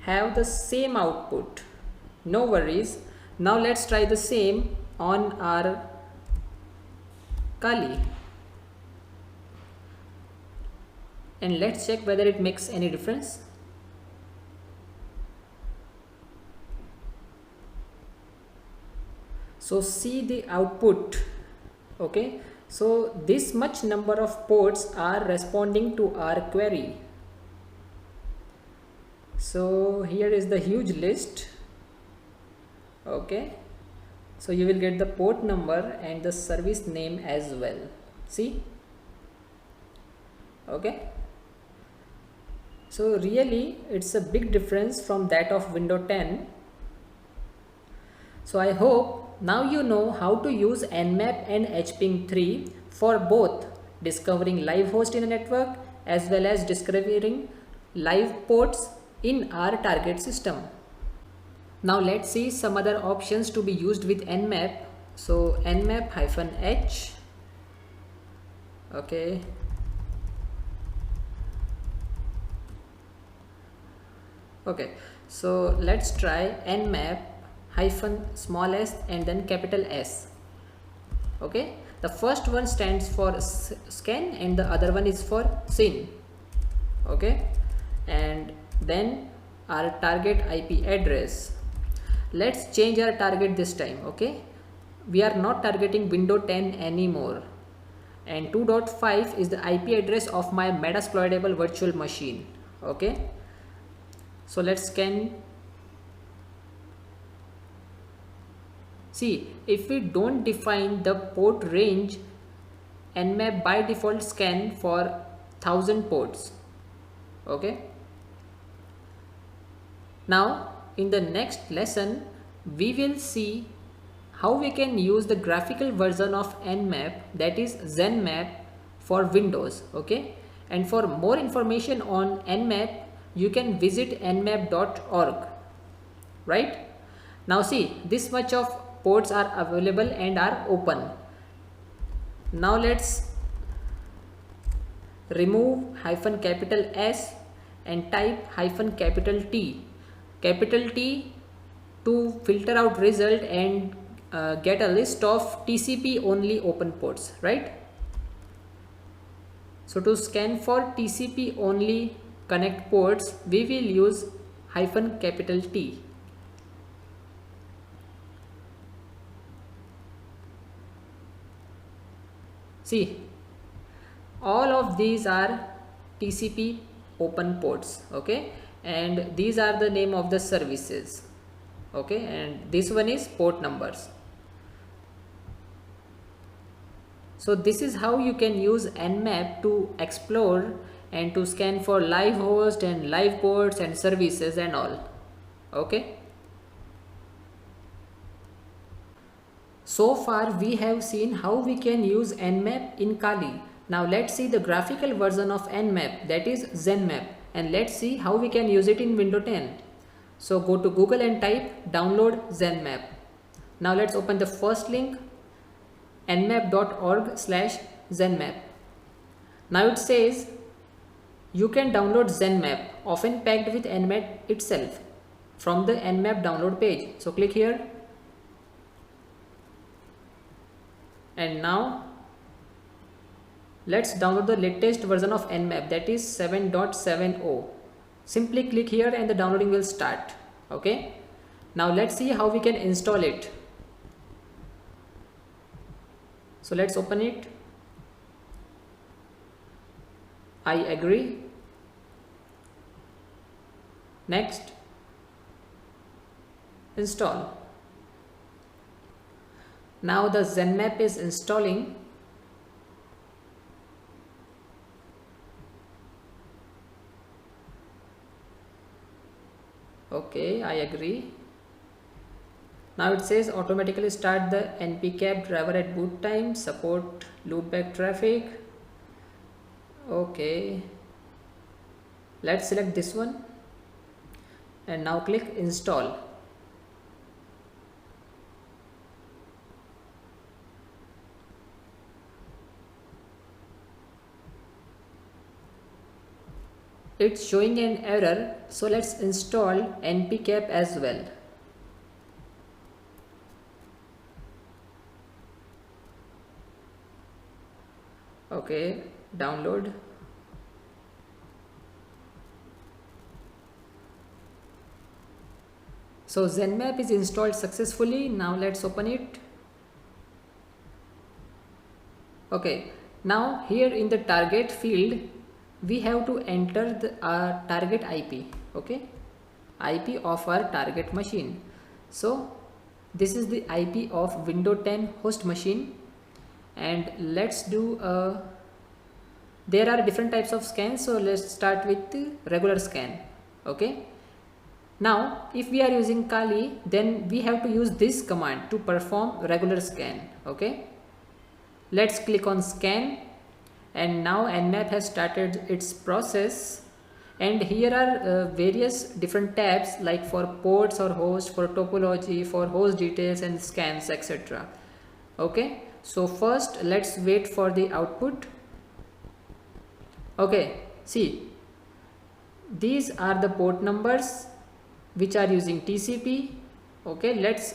have the same output, no worries. Now let's try the same on our Kali, and let's check whether it makes any difference. So see the output. Okay, so this much number of ports are responding to our query. So here is the huge list. Okay, so you will get the port number and the service name as well. See, okay, so really it's a big difference from that of Windows 10. So I hope now you know how to use Nmap and hping3 for both discovering live host in a network as well as discovering live ports in our target system. Now let's see some other options to be used with Nmap. So nmap-h, okay, okay, so let's try nmap small s and then capital S. Okay, the first one stands for scan and the other one is for SYN. Okay, and then our target IP address. Let's change our target this time. Okay, we are not targeting Windows 10 anymore, and 2.5 is the IP address of my Metasploitable virtual machine. Okay, so let's scan. See, if we don't define the port range, Nmap by default scan for 1000 ports. Okay, now in the next lesson we will see how we can use the graphical version of Nmap, that is ZenMap, for Windows. Okay, and for more information on Nmap you can visit nmap.org. right? Now see, this much of ports are available and are open. Now let's remove -S and type -T, capital T, to filter out result and get a list of TCP only open ports, right? So to scan for TCP only connect ports, we will use -T. See, all of these are TCP open ports. Okay, and these are the name of the services. Okay, and this one is port numbers. So this is how you can use Nmap to explore and to scan for live host and live ports and services and all. Okay, so far we have seen how we can use Nmap in Kali. Now let's see the graphical version of Nmap, that is ZenMap, and let's see how we can use it in Windows 10. So go to Google and type download ZenMap. Now let's open the first link, nmap.org/ZenMap. Now it says you can download ZenMap, often packed with Nmap itself, from the Nmap download page. So click here, and now let's download the latest version of Nmap, that is 7.70. Simply click here and the downloading will start. Okay, now let's see how we can install it. So let's open it. I agree. Next, install. Now the ZenMap is installing. Okay, I agree. Now it says automatically start the npcap driver at boot time, support loopback traffic. Okay, let's select this one and now click install. It's showing an error, so let's install npcap as well. Okay, download. So ZenMap is installed successfully. Now let's open it. Okay, now here in the target field we have to enter the target IP. Okay, IP of our target machine. So this is the IP of Windows 10 host machine, and let's do there are different types of scans, so let's start with the regular scan. Okay, now if we are using Kali, then we have to use this command to perform regular scan. Okay, let's click on scan, and now Nmap has started its process, and here are various different tabs like for ports or host, for topology, for host details and scans, etc. Okay, so first let's wait for the output. Okay, see, these are the port numbers which are using TCP. Okay, let's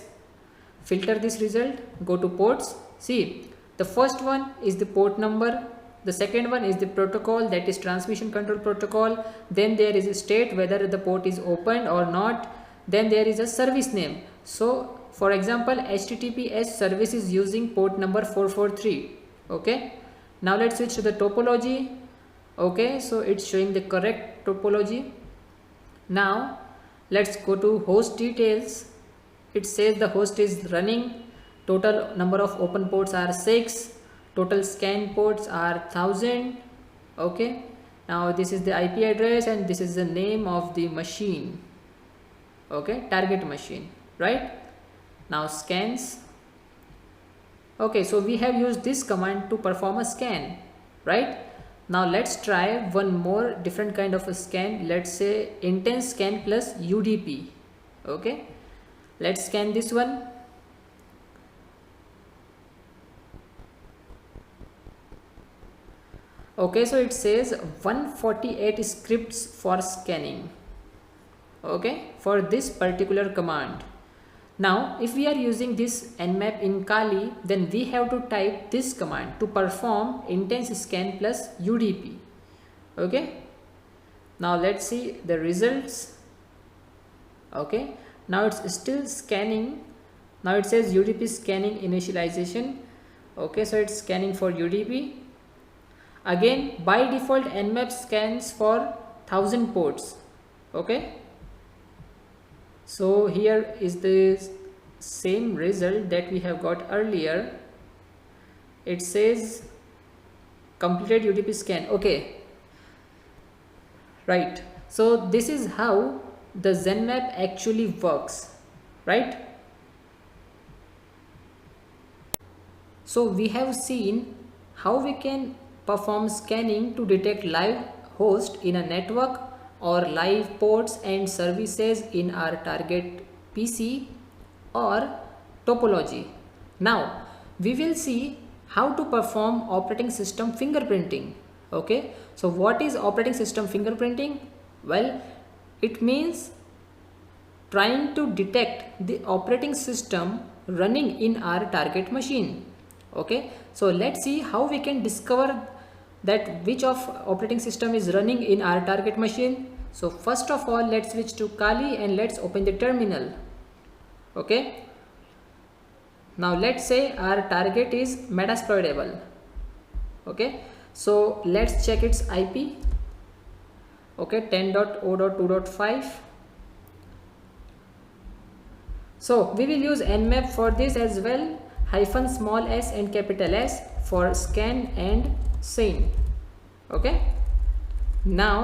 filter this result, go to ports. See, the first one is the port number, the second one is the protocol, that is transmission control protocol, then there is a state whether the port is opened or not, then there is a service name. So for example, HTTPS service is using port number 443. Okay, now let's switch to the topology. Okay, so it's showing the correct topology. Now let's go to host details. It says the host is running, total number of open ports are 6, total scan ports are 1000. Okay, now this is the IP address and this is the name of the machine. Okay, target machine, right? Now scans. Okay, so we have used this command to perform a scan, right? Now let's try one more different kind of a scan. Let's say intense scan plus UDP. Okay, let's scan this one. Okay, so it says 148 scripts for scanning. Okay, for this particular command. Now if we are using this Nmap in Kali, then we have to type this command to perform intense scan plus UDP. Okay, now let's see the results. Okay, now it's still scanning. Now it says UDP scanning initialization. Okay, so it's scanning for UDP. Again, by default Nmap scans for 1000 ports. Okay, so here is the same result that we have got earlier. It says completed UDP scan. Okay, right, so this is how the Zenmap actually works, right? So we have seen how we can perform scanning to detect live host in a network or live ports and services in our target PC or topology. Now we will see how to perform operating system fingerprinting. Okay, so what is operating system fingerprinting? Well, it means trying to detect the operating system running in our target machine. Okay, so let's see how we can discover that which of operating system is running in our target machine. So first of all, let's switch to Kali and let's open the terminal. Okay, now let's say our target is Metasploitable. Okay, so let's check its IP. Okay, 10.0.2.5. so we will use Nmap for this as well, -s and capital S for scan and send. Okay, now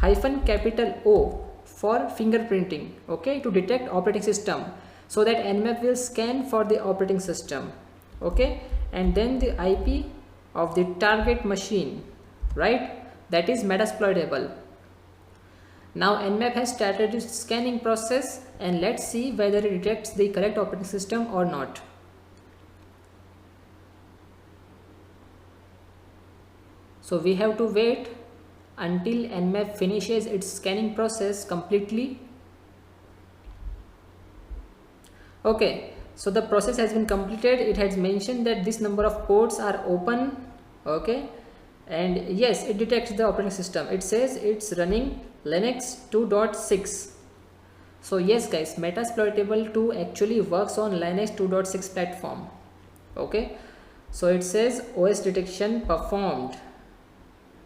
-O for fingerprinting, okay, to detect operating system, so that Nmap will scan for the operating system. Okay, and then the IP of the target machine, right, that is Metasploitable. Now Nmap has started its scanning process, and let's see whether it detects the correct operating system or not. So we have to wait until Nmap finishes its scanning process completely. Okay, so the process has been completed. It has mentioned that this number of ports are open. Okay, and yes, it detects the operating system. It says it's running Linux 2.6. So yes guys, Metasploitable 2 actually works on Linux 2.6 platform. Okay, so it says OS detection performed,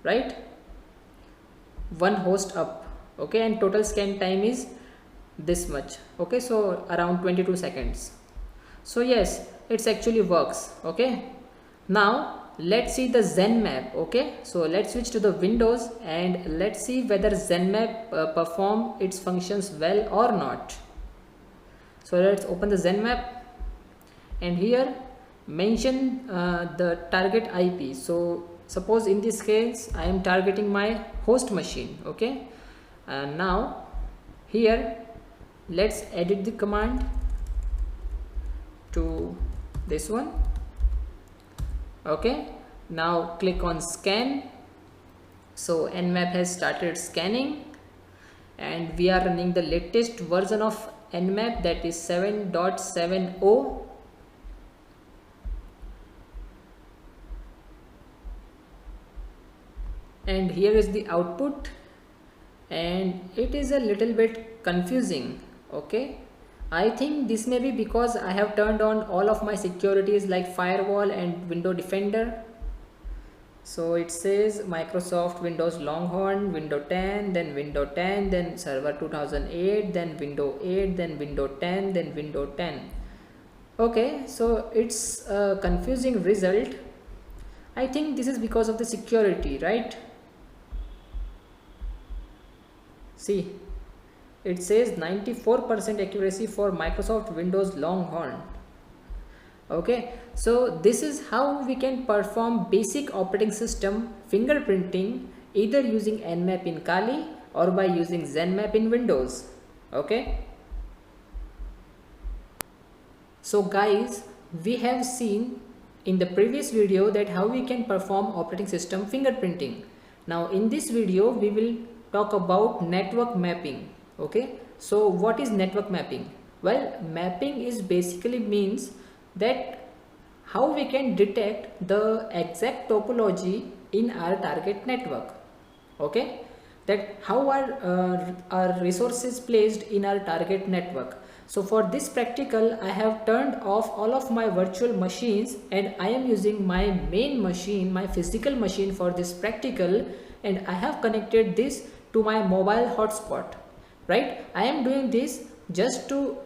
right? One host up. okay, and total scan time is this much, okay, so around 22 seconds. So yes, it's actually works. Okay, now let's see the ZenMap. Okay, so let's switch to the Windows and let's see whether ZenMap perform its functions well or not. So let's open the ZenMap and here mention the target IP. So suppose in this case I am targeting my host machine. Okay, and now here let's edit the command to this one. Okay, now click on scan. So Nmap has started scanning and we are running the latest version of Nmap, that is 7.70. and here is the output and it is a little bit confusing. Okay, I think this may be because I have turned on all of my securities like firewall and window defender. So it says Microsoft Windows Longhorn, Windows 10, then Windows 10, then Server 2008, then Windows 8, then Windows 10, then Windows 10. Okay, so it's a confusing result. I think this is because of the security, right? See, it says 94% accuracy for Microsoft Windows Longhorn. Okay, so this is how we can perform basic operating system fingerprinting either using Nmap in Kali or by using ZenMap in Windows. Okay, so guys, we have seen in the previous video that how we can perform operating system fingerprinting. Now in this video we will talk about network mapping. Okay, so what is network mapping? Well, mapping is basically means that how we can detect the exact topology in our target network. Okay, that how are our resources placed in our target network. So for this practical I have turned off all of my virtual machines and I am using my main machine, my physical machine for this practical, and I have connected this to my mobile hotspot. Right, I am doing this just to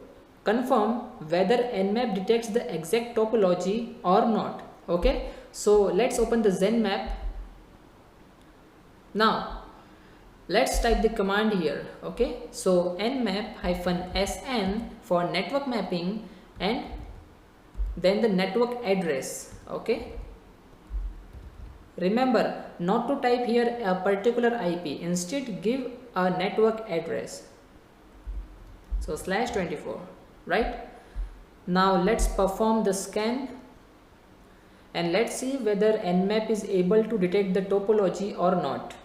confirm whether Nmap detects the exact topology or not. Okay, so let's open the ZenMap. Now let's type the command here. Okay, so nmap-sn for network mapping and then the network address. Okay, remember not to type here a particular IP, instead give a network address. So /24. Right, now let's perform the scan and let's see whether Nmap is able to detect the topology or not.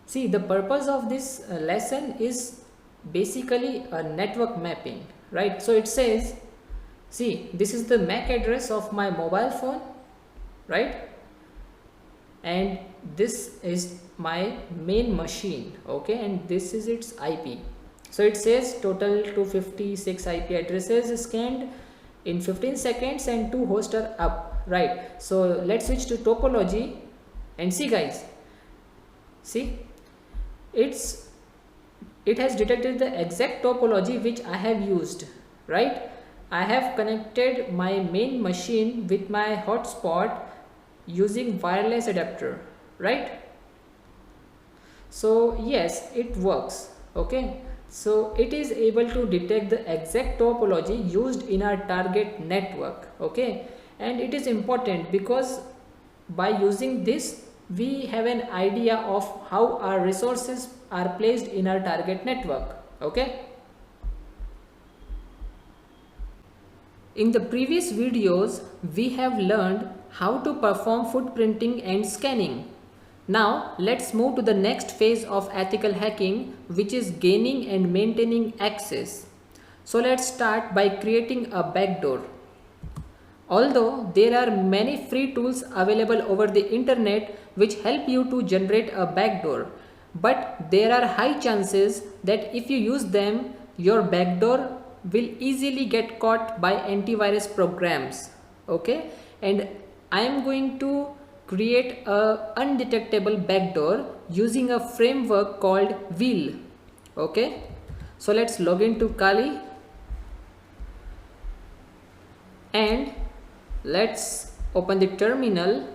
See, the purpose of this lesson is basically a network mapping, right? So it says, see, this is the MAC address of my mobile phone, right? And this is my main machine. Okay, and this is its IP. So it says total 256 IP addresses scanned in 15 seconds and 2 hosts are up. Right, so let's switch to topology and see guys, see, it has detected the exact topology which I have used. Right, I have connected my main machine with my hotspot using wireless adapter. Right, so yes, it works. Okay, so it is able to detect the exact topology used in our target network. Okay, and it is important because by using this we have an idea of how our resources are placed in our target network. Okay, in the previous videos we have learned how to perform footprinting and scanning. Now let's move to the next phase of ethical hacking, which is gaining and maintaining access. So let's start by creating a backdoor. Although there are many free tools available over the internet which help you to generate a backdoor, but there are high chances that if you use them, your backdoor will easily get caught by antivirus programs. Okay, and I am going to create a undetectable backdoor using a framework called wheel. Okay, so let's log into Kali and let's open the terminal.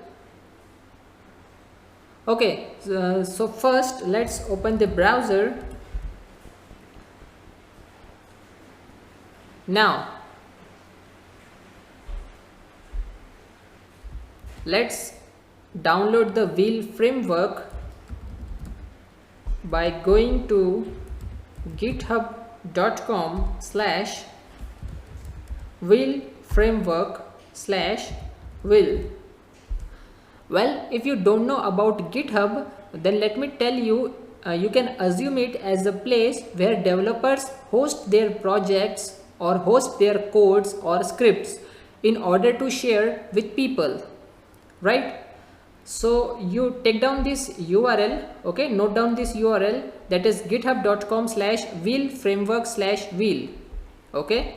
Okay, so first let's open the browser. Now let's download the wheel framework by going to github.com/wheel-framework/wheel. Well, if you don't know about GitHub, then let me tell you, you can assume it as a place where developers host their projects or host their codes or scripts in order to share with people, right? So you take down this URL, okay, note down this URL, that is github.com/wheel-framework/wheel. Okay,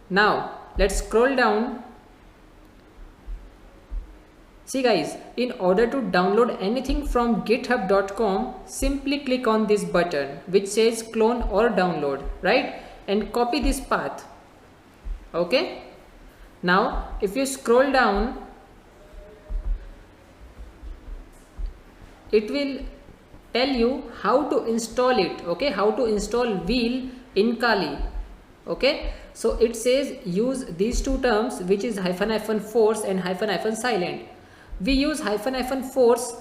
now let's scroll down. See guys, in order to download anything from github.com, simply click on this button which says clone or download, right, and copy this path. Okay, now if you scroll down, it will tell you how to install it. Okay, how to install wheel in Kali. Okay, so it says use these two terms, which is --force and --silent. We use --force.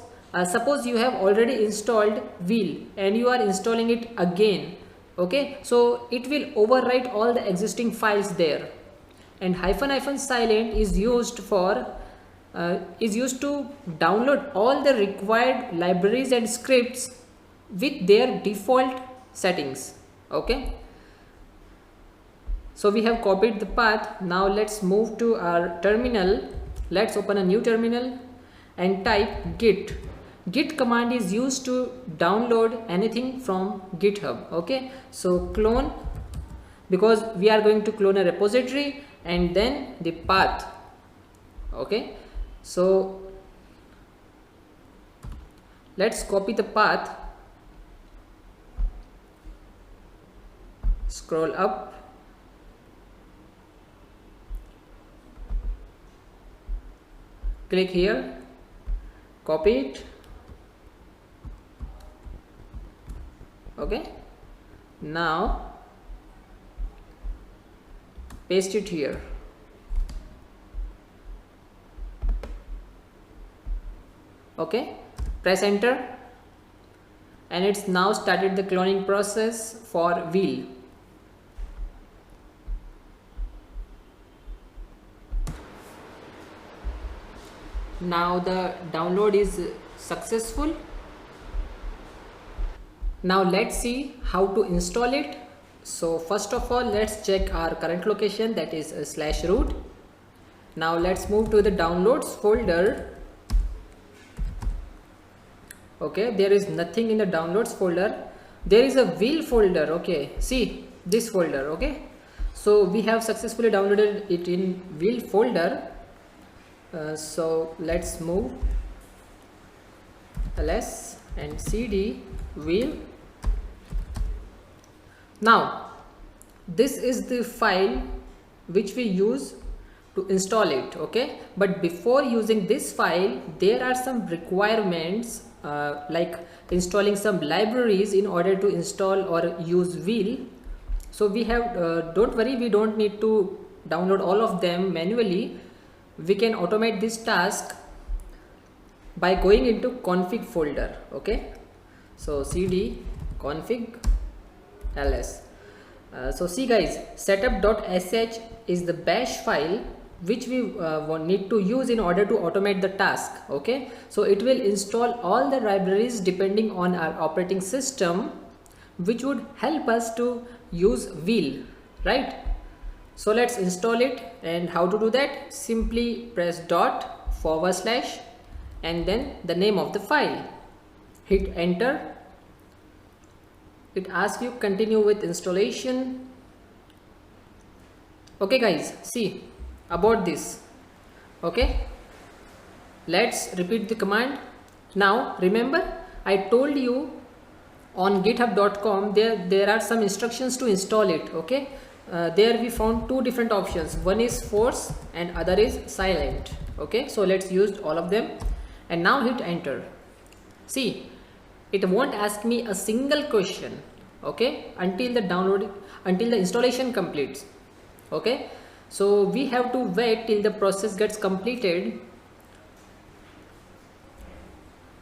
Suppose you have already installed wheel and you are installing it again. Okay, so it will overwrite all the existing files there. And --silent is used for to download all the required libraries and scripts with their default settings. Okay, so we have copied the path. Now let's move to our terminal. Let's open a new terminal and type git. Git command is used to download anything from GitHub. Okay, so clone, because we are going to clone a repository, and then the path. Okay, so let's copy the path, scroll up, click here, copy it. Okay, now paste it here. Okay, press enter, and it's now started the cloning process for wheel. Now the download is successful. Now let's see how to install it. So first of all, let's check our current location, that is /root. Now let's move to the downloads folder. Okay, there is nothing in the downloads folder. There is a wheel folder. Okay, see this folder. Okay, so we have successfully downloaded it in wheel folder. So let's move ls and cd wheel. Now this is the file which we use to install it. Okay, but before using this file, there are some requirements, like installing some libraries in order to install or use wheel. So we have, don't worry, we don't need to download all of them manually. We can automate this task by going into config folder. Okay, so cd config ls. So see guys, setup.sh is the bash file which we need to use in order to automate the task. Okay, so it will install all the libraries depending on our operating system, which would help us to use wheel, right? So let's install it. And how to do that? Simply press // and then the name of the file, hit enter. It asks you continue with installation. Okay guys, see about this. Okay, Let's repeat the command. Now remember, I told you on github.com there are some instructions to install it. Okay, there we found two different options. One is force and other is silent. Okay, so let's use all of them and now hit enter. See, it won't ask me a single question, okay, until the installation completes. Okay, so we have to wait till the process gets completed.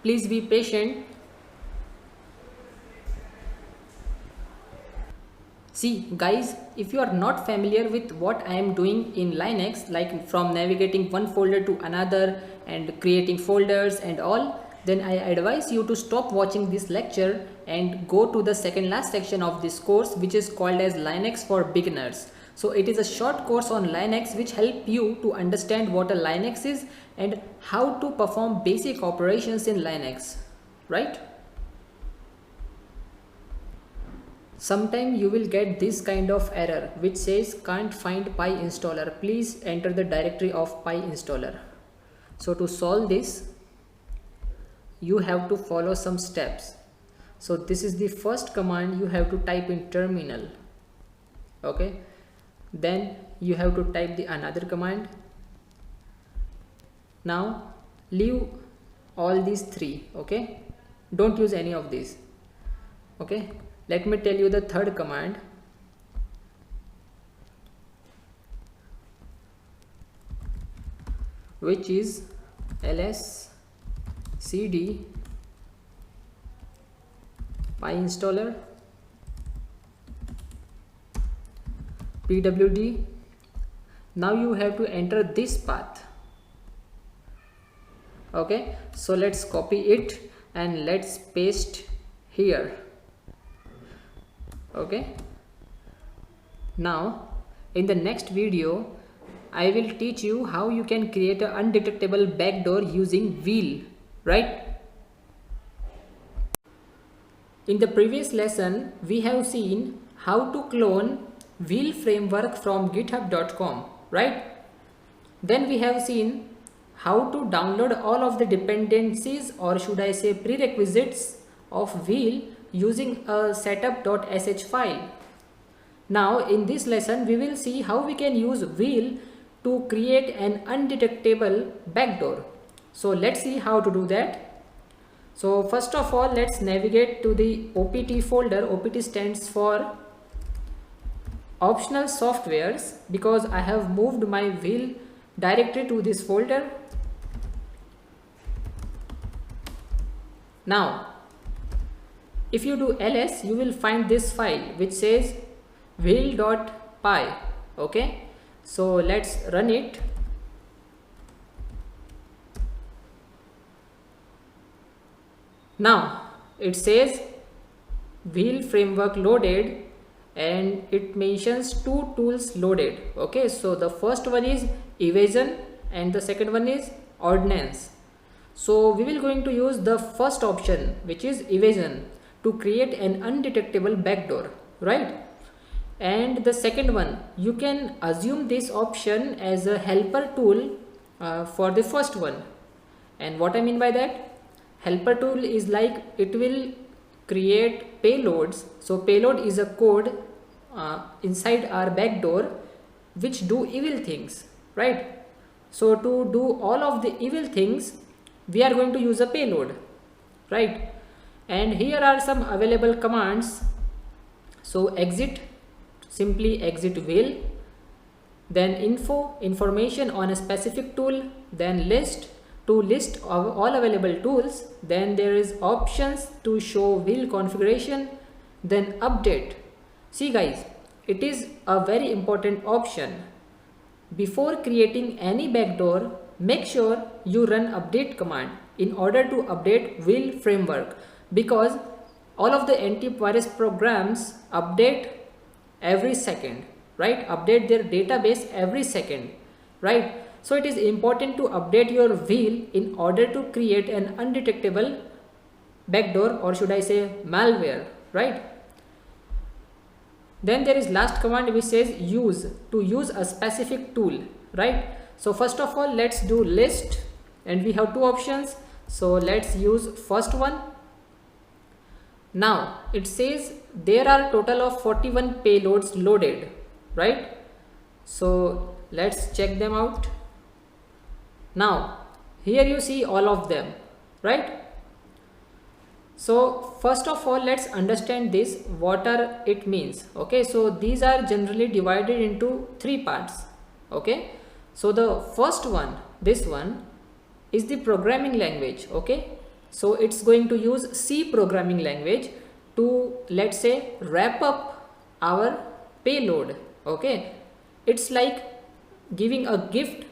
Please be patient. See guys, if you are not familiar with what I am doing in Linux, like from navigating one folder to another and creating folders and all, then I advise you to stop watching this lecture and go to the second last section of this course, which is called as Linux for Beginners. So it is a short course on Linux which help you to understand what a Linux is and how to perform basic operations in Linux, right? Sometime you will get this kind of error which says can't find Pi installer. Please enter the directory of Pi installer. So to solve this, you have to follow some steps. So this is the first command you have to type in terminal. Okay, then you have to type the another command. Now leave all these three. Okay, don't use any of these. Okay, let me tell you the third command. Which is ls cd pi installer pwd. Now you have to enter this path. Okay, so let's copy it and let's paste here. Okay, now in the next video I will teach you how you can create an undetectable backdoor using wheel, right? In the previous lesson we have seen how to clone wheel framework from github.com, right? Then we have seen how to download all of the dependencies, or should I say prerequisites, of wheel using a setup.sh file. Now in this lesson we will see how we can use wheel to create an undetectable backdoor. So let's see how to do that. So first of all, let's navigate to the OPT folder. OPT stands for optional softwares, because I have moved my wheel directly to this folder. Now if you do ls, you will find this file which says wheel.py. okay, so let's run it. Now it says wheel framework loaded and it mentions two tools loaded. Okay, so the first one is evasion and the second one is ordnance. So we will going to use the first option, which is evasion, to create an undetectable backdoor, right? And the second one, you can assume this option as a helper tool for the first one. And what I mean by that, helper tool is like it will create payloads. So payload is a code inside our backdoor which do evil things, right? So to do all of the evil things, we are going to use a payload, right? And here are some available commands. So exit, simply exit wheel, then information on a specific tool, then list, to list of all available tools, then there is options to show wheel configuration, then update. See guys, it is a very important option. Before creating any backdoor, make sure you run update command in order to update wheel framework, because all of the antivirus programs update every second, right? Update their database every second, right? So it is important to update your wheel in order to create an undetectable backdoor, or should I say malware, right? Then there is last command which says use, to use a specific tool, right? So first of all, let's do list and we have two options. So let's use first one. Now it says there are total of 41 payloads loaded, right? So let's check them out. Now here you see all of them, right? So first of all, let's understand this, what are it means. Okay, so these are generally divided into three parts. Okay, so the first one, this one, is the programming language. Okay, so it's going to use C programming language to, let's say, wrap up our payload. Okay, it's like giving a gift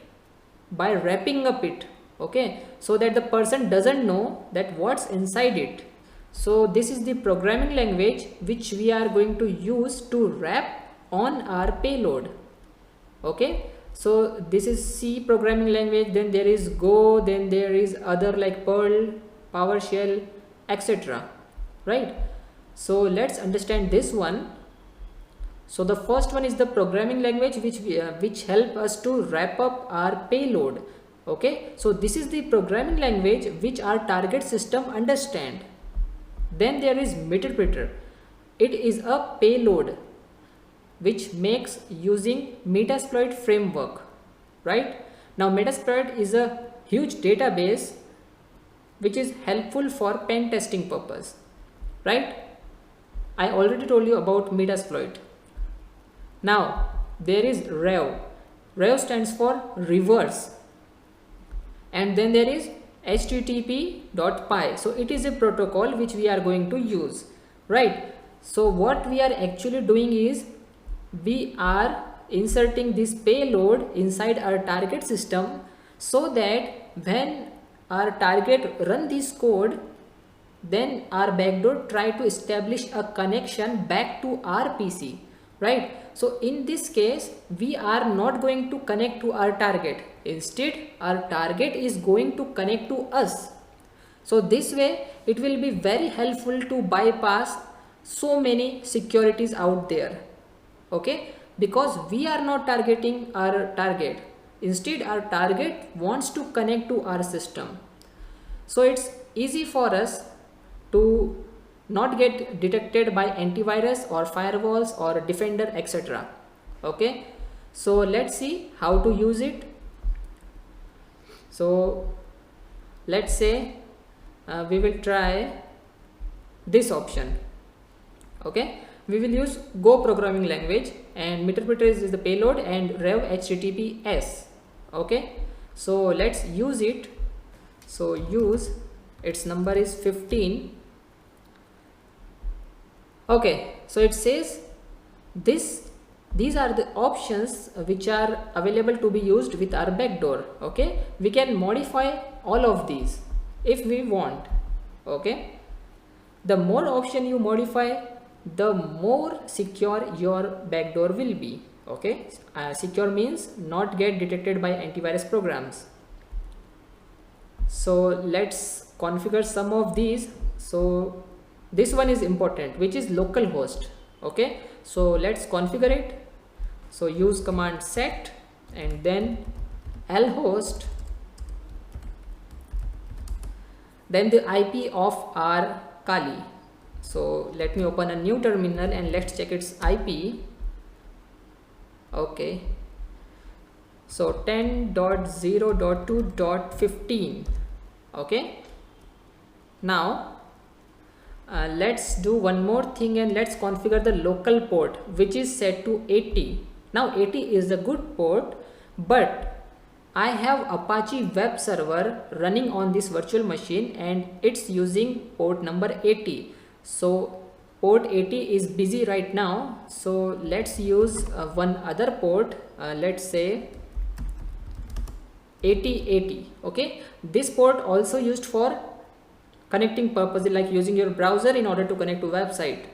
by wrapping up it. Okay, so that the person doesn't know that what's inside it. So this is the programming language which we are going to use to wrap on our payload. Okay, so this is C programming language, then there is Go, then there is other like Perl, PowerShell, etc. Right? So let's understand this one. So the first one is the programming language which help us to wrap up our payload. Okay, so this is the programming language which our target system understand. Then there is Meterpreter. It is a payload which makes using Metasploit framework, right? Now Metasploit is a huge database which is helpful for pen testing purpose, right? I already told you about Metasploit. Now there is Rev. Rev stands for reverse, and then there is http.py. so it is a protocol which we are going to use, right? So what we are actually doing is we are inserting this payload inside our target system, so that when our target run this code, then our backdoor try to establish a connection back to our PC, right? So in this case we are not going to connect to our target, instead our target is going to connect to us. So this way it will be very helpful to bypass so many securities out there. Okay, because we are not targeting our target, instead our target wants to connect to our system. So it's easy for us to not get detected by antivirus or firewalls or defender, etc. Okay, so let's see how to use it. So let's say we will try this option. Okay, we will use Go programming language, and Meterpreter is the payload, and Rev HTTPS. Okay, so let's use it. So use, its number is 15. Okay, so it says these are the options which are available to be used with our backdoor. Okay, we can modify all of these if we want. Okay, the more option you modify, the more secure your backdoor will be. Okay, secure means not get detected by antivirus programs. So let's configure some of these. So this one is important, which is localhost. Okay, so let's configure it. So use command set and then lhost, then the IP of our Kali. So let me open a new terminal and let's check its IP. Okay, so 10.0.2.15. okay, now let's do one more thing and let's configure the local port, which is set to 80. Now 80 is a good port, but I have Apache web server running on this virtual machine and it's using port number 80. So port 80 is busy right now, so let's use one other port, let's say 8080. okay, this port also used for connecting purposes, like using your browser in order to connect to website,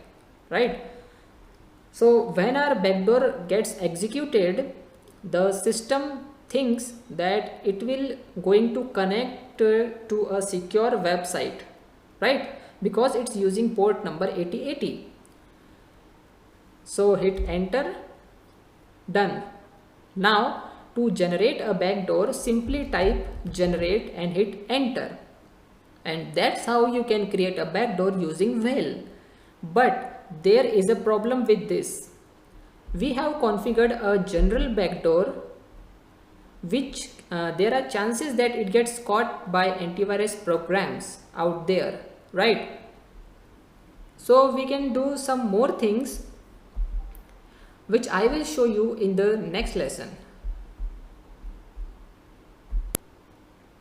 right? So when our backdoor gets executed, the system thinks that it will going to connect to a secure website, right? Because it's using port number 8080. So hit enter, done. Now to generate a backdoor, simply type generate and hit enter. And that's how you can create a backdoor using val. But there is a problem with this. We have configured a general backdoor which there are chances that it gets caught by antivirus programs out there, right? So we can do some more things which I will show you in the next lesson.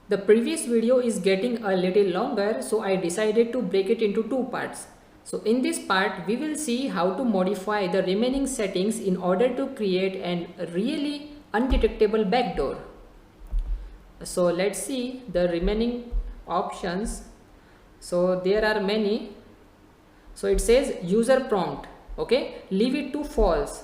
The previous video is getting a little longer, so I decided to break it into two parts. So in this part, we will see how to modify the remaining settings in order to create an really undetectable backdoor. So let's see the remaining options. So there are many. So it says user prompt, okay, leave it to false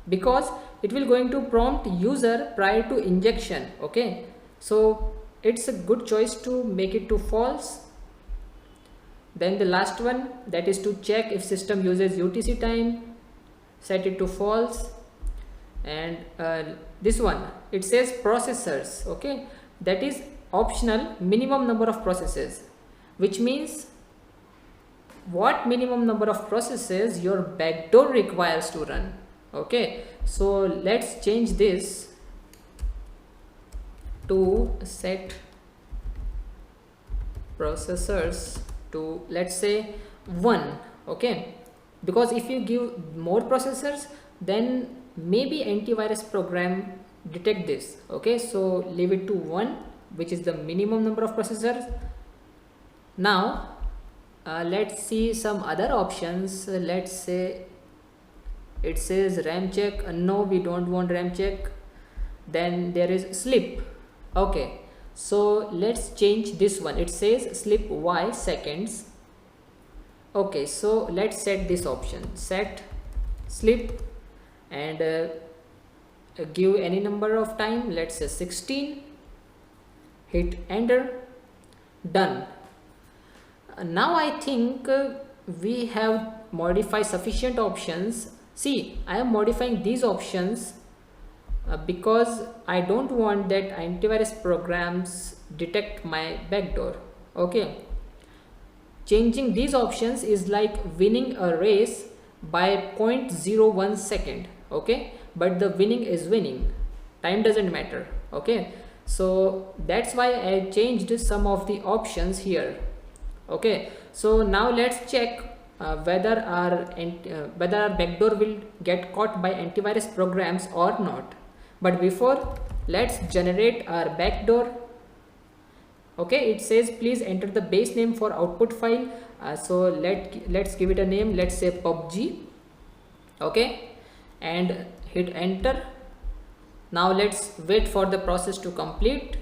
because it will going to prompt user prior to injection, okay. So it's a good choice to make it to false. Then the last one, that is to check if system uses UTC time, set it to false. And this one, it says processors, okay, that is optional, minimum number of processes, which means what minimum number of processes your backdoor requires to run, okay. So let's change this to set processors to, let's say, 1, okay, because if you give more processors then maybe antivirus program detect this, okay. So leave it to 1, which is the minimum number of processors. Now let's see some other options. Let's say it says RAM check, no, we don't want RAM check. Then there is sleep, okay. So let's change this one, it says sleep Y seconds, okay. So let's set this option, set sleep, and give any number of time, let's say 16, hit enter, done. Now I think we have modified sufficient options. See, I am modifying these options because I don't want that antivirus programs detect my backdoor, okay. Changing these options is like winning a race by 0.01 second, okay, but the winning is winning, time doesn't matter, okay. So that's why I changed some of the options here, okay. So now let's check whether our backdoor will get caught by antivirus programs or not. But before, let's generate our backdoor, okay. It says please enter the base name for output file. So let's give it a name, let's say PUBG, okay, and hit enter. Now let's wait for the process to complete.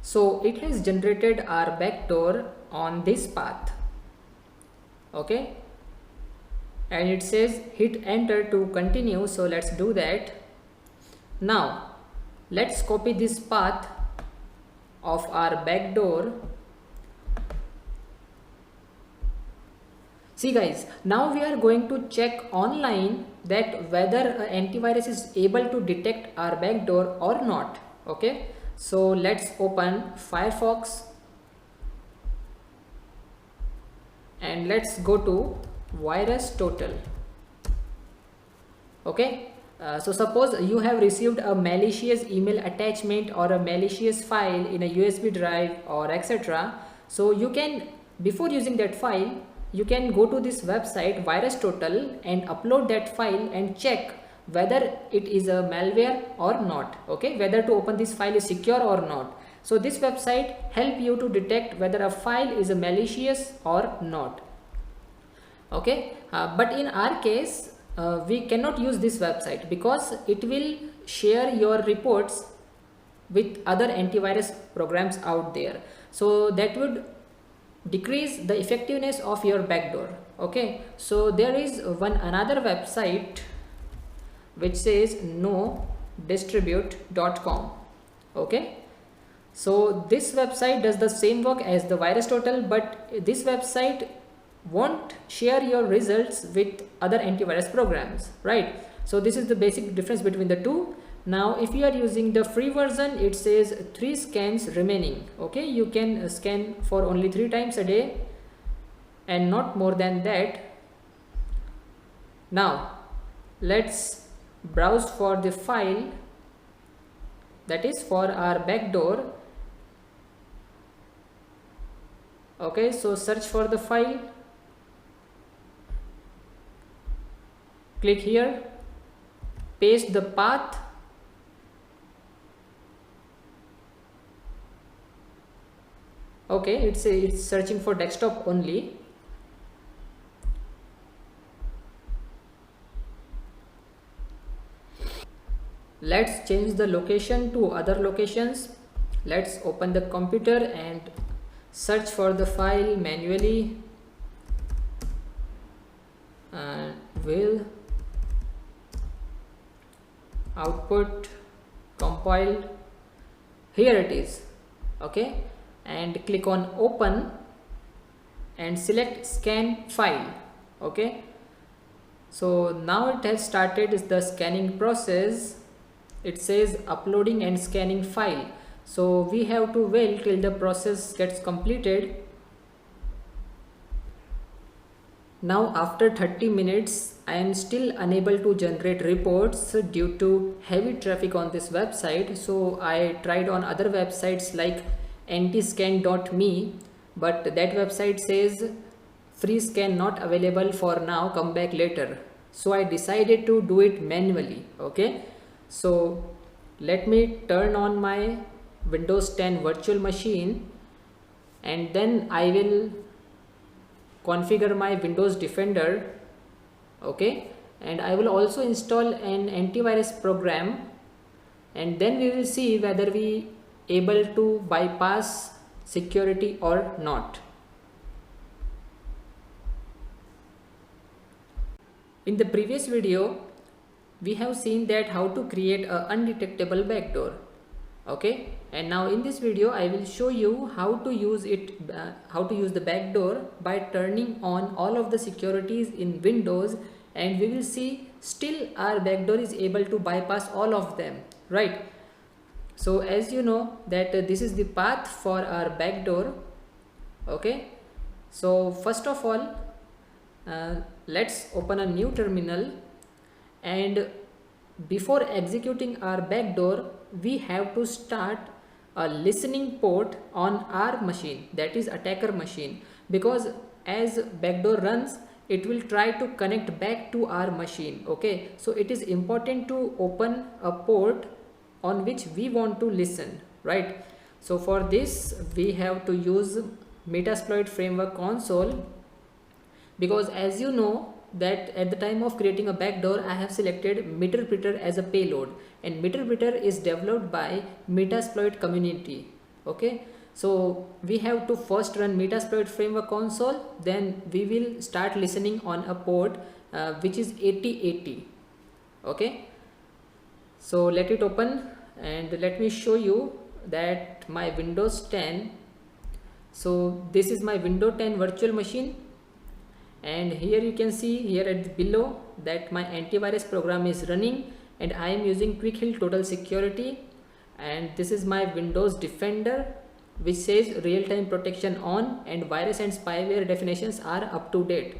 So it has generated our backdoor on this path, okay, and it says hit enter to continue. So let's do that. Now let's copy this path of our backdoor. See guys, now we are going to check online that whether antivirus is able to detect our backdoor or not, okay. So let's open Firefox and let's go to VirusTotal, okay. So suppose you have received a malicious email attachment or a malicious file in a USB drive or etc. So you can, before using that file, you can go to this website VirusTotal and upload that file and check whether it is a malware or not, okay, whether to open this file is secure or not. So this website help you to detect whether a file is a malicious or not, okay. But in our case we cannot use this website because it will share your reports with other antivirus programs out there. So that would decrease the effectiveness of your backdoor, okay. So there is another website which says nodistribute.com, okay. So this website does the same work as the VirusTotal, but this website won't share your results with other antivirus programs, right. So this is the basic difference between the two. Now if you are using the free version, it says 3 scans remaining. Okay, you can scan for only 3 times a day and not more than that. Now let's browse for the file, that is for our backdoor. Okay, so search for the file, click here, paste the path, okay, it's searching for desktop only. Let's change the location to other locations. Let's open the computer and search for the file manually, and will output compiled, here it is. Okay, and click on open and select scan file. Okay, so now it has started the scanning process. It says uploading and scanning file, so we have to wait till the process gets completed. Now after 30 minutes I am still unable to generate reports due to heavy traffic on this website. So I tried on other websites like antiscan.me, but that website says free scan not available for now, come back later. So I decided to do it manually. Okay, so let me turn on my Windows 10 virtual machine and then I will configure my Windows Defender. Okay, and I will also install an antivirus program, and then we will see whether we able to bypass security or not. In the previous video we have seen that how to create a undetectable backdoor. Okay, and now in this video I will show you how to use it, how to use the backdoor by turning on all of the securities in Windows, and we will see still our backdoor is able to bypass all of them, right? So as you know that this is the path for our backdoor. Okay, so first of all let's open a new terminal, and before executing our backdoor we have to start a listening port on our machine, that is attacker machine, because as backdoor runs it will try to connect back to our machine. Okay, so it is important to open a port on which we want to listen, right? So for this we have to use Metasploit framework console, because as you know that at the time of creating a backdoor I have selected Meterpreter as a payload, and Meterpreter is developed by Metasploit community. Okay, so we have to first run Metasploit framework console, then we will start listening on a port which is 8080. Okay, so let it open and let me show you that my Windows 10. So this is my Windows 10 virtual machine, and here you can see here at below that my antivirus program is running and I am using Quick Heal Total Security, and this is my Windows Defender which says real-time protection on and virus and spyware definitions are up to date.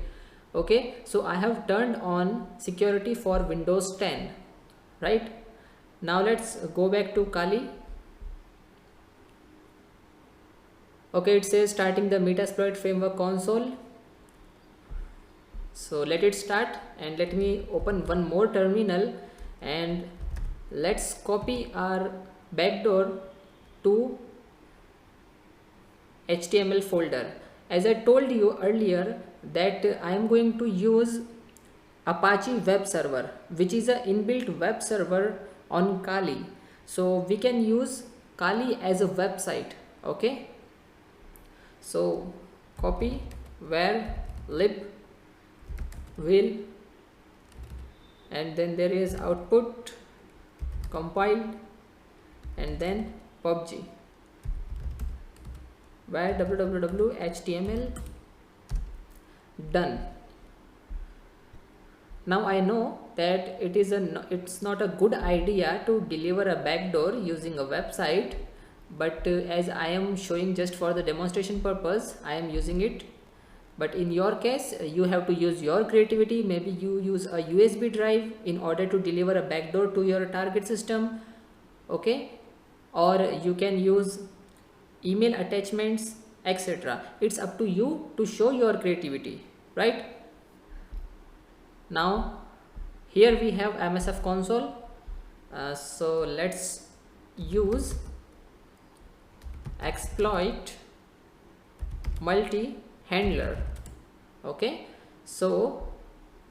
Okay, so I have turned on security for Windows 10, right? Now let's go back to Kali. Okay, it says starting the Metasploit framework console. So let it start, and let me open one more terminal and let's copy our backdoor to HTML folder. As I told you earlier that I am going to use Apache web server, which is an inbuilt web server on Kali. So we can use Kali as a website. Okay, so copy where lib will, and then there is output compiled, and then PUBG where www html done. Now I know that it's not a good idea to deliver a backdoor using a website, but as I am showing just for the demonstration purpose, I am using it. But in your case, you have to use your creativity. Maybe you use a USB drive in order to deliver a backdoor to your target system, okay? Or you can use email attachments, etc. It's up to you to show your creativity, right? Now here we have MSF console. So let's use exploit multi handler. Okay, so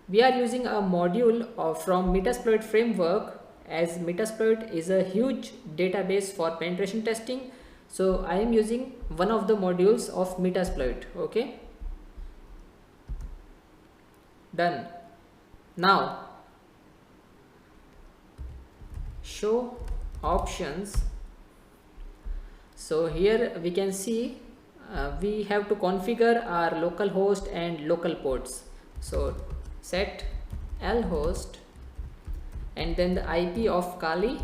we are using a module from Metasploit framework, as Metasploit is a huge database for penetration testing. So I am using one of the modules of Metasploit. Okay, done. Now show options. So here we can see we have to configure our local host and local ports. So set lhost and then the IP of Kali,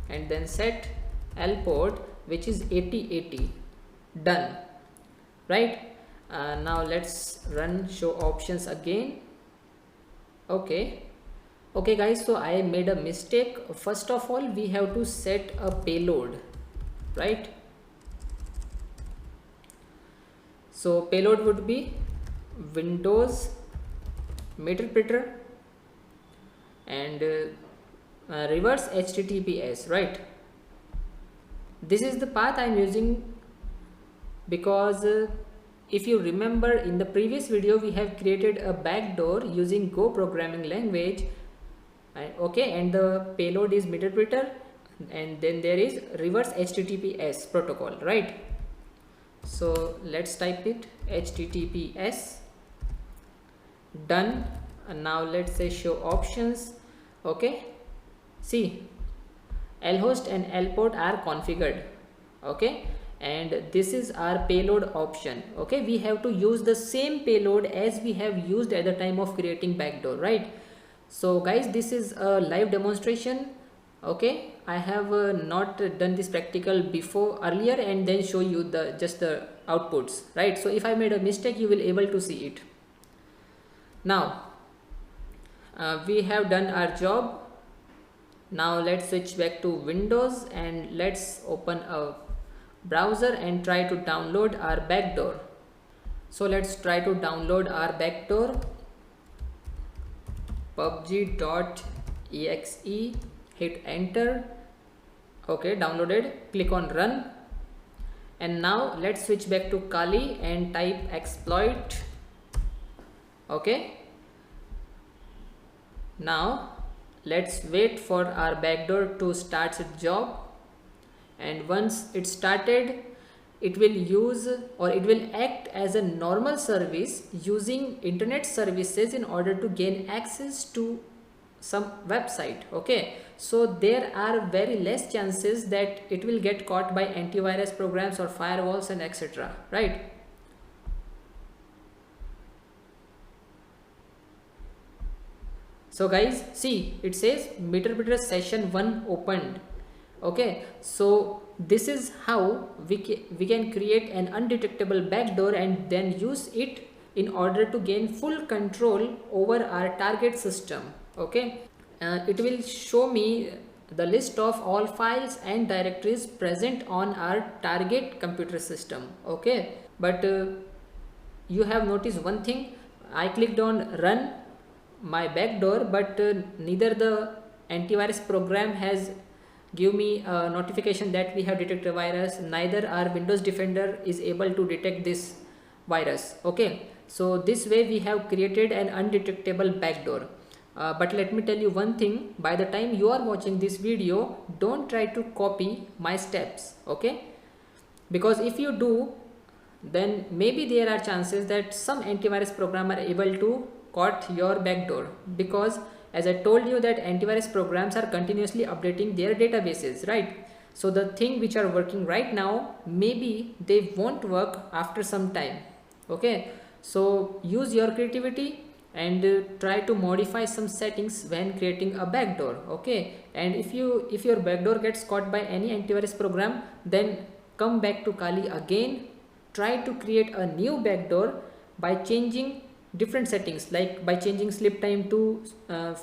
and then set lport, which is 8080. Done, right? Now let's run show options again. Okay guys, so I made a mistake. First of all, we have to set a payload, right? So payload would be Windows Meterpreter and reverse HTTPS, right? This is the path I am using because if you remember, in the previous video we have created a backdoor using Go programming language, okay, and the payload is Meterpreter, and then there is reverse HTTPS protocol, right? So let's type it, HTTPS. Done. And now let's say show options. Okay, see, lhost and lport are configured. Okay, and this is our payload option. Okay, we have to use the same payload as we have used at the time of creating backdoor, right? So guys, this is a live demonstration. Okay, I have not done this practical before earlier and then show you just the outputs, right? So if I made a mistake, you will able to see it. Now we have done our job. Now let's switch back to Windows and let's open a browser and try to download our backdoor. So let's try to download our backdoor, pubg.exe, hit enter. Okay, downloaded. Click on run, and now let's switch back to Kali and type exploit. Okay, now let's wait for our backdoor to start its job, and once it started, it will use, or it will act as a normal service using internet services in order to gain access to some website. Okay, so there are very less chances that it will get caught by antivirus programs or firewalls and etc., right? So guys, see, it says Meterpreter session 1 opened. Okay, so this is how we can create an undetectable backdoor and then use it in order to gain full control over our target system. Okay, it will show me the list of all files and directories present on our target computer system. Okay, but you have noticed one thing. I clicked on run my backdoor, but neither the antivirus program has give me a notification that we have detected a virus, neither our Windows Defender is able to detect this virus. Okay, so this way we have created an undetectable backdoor. But let me tell you one thing, by the time you are watching this video, don't try to copy my steps. Okay, because if you do, then maybe there are chances that some antivirus program are able to caught your backdoor, because as I told you that antivirus programs are continuously updating their databases, right? So the thing which are working right now, maybe they won't work after some time. Okay, so use your creativity and try to modify some settings when creating a backdoor. Okay, and if your backdoor gets caught by any antivirus program, then come back to Kali again, try to create a new backdoor by changing different settings, like by changing sleep time to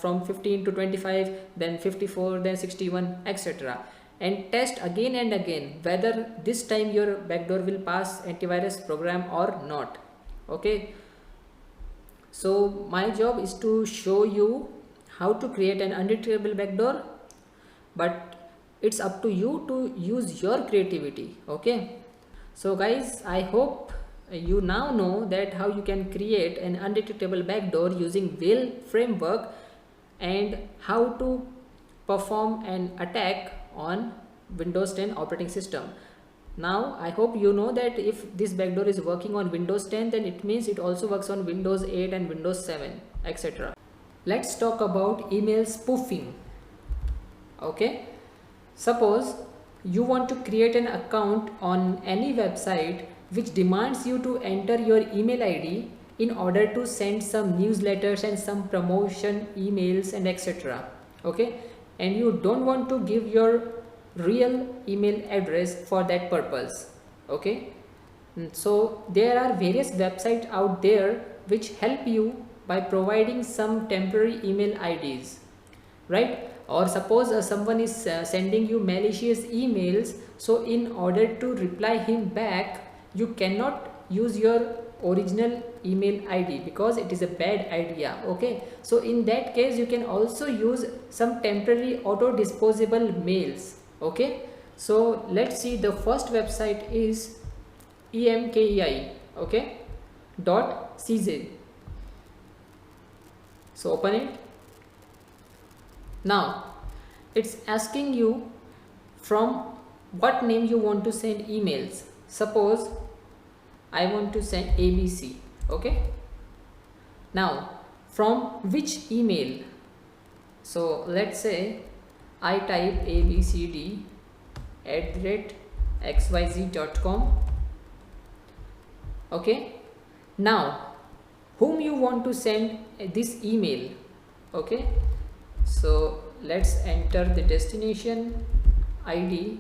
from 15 to 25, then 54, then 61, etc., and test again and again whether this time your backdoor will pass antivirus program or not. Okay, so my job is to show you how to create an undetectable backdoor, but it's up to you to use your creativity. Okay, so guys, I hope you now know that how you can create an undetectable backdoor using Whale framework and how to perform an attack on Windows 10 operating system. Now I hope you know that if this backdoor is working on Windows 10, then it means it also works on Windows 8 and Windows 7, etc. Let's talk about email spoofing. Okay, suppose you want to create an account on any website which demands you to enter your email ID in order to send some newsletters and some promotion emails and etc. Okay, and you don't want to give your real email address for that purpose. Okay, so there are various websites out there which help you by providing some temporary email IDs, right? Or suppose someone is sending you malicious emails, so in order to reply him back, you cannot use your original email ID because it is a bad idea. Okay, so in that case you can also use some temporary auto disposable mails. Okay, so let's see, the first website is emkei, okay, .cz. so open it. Now it's asking you from what name you want to send emails. Suppose I want to send ABC. Okay, now from which email? So let's say I type abcd@xyz.com. okay, now whom you want to send this email? Okay, so let's enter the destination ID.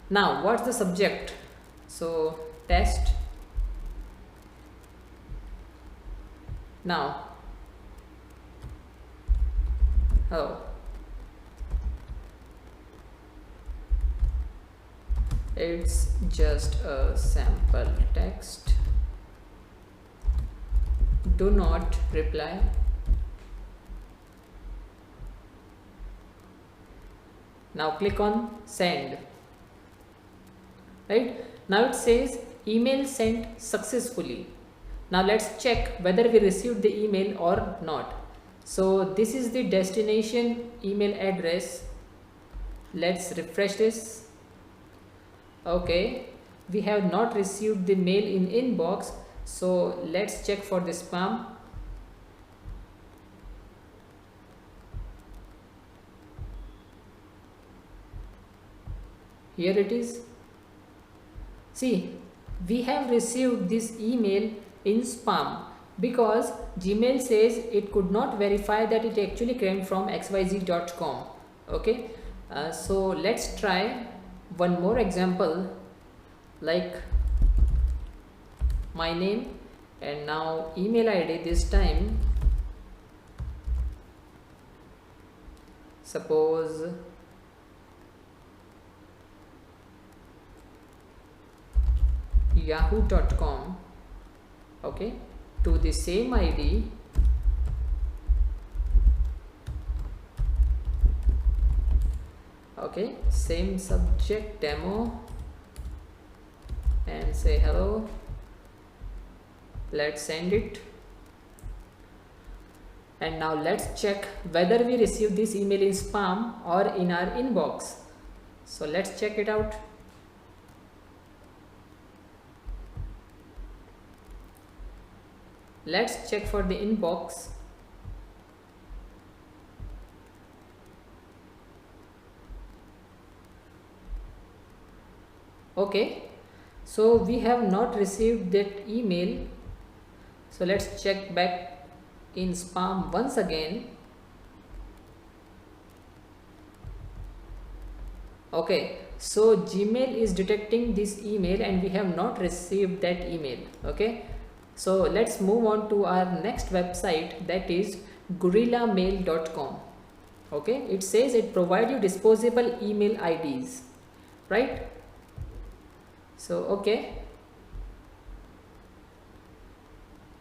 Now what's the subject? So test. Now hello, it's just a sample text, do not reply. Now click on send. Right, now it says email sent successfully. Now let's check whether we received the email or not. So this is the destination email address. Let's refresh this. Okay, we have not received the mail in inbox, so let's check for the spam. Here it is. See, we have received this email in spam because Gmail says it could not verify that it actually came from xyz.com. Okay, so let's try one more example, like my name and now email ID this time. Suppose yahoo.com. okay, to the same ID. Okay, same subject, demo, and say hello. Let's send it, and now let's check whether we receive this email in spam or in our inbox. So let's check it out. Let's check for the inbox. Okay, So we have not received that email. So let's check back in spam once again. Okay, so Gmail is detecting this email and we have not received that email. Okay, so let's move on to our next website, that is gorillamail.com. Okay, it says it provides you disposable email IDs, right? So okay,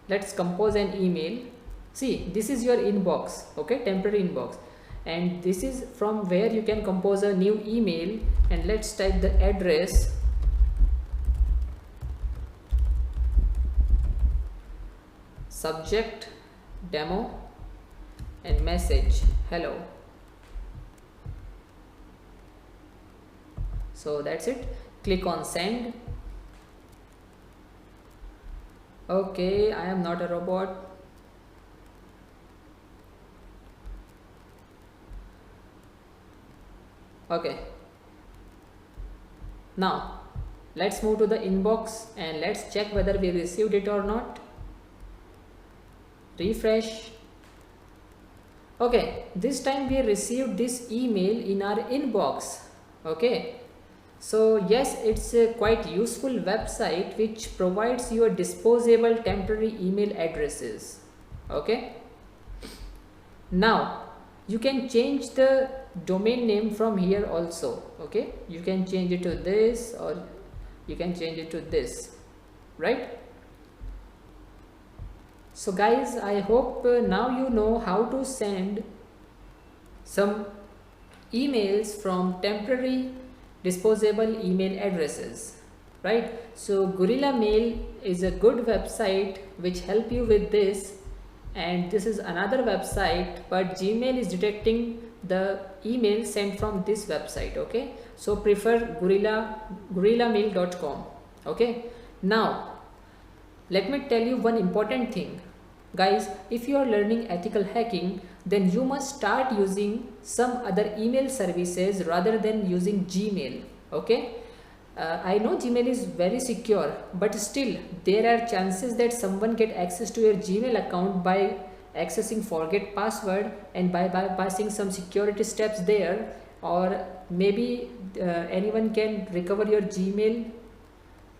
let's compose an email. See, this is your inbox, okay, temporary inbox, and this is from where you can compose a new email. And let's type the address, subject demo, and message hello. So that's it. Click on send. Okay, I am not a robot. Okay, now let's move to the inbox and let's check whether we received it or not. Refresh. Okay, this time we received this email in our inbox. Okay, so yes, it's a quite useful website which provides you a disposable temporary email addresses. Okay, now you can change the domain name from here also. Okay, you can change it to this or you can change it to this, right? So guys, I hope now you know how to send some emails from temporary disposable email addresses, right? So Gorilla Mail is a good website which help you with this, and this is another website, but Gmail is detecting the email sent from this website. Okay, so prefer gorillamail.com. Okay, now let me tell you one important thing, guys. If you are learning ethical hacking, then you must start using some other email services rather than using Gmail. Okay, I know Gmail is very secure, but still there are chances that someone get access to your Gmail account by accessing forget password and by bypassing some security steps there, or maybe anyone can recover your Gmail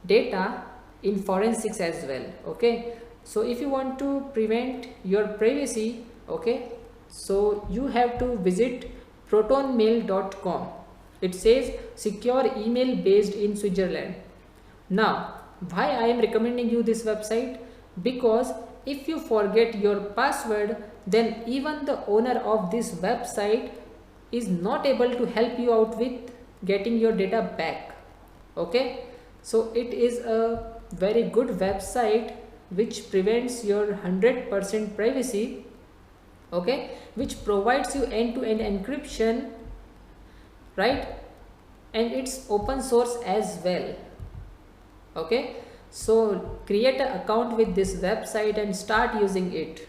data in forensics as well. Okay, so if you want to prevent your privacy, okay, so you have to visit protonmail.com. It says secure email based in Switzerland. Now why I am recommending you this website? Because if you forget your password, then even the owner of this website is not able to help you out with getting your data back. Okay, so it is a very good website which prevents your 100% privacy. Okay, which provides you end-to-end encryption, right? And it's open source as well. Okay, so create an account with this website and start using it.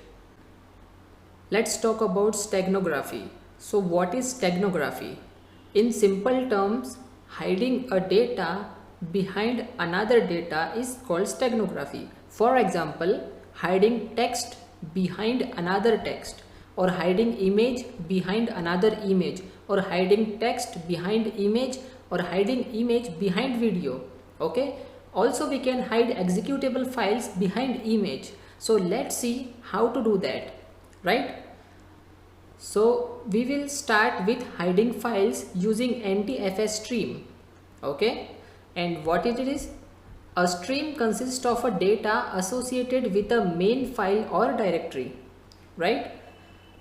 Let's talk about steganography. So what is steganography? In simple terms, hiding a data behind another data is called steganography. For example, hiding text behind another text, or hiding image behind another image, or hiding text behind image, or hiding image behind video. Okay, also we can hide executable files behind image. So let's see how to do that, right? So we will start with hiding files using NTFS stream. Okay, and what it is? A stream consists of a data associated with a main file or directory, right?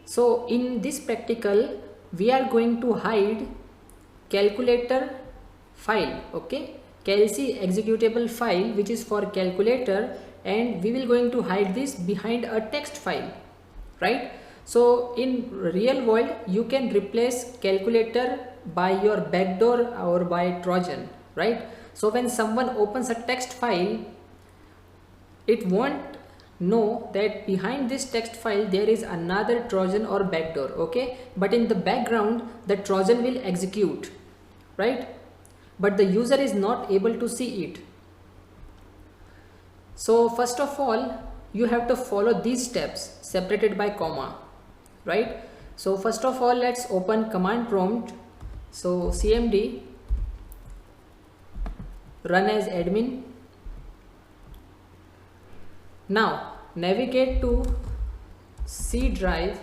So in this practical, we are going to hide calculator file, okay, calc executable file, which is for calculator, and we will going to hide this behind a text file, right? So in real world, you can replace calculator by your backdoor or by Trojan, right? So when someone opens a text file, it won't know that behind this text file there is another Trojan or backdoor. Okay, but in the background the Trojan will execute, right? But the user is not able to see it. So first of all, you have to follow these steps separated by comma, right? So first of all, let's open command prompt. So cmd run as admin. Now navigate to C drive.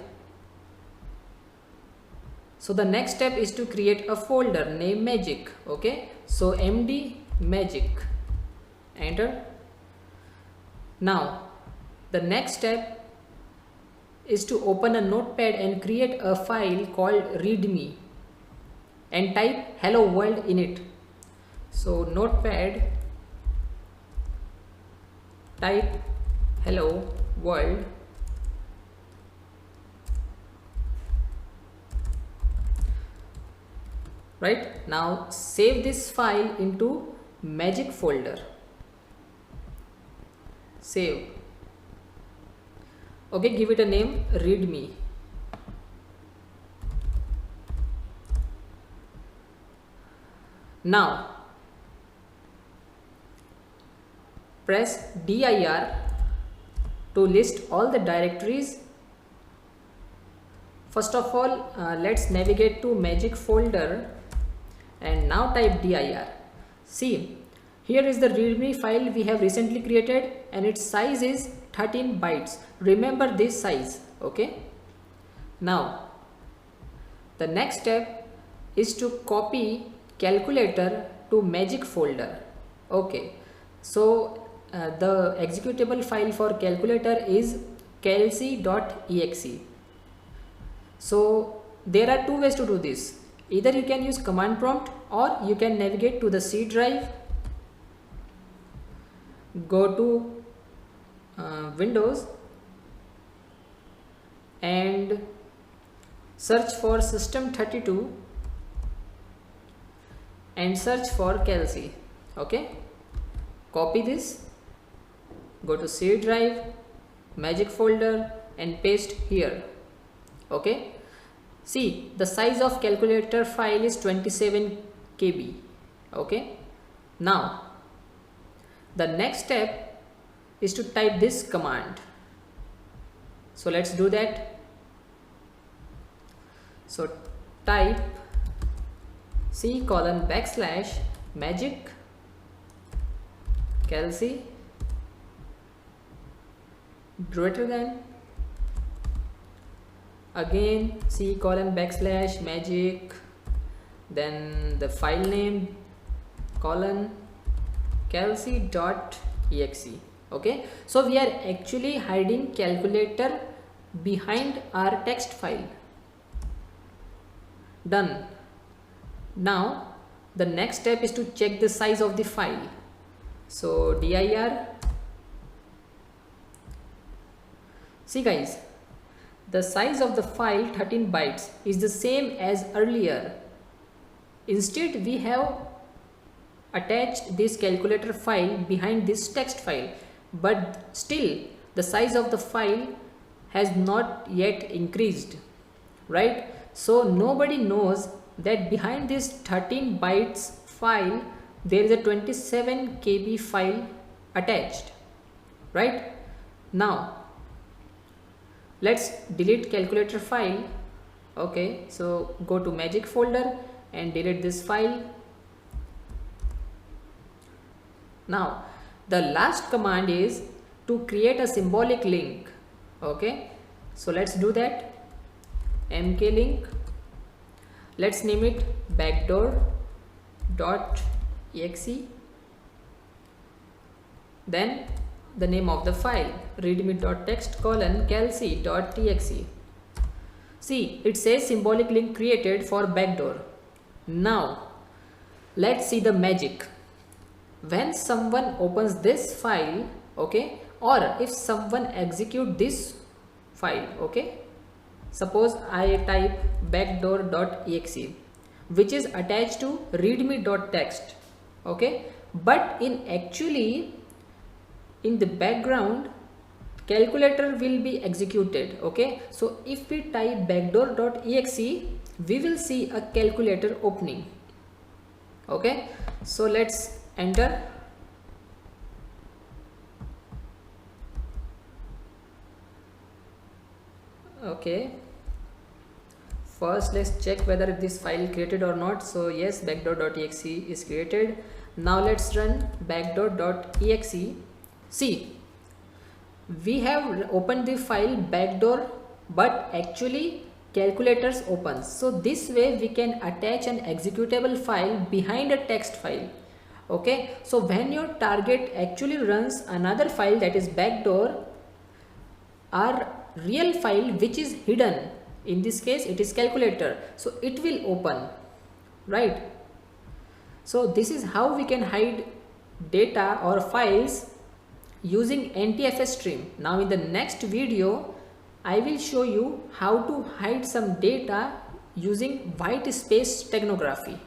So the next step is to create a folder named magic. Okay, so md magic, enter. Now the next step is to open a notepad and create a file called readme and type hello world in it. So notepad, type hello world, right? Now save this file into magic folder, save. Okay, give it a name readme. Now press dir to list all the directories. First of all, let's navigate to magic folder and now type dir. See, here is the readme file we have recently created and its size is 13 bytes. Remember this size, okay? Now the next step is to copy calculator to magic folder. Okay, so the executable file for calculator is calc.exe. So there are two ways to do this. Either you can use command prompt or you can navigate to the C drive, go to Windows and search for system32 and search for calc. Okay, copy this, go to C drive, magic folder and paste here. Okay, see the size of calculator file is 27 KB. Okay, now the next step is to type this command. So let's do that. So type C:\magic calc greater than, again C:\magic, then the file name calc.exe. Okay, so we are actually hiding calculator behind our text file. Done. Now the next step is to check the size of the file. So dir, see guys, the size of the file 13 bytes is the same as earlier. Instead we have attached this calculator file behind this text file, but still the size of the file has not yet increased, right? So nobody knows that behind this 13 bytes file there is a 27 KB file attached, right? Now let's delete calculator file. Okay, so go to magic folder and delete this file. Now the last command is to create a symbolic link. Okay, so let's do that. mklink, let's name it backdoor.exe, then the name of the file readme.txt:calc.txt. see, it says symbolic link created for backdoor. Now let's see the magic. When someone opens this file, okay, or if someone execute this file, okay, suppose I type backdoor.exe which is attached to readme.txt, okay, but in actually in the background calculator will be executed. Okay, so if we type backdoor.exe we will see a calculator opening. Okay, so let's enter. Okay, first let's check whether this file created or not. So yes, backdoor.exe is created. Now let's run backdoor.exe. See, we have opened the file backdoor, but actually calculators opens. So this way we can attach an executable file behind a text file. Okay, so when your target actually runs another file, that is backdoor, our real file which is hidden, in this case it is calculator, so it will open, right? So this is how we can hide data or files using NTFS stream. Now in the next video I will show you how to hide some data using white space steganography.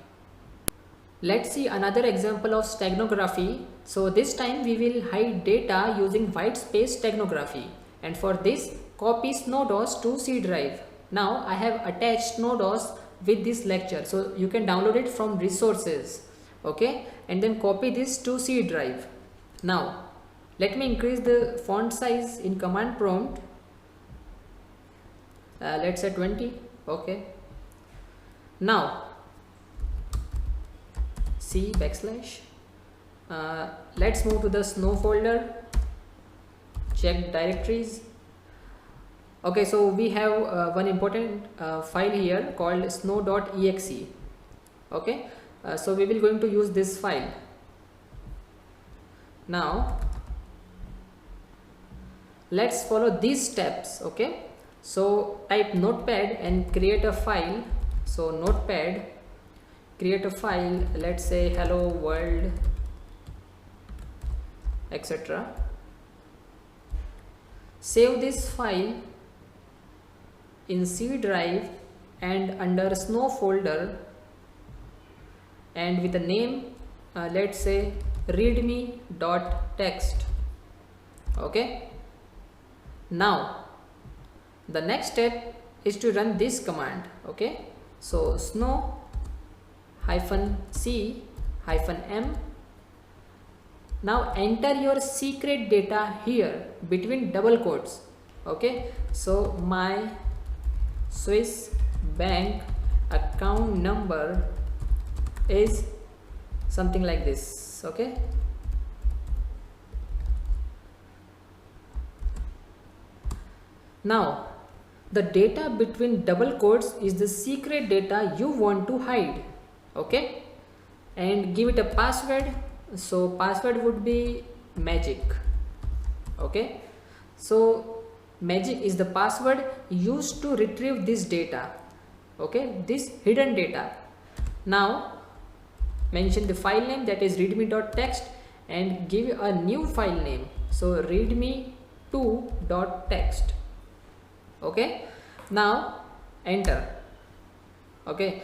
Let's see another example of steganography. So this time we will hide data using white space steganography, and for this copy SnowDOS to C drive. Now I have attached SnowDOS with this lecture, so you can download it from resources, okay, and then copy this to C drive. Now let me increase the font size in command prompt. Let's say 20. Okay, now C backslash. Let's move to the snow folder, check directories. Okay, so we have one important file here called snow.exe. Okay, so we will going to use this file. Now let's follow these steps. Okay, so type notepad and create a file. So notepad, create a file, let's say hello world, etc. Save this file in C drive and under snow folder, and with a name let's say readme.txt. okay, now the next step is to run this command. Okay, so snow -c-m. Now enter your secret data here between double quotes. Okay, so my Swiss bank account number is something like this. Okay, now the data between double quotes is the secret data you want to hide. Okay, and give it a password. So password would be magic. Okay, so magic is the password used to retrieve this data. Okay, this hidden data. Now mention the file name, that is readme.txt, and give a new file name, so readme2.txt. okay, now enter. Okay,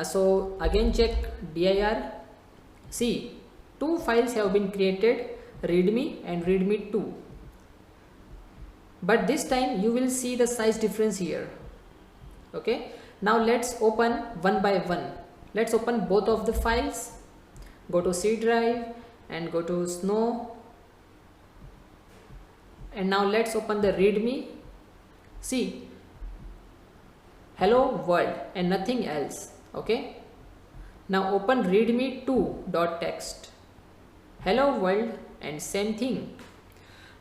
so again check dir. See, two files have been created, readme and readme2, but this time you will see the size difference here. Okay, now let's open one by one. Let's open both of the files. Go to C drive and go to snow, and now let's open the readme. See, hello world and nothing else. Okay, now open readme2.txt, hello world and same thing.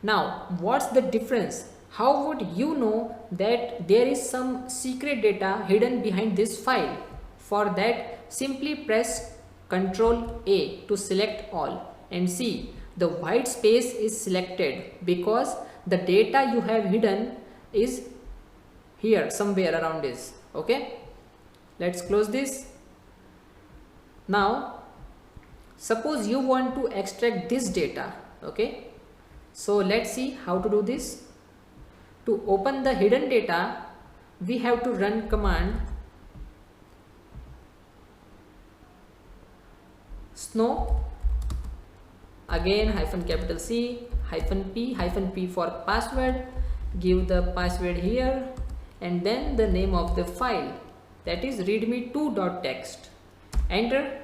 Now what's the difference? How would you know that there is some secret data hidden behind this file? For that, simply press Ctrl A to select all, and see the white space is selected because the data you have hidden is here somewhere around this. Okay, let's close this. Now suppose you want to extract this data. Okay, so let's see how to do this. To open the hidden data, we have to run command snow, again -C -p for password. Give the password here and then the name of the file, that is readme2.txt. Enter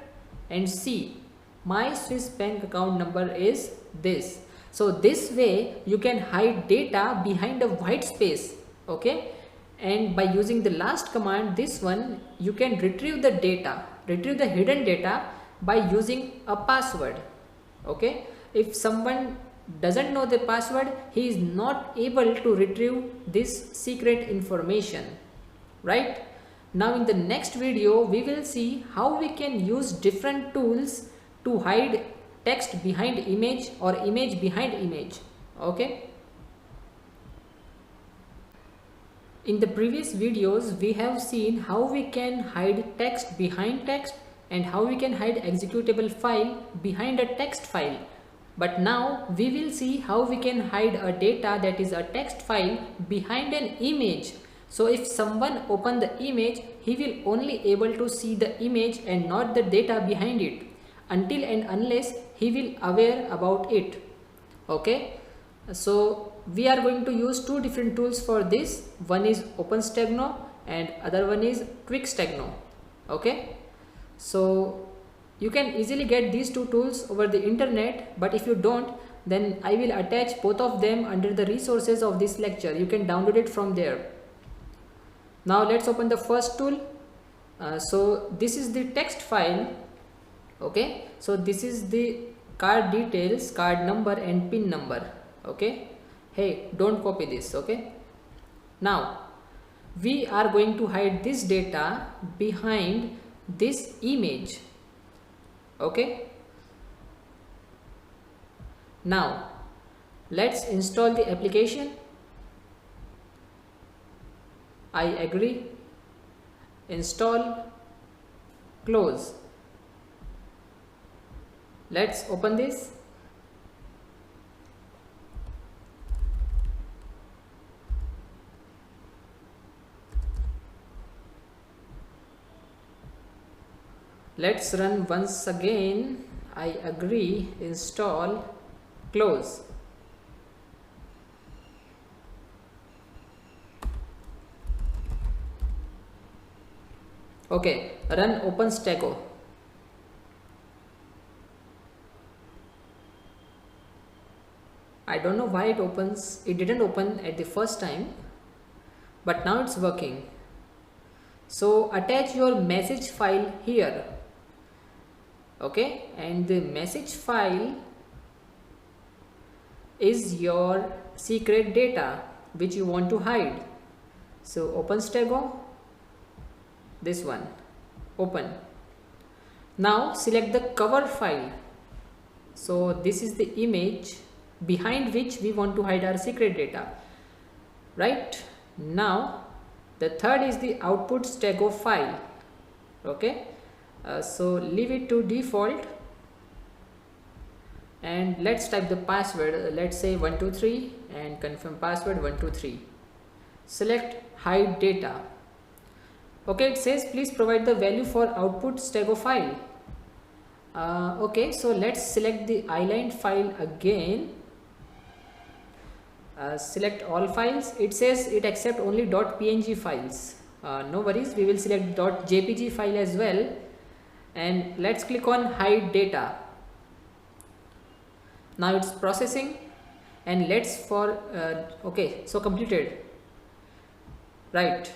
and see my Swiss bank account number is this. So this way you can hide data behind a white space. Okay, and by using the last command, this one, you can retrieve the data, retrieve the hidden data by using a password. Okay, if someone doesn't know the password, he is not able to retrieve this secret information, right? Now in the next video we will see how we can use different tools to hide text behind image or image behind image. Okay, in the previous videos we have seen how we can hide text behind text and how we can hide executable file behind a text file. But now we will see how we can hide a data that is a text file behind an image. So if someone open the image, he will only able to see the image and not the data behind it until and unless he will aware about it. Okay, so we are going to use two different tools for this. One is OpenStegno and other one is QuickStegno. Okay, so you can easily get these two tools over the internet, but if you don't, then I will attach both of them under the resources of this lecture. You can download it from there. Now let's open the first tool. So this is the text file. Okay, so this is the card details, card number and pin number. Okay, hey, don't copy this. Okay, now we are going to hide this data behind this image. Okay, now let's install the application. I agree, install, close. Let's open this. Let's run once again. I agree, install, close. Okay, run OpenStegno. I don't know why it opens. It didn't open at the first time, but now it's working. So attach your message file here. Okay, and the message file is your secret data which you want to hide. So OpenStegno, this one, open. Now select the cover file. So this is the image behind which we want to hide our secret data, right? Now the third is the output stego file. Okay, so leave it to default and let's type the password. Let's say 123 and confirm password 123. Select hide data. Okay, it says please provide the value for output stego file. Okay, so let's select the island file again. Select all files. It says it accepts only .png files. No worries, we will select .jpg file as well, and let's click on hide data. Now it's processing and let's for okay, so completed, right?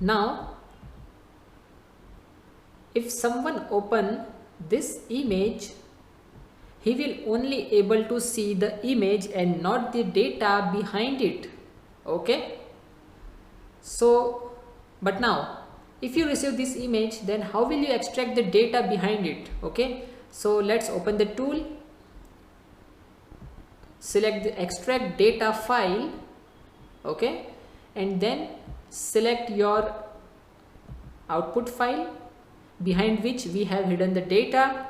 Now if someone open this image, he will only able to see the image and not the data behind it. Okay, so but now if you receive this image, then how will you extract the data behind it? Okay, so let's open the tool, select the extract data file. Okay, and then select your output file behind which we have hidden the data.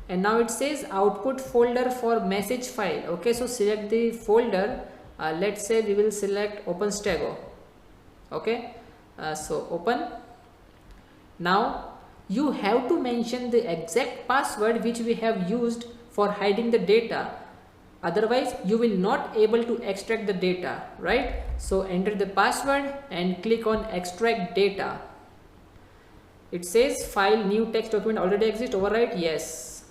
And now it says output folder for message file. Okay, so select the folder. Let's say we will select OpenStegno. Okay, so open. Now you have to mention the exact password which we have used for hiding the data, otherwise you will not able to extract the data, right? So enter the password and click on extract data. It says file new text document already exists, overwrite yes.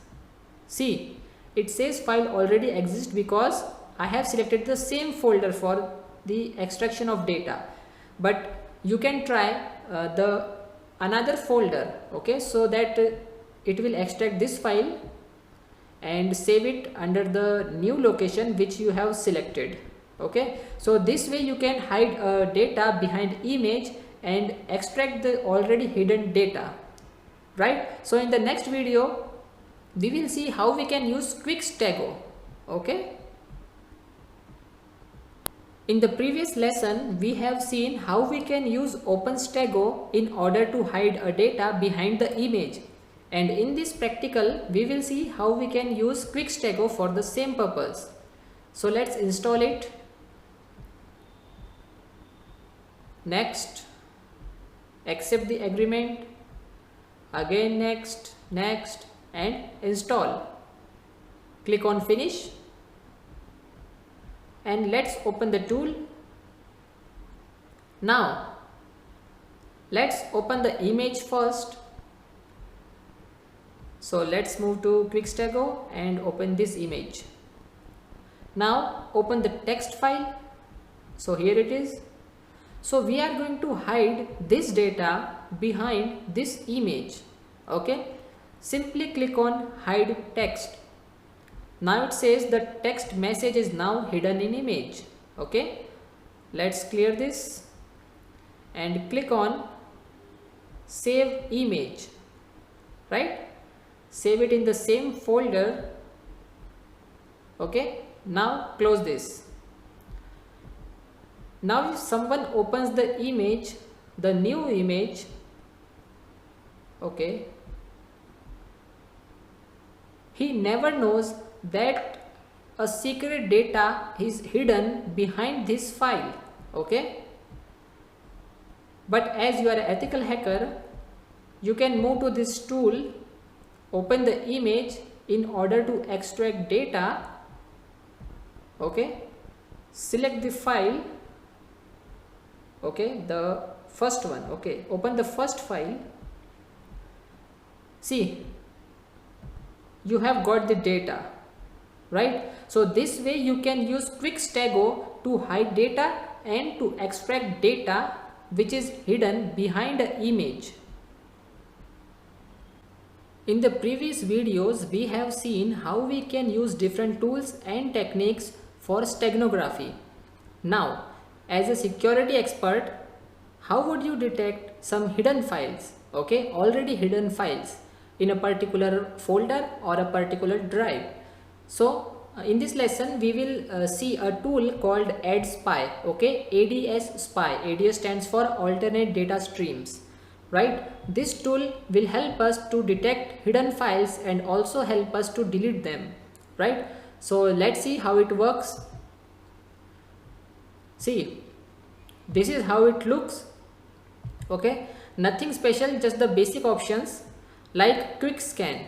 See, it says file already exists because I have selected the same folder for the extraction of data, but you can try the another folder, okay, so that it will extract this file and save it under the new location which you have selected. Okay, so this way you can hide data behind image and extract the already hidden data, right? So in the next video we will see how we can use quick stego. Okay, in the previous lesson we have seen how we can use OpenStego in order to hide a data behind the image, and in this practical we will see how we can use quick stego for the same purpose. So let's install it. Next, accept the agreement, again next, next, and install. Click on finish and let's open the tool. Now let's open the image first. So let's move to quick stego and open this image. Now open the text file. So here it is. So we are going to hide this data behind this image. Okay, simply click on hide text. Now it says the text message is now hidden in image. Okay, let's clear this and click on save image, right? Save it in the same folder. Okay, now close this. Now if someone opens the image, the new image, okay, he never knows that a secret data is hidden behind this file. Okay, but as you are an ethical hacker, you can move to this tool, open the image in order to extract data. Okay, select the file. Okay, the first one. Okay, open the first file. See, you have got the data, right? So this way you can use quick stego to hide data and to extract data which is hidden behind an image. In the previous videos we have seen how we can use different tools and techniques for steganography. Now, as a security expert, how would you detect some hidden files, okay, already hidden files in a particular folder or a particular drive? So in this lesson we will see a tool called ADSpy, okay, ADS spy. ADS stands for alternate data streams, right? This tool will help us to detect hidden files and also help us to delete them, right? So let's see how it works. See, this is how it looks. Okay, nothing special, just the basic options like quick scan,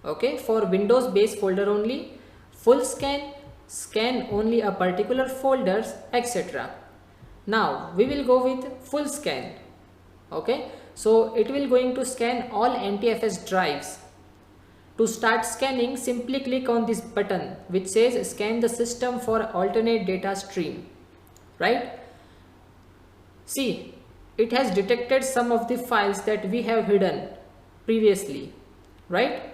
okay, for Windows based folder only, full scan, scan only a particular folders, etc. Now we will go with full scan. Okay, so it will going to scan all NTFS drives. To start scanning, simply click on this button which says scan the system for alternate data stream, right? See, it has detected some of the files that we have hidden previously, right?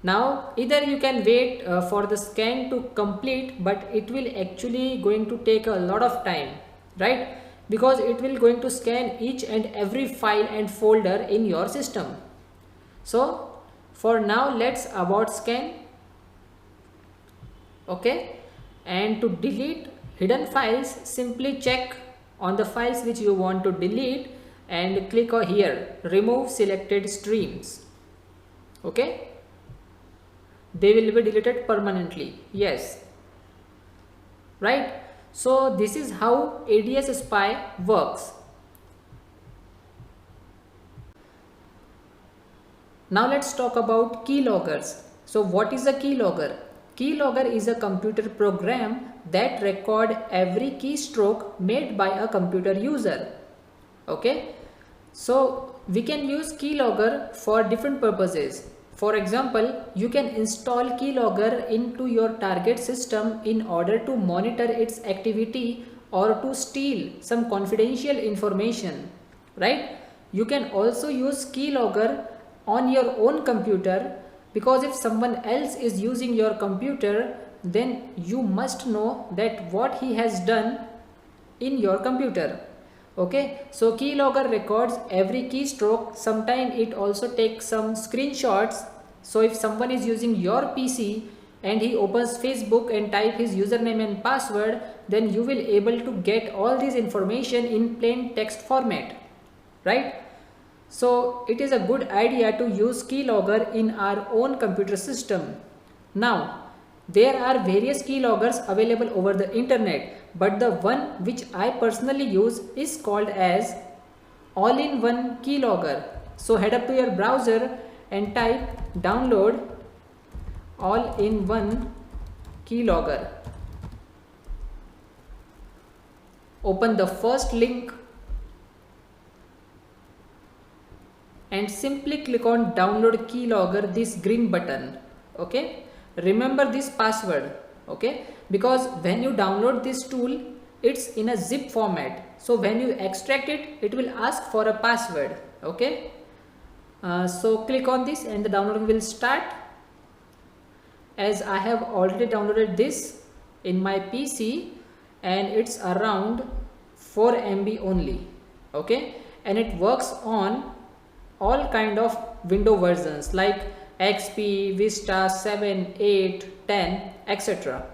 Now either you can wait for the scan to complete, but it will actually going to take a lot of time, right? Because it will going to scan each and every file and folder in your system. So for now let's abort scan. Okay, and to delete hidden files, simply check on the files which you want to delete and click on here, remove selected streams. Okay, they will be deleted permanently. Yes, right? So this is how ADS spy works. Now let's talk about keyloggers. So what is a keylogger? Keylogger is a computer program that record every keystroke made by a computer user. Okay, so we can use keylogger for different purposes. For example, you can install keylogger into your target system in order to monitor its activity or to steal some confidential information, right? You can also use keylogger on your own computer, because if someone else is using your computer, then you must know that what he has done in your computer. Okay, so keylogger records every keystroke. Sometimes it also takes some screenshots. So if someone is using your PC and he opens Facebook and type his username and password, then you will able to get all this information in plain text format, right? So it is a good idea to use keylogger in our own computer system. Now there are various keyloggers available over the internet, but the one which I personally use is called as all-in-one keylogger. So head up to your browser and type download all-in-one keylogger. Open the first link and simply click on download keylogger, this green button. Okay, remember this password, okay, because when you download this tool, it's in a zip format, so when you extract it, it will ask for a password. Okay, so click on this and the downloading will start. As I have already downloaded this in my PC and it's around 4 MB only. Okay, and it works on all kind of window versions like XP, Vista, 7, 8, 10, etc.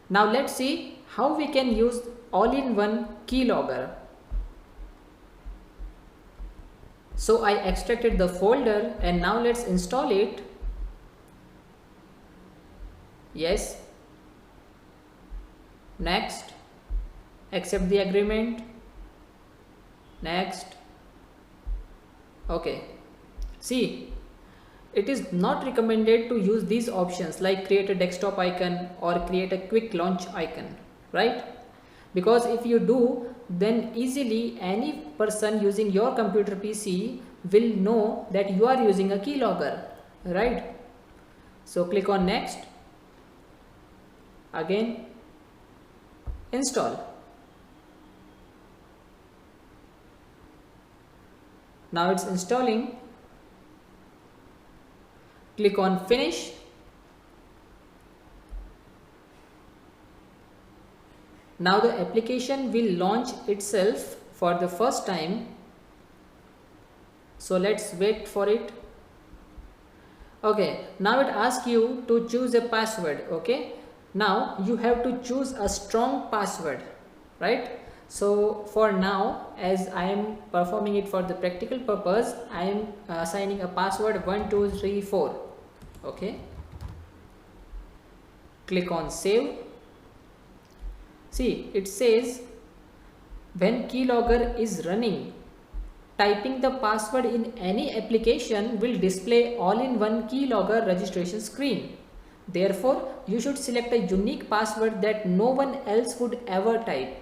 Now let's see how we can use all-in-one keylogger. So I extracted the folder and now let's install it. Yes. Next. Accept the agreement. Next. Okay. See, it is not recommended to use these options like create a desktop icon or create a quick launch icon, right? Because if you do, then easily any person using your computer PC will know that you are using a keylogger, right? So click on next. Again, install. Now it's installing. Click on finish. Now the application will launch itself for the first time. So let's wait for it. Okay, now it asks you to choose a password. Okay, now you have to choose a strong password, right? So for now, as I am performing it for the practical purpose, I am assigning a password 1234. Okay, click on save. See, it says when keylogger is running, typing the password in any application will display all-in-one keylogger registration screen. Therefore, you should select a unique password that no one else would ever type,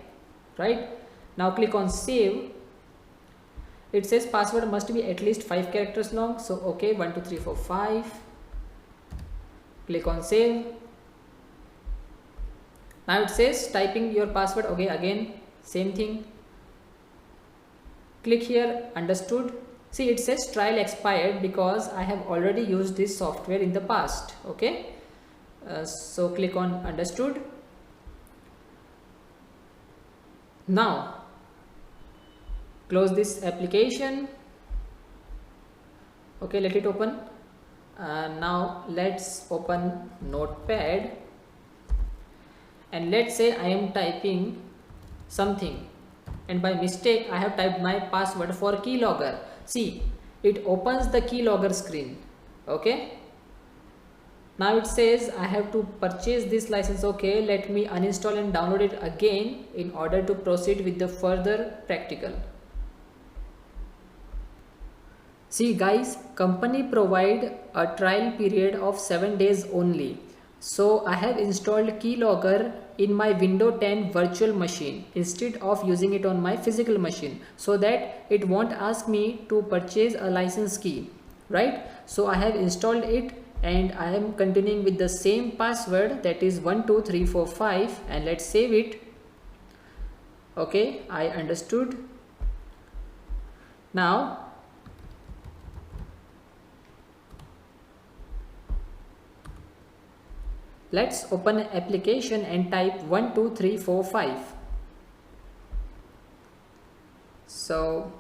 right? Now click on save. It says password must be at least 5 characters long. So okay, 1 2 3 4 5. Click on save. Now it says typing your password. Okay, again same thing. Click here, understood. See, it says trial expired because I have already used this software in the past. Okay, so click on understood. Now close this application. Okay, let it open. Now let's open Notepad and let's say I am typing something and by mistake I have typed my password for keylogger. See, it opens the keylogger screen. Okay, now it says I have to purchase this license. Okay, let me uninstall and download it again in order to proceed with the further practical. See guys, company provide a trial period of 7 days only. So I have installed keylogger in my Windows 10 virtual machine instead of using it on my physical machine, so that it won't ask me to purchase a license key, right? So I have installed it and I am continuing with the same password, that is 12345, and let's save it. Okay, I understood. Now let's open an application and type 12345. So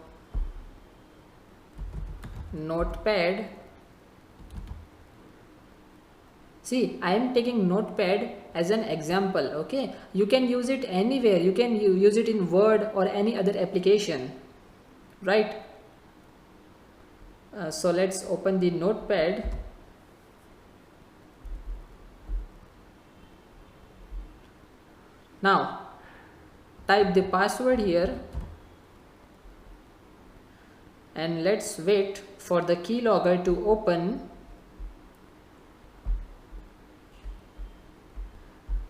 notepad. See, I am taking notepad as an example. Okay, you can use it anywhere. You can use it in Word or any other application, right? So let's open the notepad. Now type the password here and let's wait for the keylogger to open.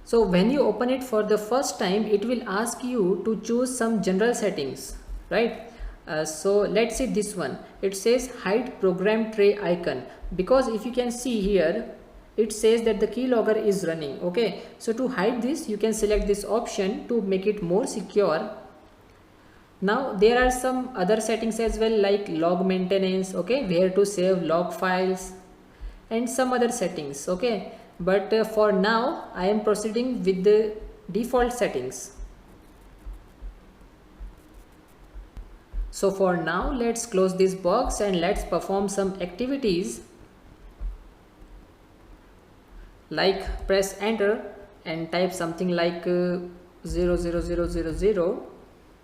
So when you open it for the first time, it will ask you to choose some general settings, right? So let's see this one. It says hide program tray icon, because if you can see here, it says that the keylogger is running. Okay, so to hide this, you can select this option to make it more secure. Now there are some other settings as well, like log maintenance, okay, where to save log files, and some other settings. Okay, but for now I am proceeding with the default settings. So for now, let's close this box and let's perform some activities, like press enter and type something like 00000.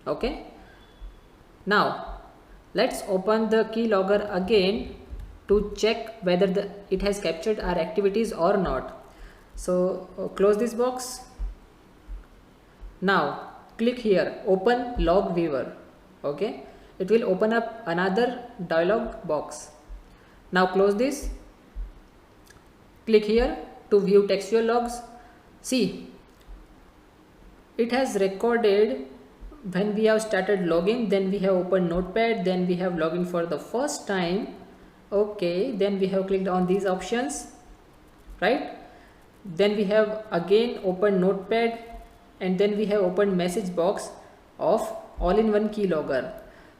Okay, now let's open the keylogger again to check whether it has captured our activities or not. So close this box. Now click here, open log viewer. Okay, it will open up another dialog box. Now close this. Click here to view textual logs. See, it has recorded when we have started logging, then we have opened notepad, then we have logged in for the first time. Okay, then we have clicked on these options, right? Then we have again opened notepad, and then we have opened message box of all-in-one keylogger.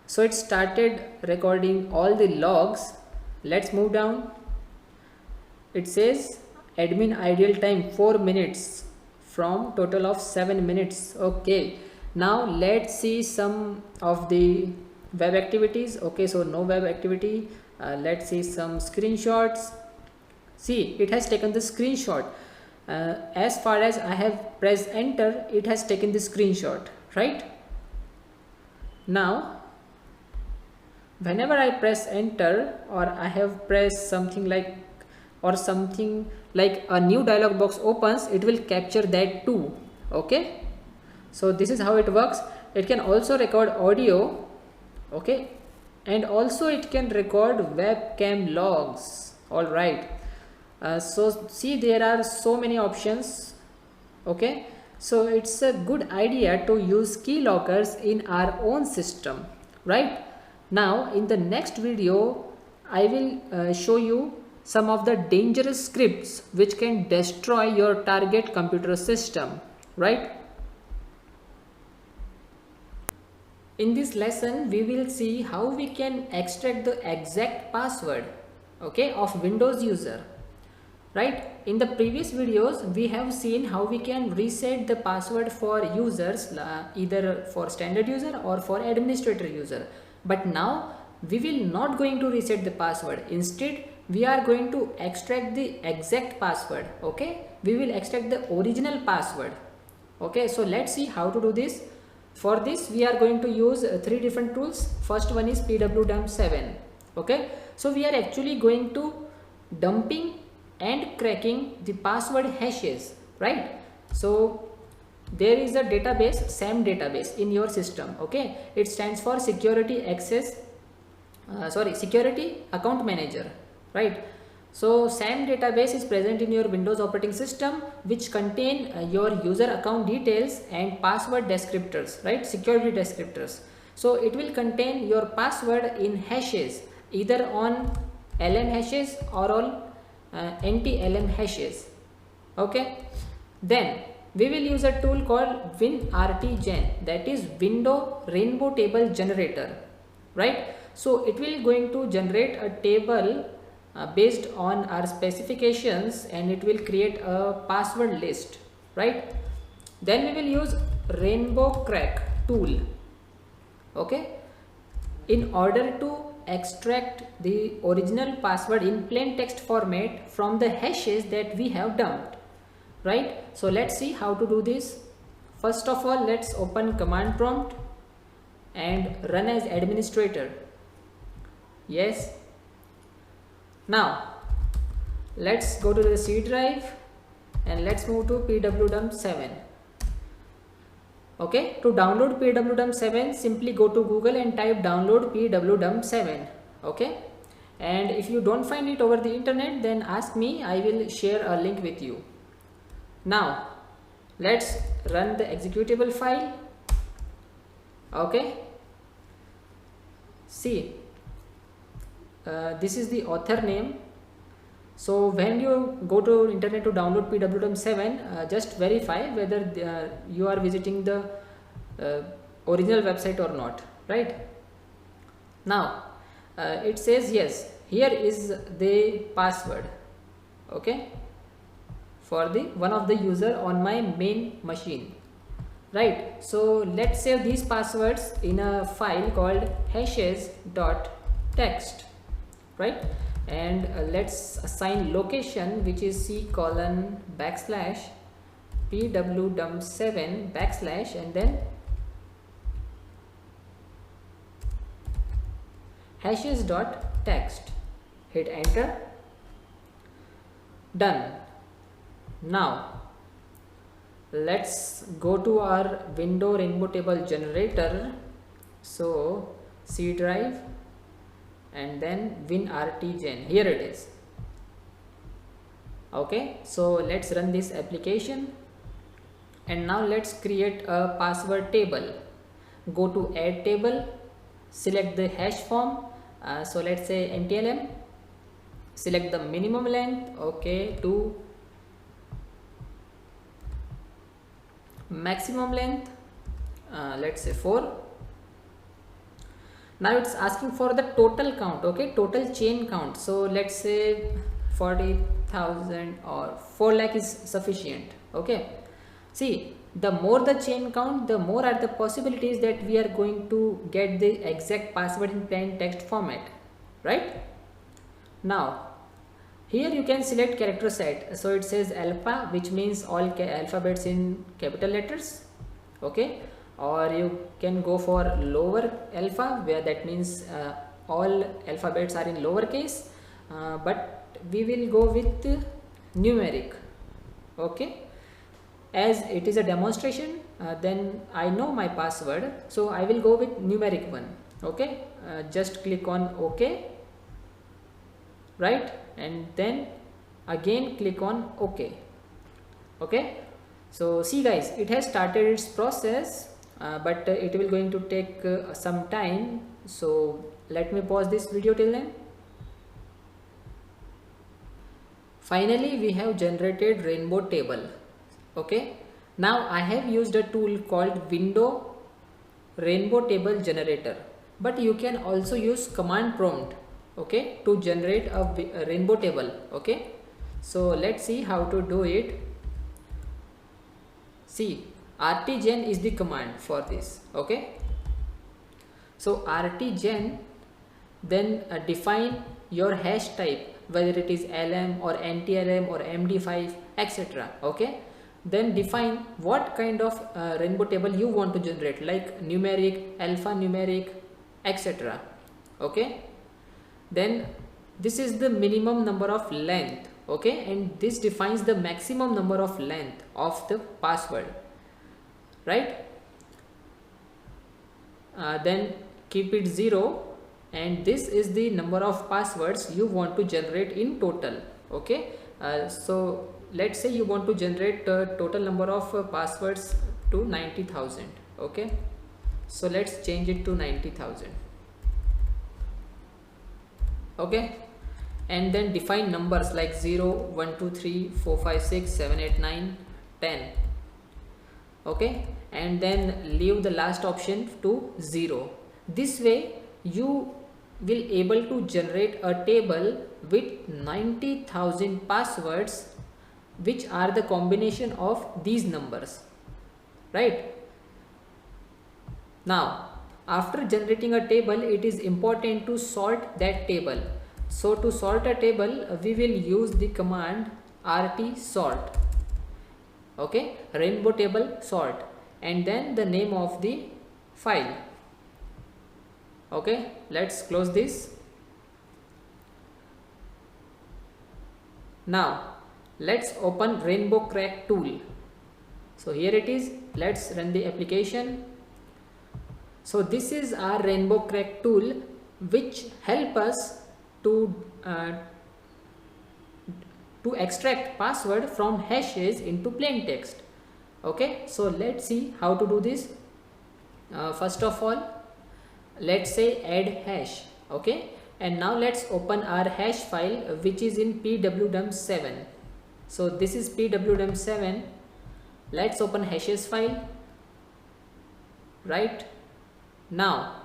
So it started recording all the logs. Let's move down. It says admin ideal time 4 minutes from total of 7 minutes. Okay, now let's see some of the web activities. Okay, so no web activity. Let's see some screenshots. See, it has taken the screenshot. As far as I have pressed enter, it has taken the screenshot, right? Now whenever I press enter, or I have pressed something like, or something like a new dialog box opens, it will capture that too. Okay, so this is how it works. It can also record audio. Okay, and also it can record webcam logs. All right, so see, there are so many options. Okay, so it's a good idea to use keyloggers in our own system, right? Now in the next video, I will show you some of the dangerous scripts which can destroy your target computer system, right? In this lesson, we will see how we can extract the exact password, okay, of Windows user, right? In the previous videos, we have seen how we can reset the password for users, either for standard user or for administrator user. But now we will not going to reset the password. Instead, we are going to extract the exact password. Okay, we will extract the original password. Okay, so let's see how to do this. For this, we are going to use 3 different tools. First one is pwdump7. Okay, so we are actually going to dumping and cracking the password hashes, right? So there is a database, SAM database in your system. Okay, it stands for security account manager, right? So SAM database is present in your Windows operating system, which contain your user account details and password descriptors, right? Security descriptors. So it will contain your password in hashes, either on LM hashes or on anti-LM hashes. Okay, then we will use a tool called WinRTGen, that is window rainbow table generator, right? So it will going to generate a table based on our specifications, and it will create a password list, right? Then we will use rainbow crack tool, okay, in order to extract the original password in plain text format from the hashes that we have dumped, right? So let's see how to do this. First of all, let's open command prompt and run as administrator. Yes. Now let's go to the C drive and let's move to pwdump7. Okay, to download pwdump7, simply go to Google and type download pwdump7. Okay, and if you don't find it over the internet, then ask me, I will share a link with you. Now let's run the executable file. Okay, see, this is the author name. So when you go to internet to download pwdump7, just verify whether you are visiting the original website or not, right? Now it says yes, here is the password, okay, for the one of the user on my main machine, right? So let's save these passwords in a file called hashes.txt, right? And let's assign location, which is c:\pwdump7 / and then hashes.txt. Hit enter. Done. Now let's go to our window rainbow table generator. So C drive and then WinRTGen, here it is. Okay, so let's run this application, and now let's create a password table. Go to add table, select the hash form, so let's say NTLM, select the minimum length, okay, to maximum length, let's say 4. Now it's asking for the total count, okay, total chain count. So let's say 40,000 or 4 lakh is sufficient. Okay, see, the more the chain count, the more are the possibilities that we are going to get the exact password in plain text format, right? Now here you can select character set. So it says alpha, which means all alphabets in capital letters, okay, or you can go for lower alpha, where that means all alphabets are in lowercase, but we will go with numeric. Okay, as it is a demonstration, then I know my password, so I will go with numeric one. Okay, just click on OK, right, and then again click on OK. Okay, so see guys, it has started its process, but it will going to take some time. So let me pause this video till then. Finally we have generated rainbow table. Okay, now I have used a tool called window rainbow table generator, but you can also use command prompt, okay, to generate a rainbow table. Okay, so let's see how to do it. See, rtgen is the command for this. Okay, so rtgen, then define your hash type, whether it is LM or NTLM or MD5, etc. Okay, then define what kind of rainbow table you want to generate, like numeric, alphanumeric, etc. Okay, then this is the minimum number of length. Okay, and this defines the maximum number of length of the password, right? Then keep it 0, and this is the number of passwords you want to generate in total. Okay, so let's say you want to generate the total number of passwords to 90,000. Okay, so let's change it to 90,000. Okay, and then define numbers like 0, 1, 2, 3, 4, 5, 6, 7, 8, 9, 10. okay, and then leave the last option to 0. This way you will able to generate a table with 90,000 passwords which are the combination of these numbers, right? Now after generating a table, it is important to sort that table. So to sort a table, we will use the command rt sort, okay, rainbow table sort, and then the name of the file. Okay, let's close this. Now let's open rainbow crack tool. So here it is. Let's run the application. So this is our rainbow crack tool which help us to extract password from hashes into plain text. Okay, so let's see how to do this. First of all, let's say add hash. Okay, and now let's open our hash file which is in pwdum7. So this is pwdum7. Let's open hashes file. Right, now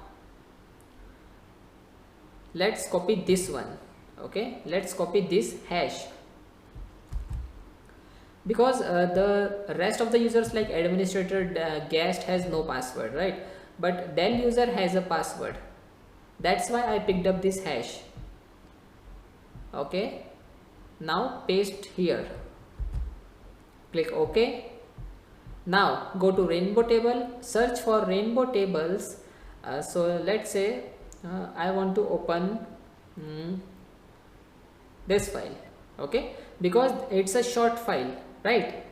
let's copy this one. Okay, let's copy this hash, because the rest of the users like administrator, guest has no password, right? But Dell user has a password. That's why I picked up this hash. Okay, now paste here, click OK. Now go to rainbow table, search for rainbow tables. So let's say I want to open this file, okay, because it's a short file, right?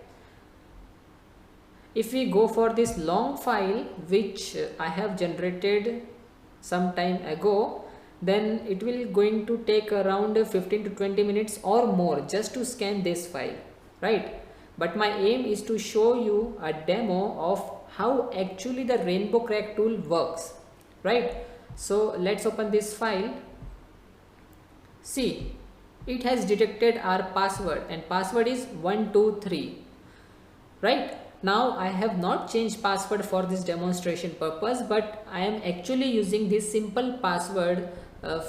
If we go for this long file which I have generated some time ago, then it will going to take around 15 to 20 minutes or more just to scan this file, right? But my aim is to show you a demo of how actually the rainbow crack tool works, right? So let's open this file. See, it has detected our password, and password is 123, right? Now I have not changed password for this demonstration purpose, but I am actually using this simple password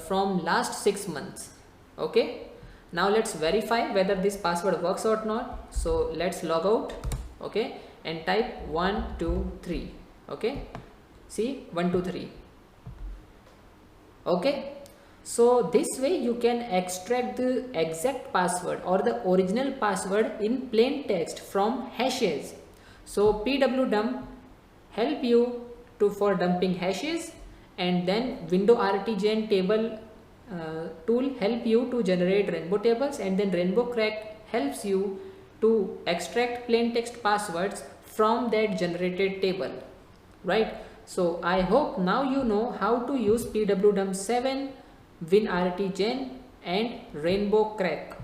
from last 6 months. Okay, now let's verify whether this password works or not. So let's log out, okay, and type 123. Okay, see, 123. Okay, so this way you can extract the exact password or the original password in plain text from hashes. So pwdum help you for dumping hashes, and then window rtgen table tool help you to generate rainbow tables, and then rainbow crack helps you to extract plain text passwords from that generated table, right? So I hope now you know how to use pwdum7, winrtgen and rainbow crack.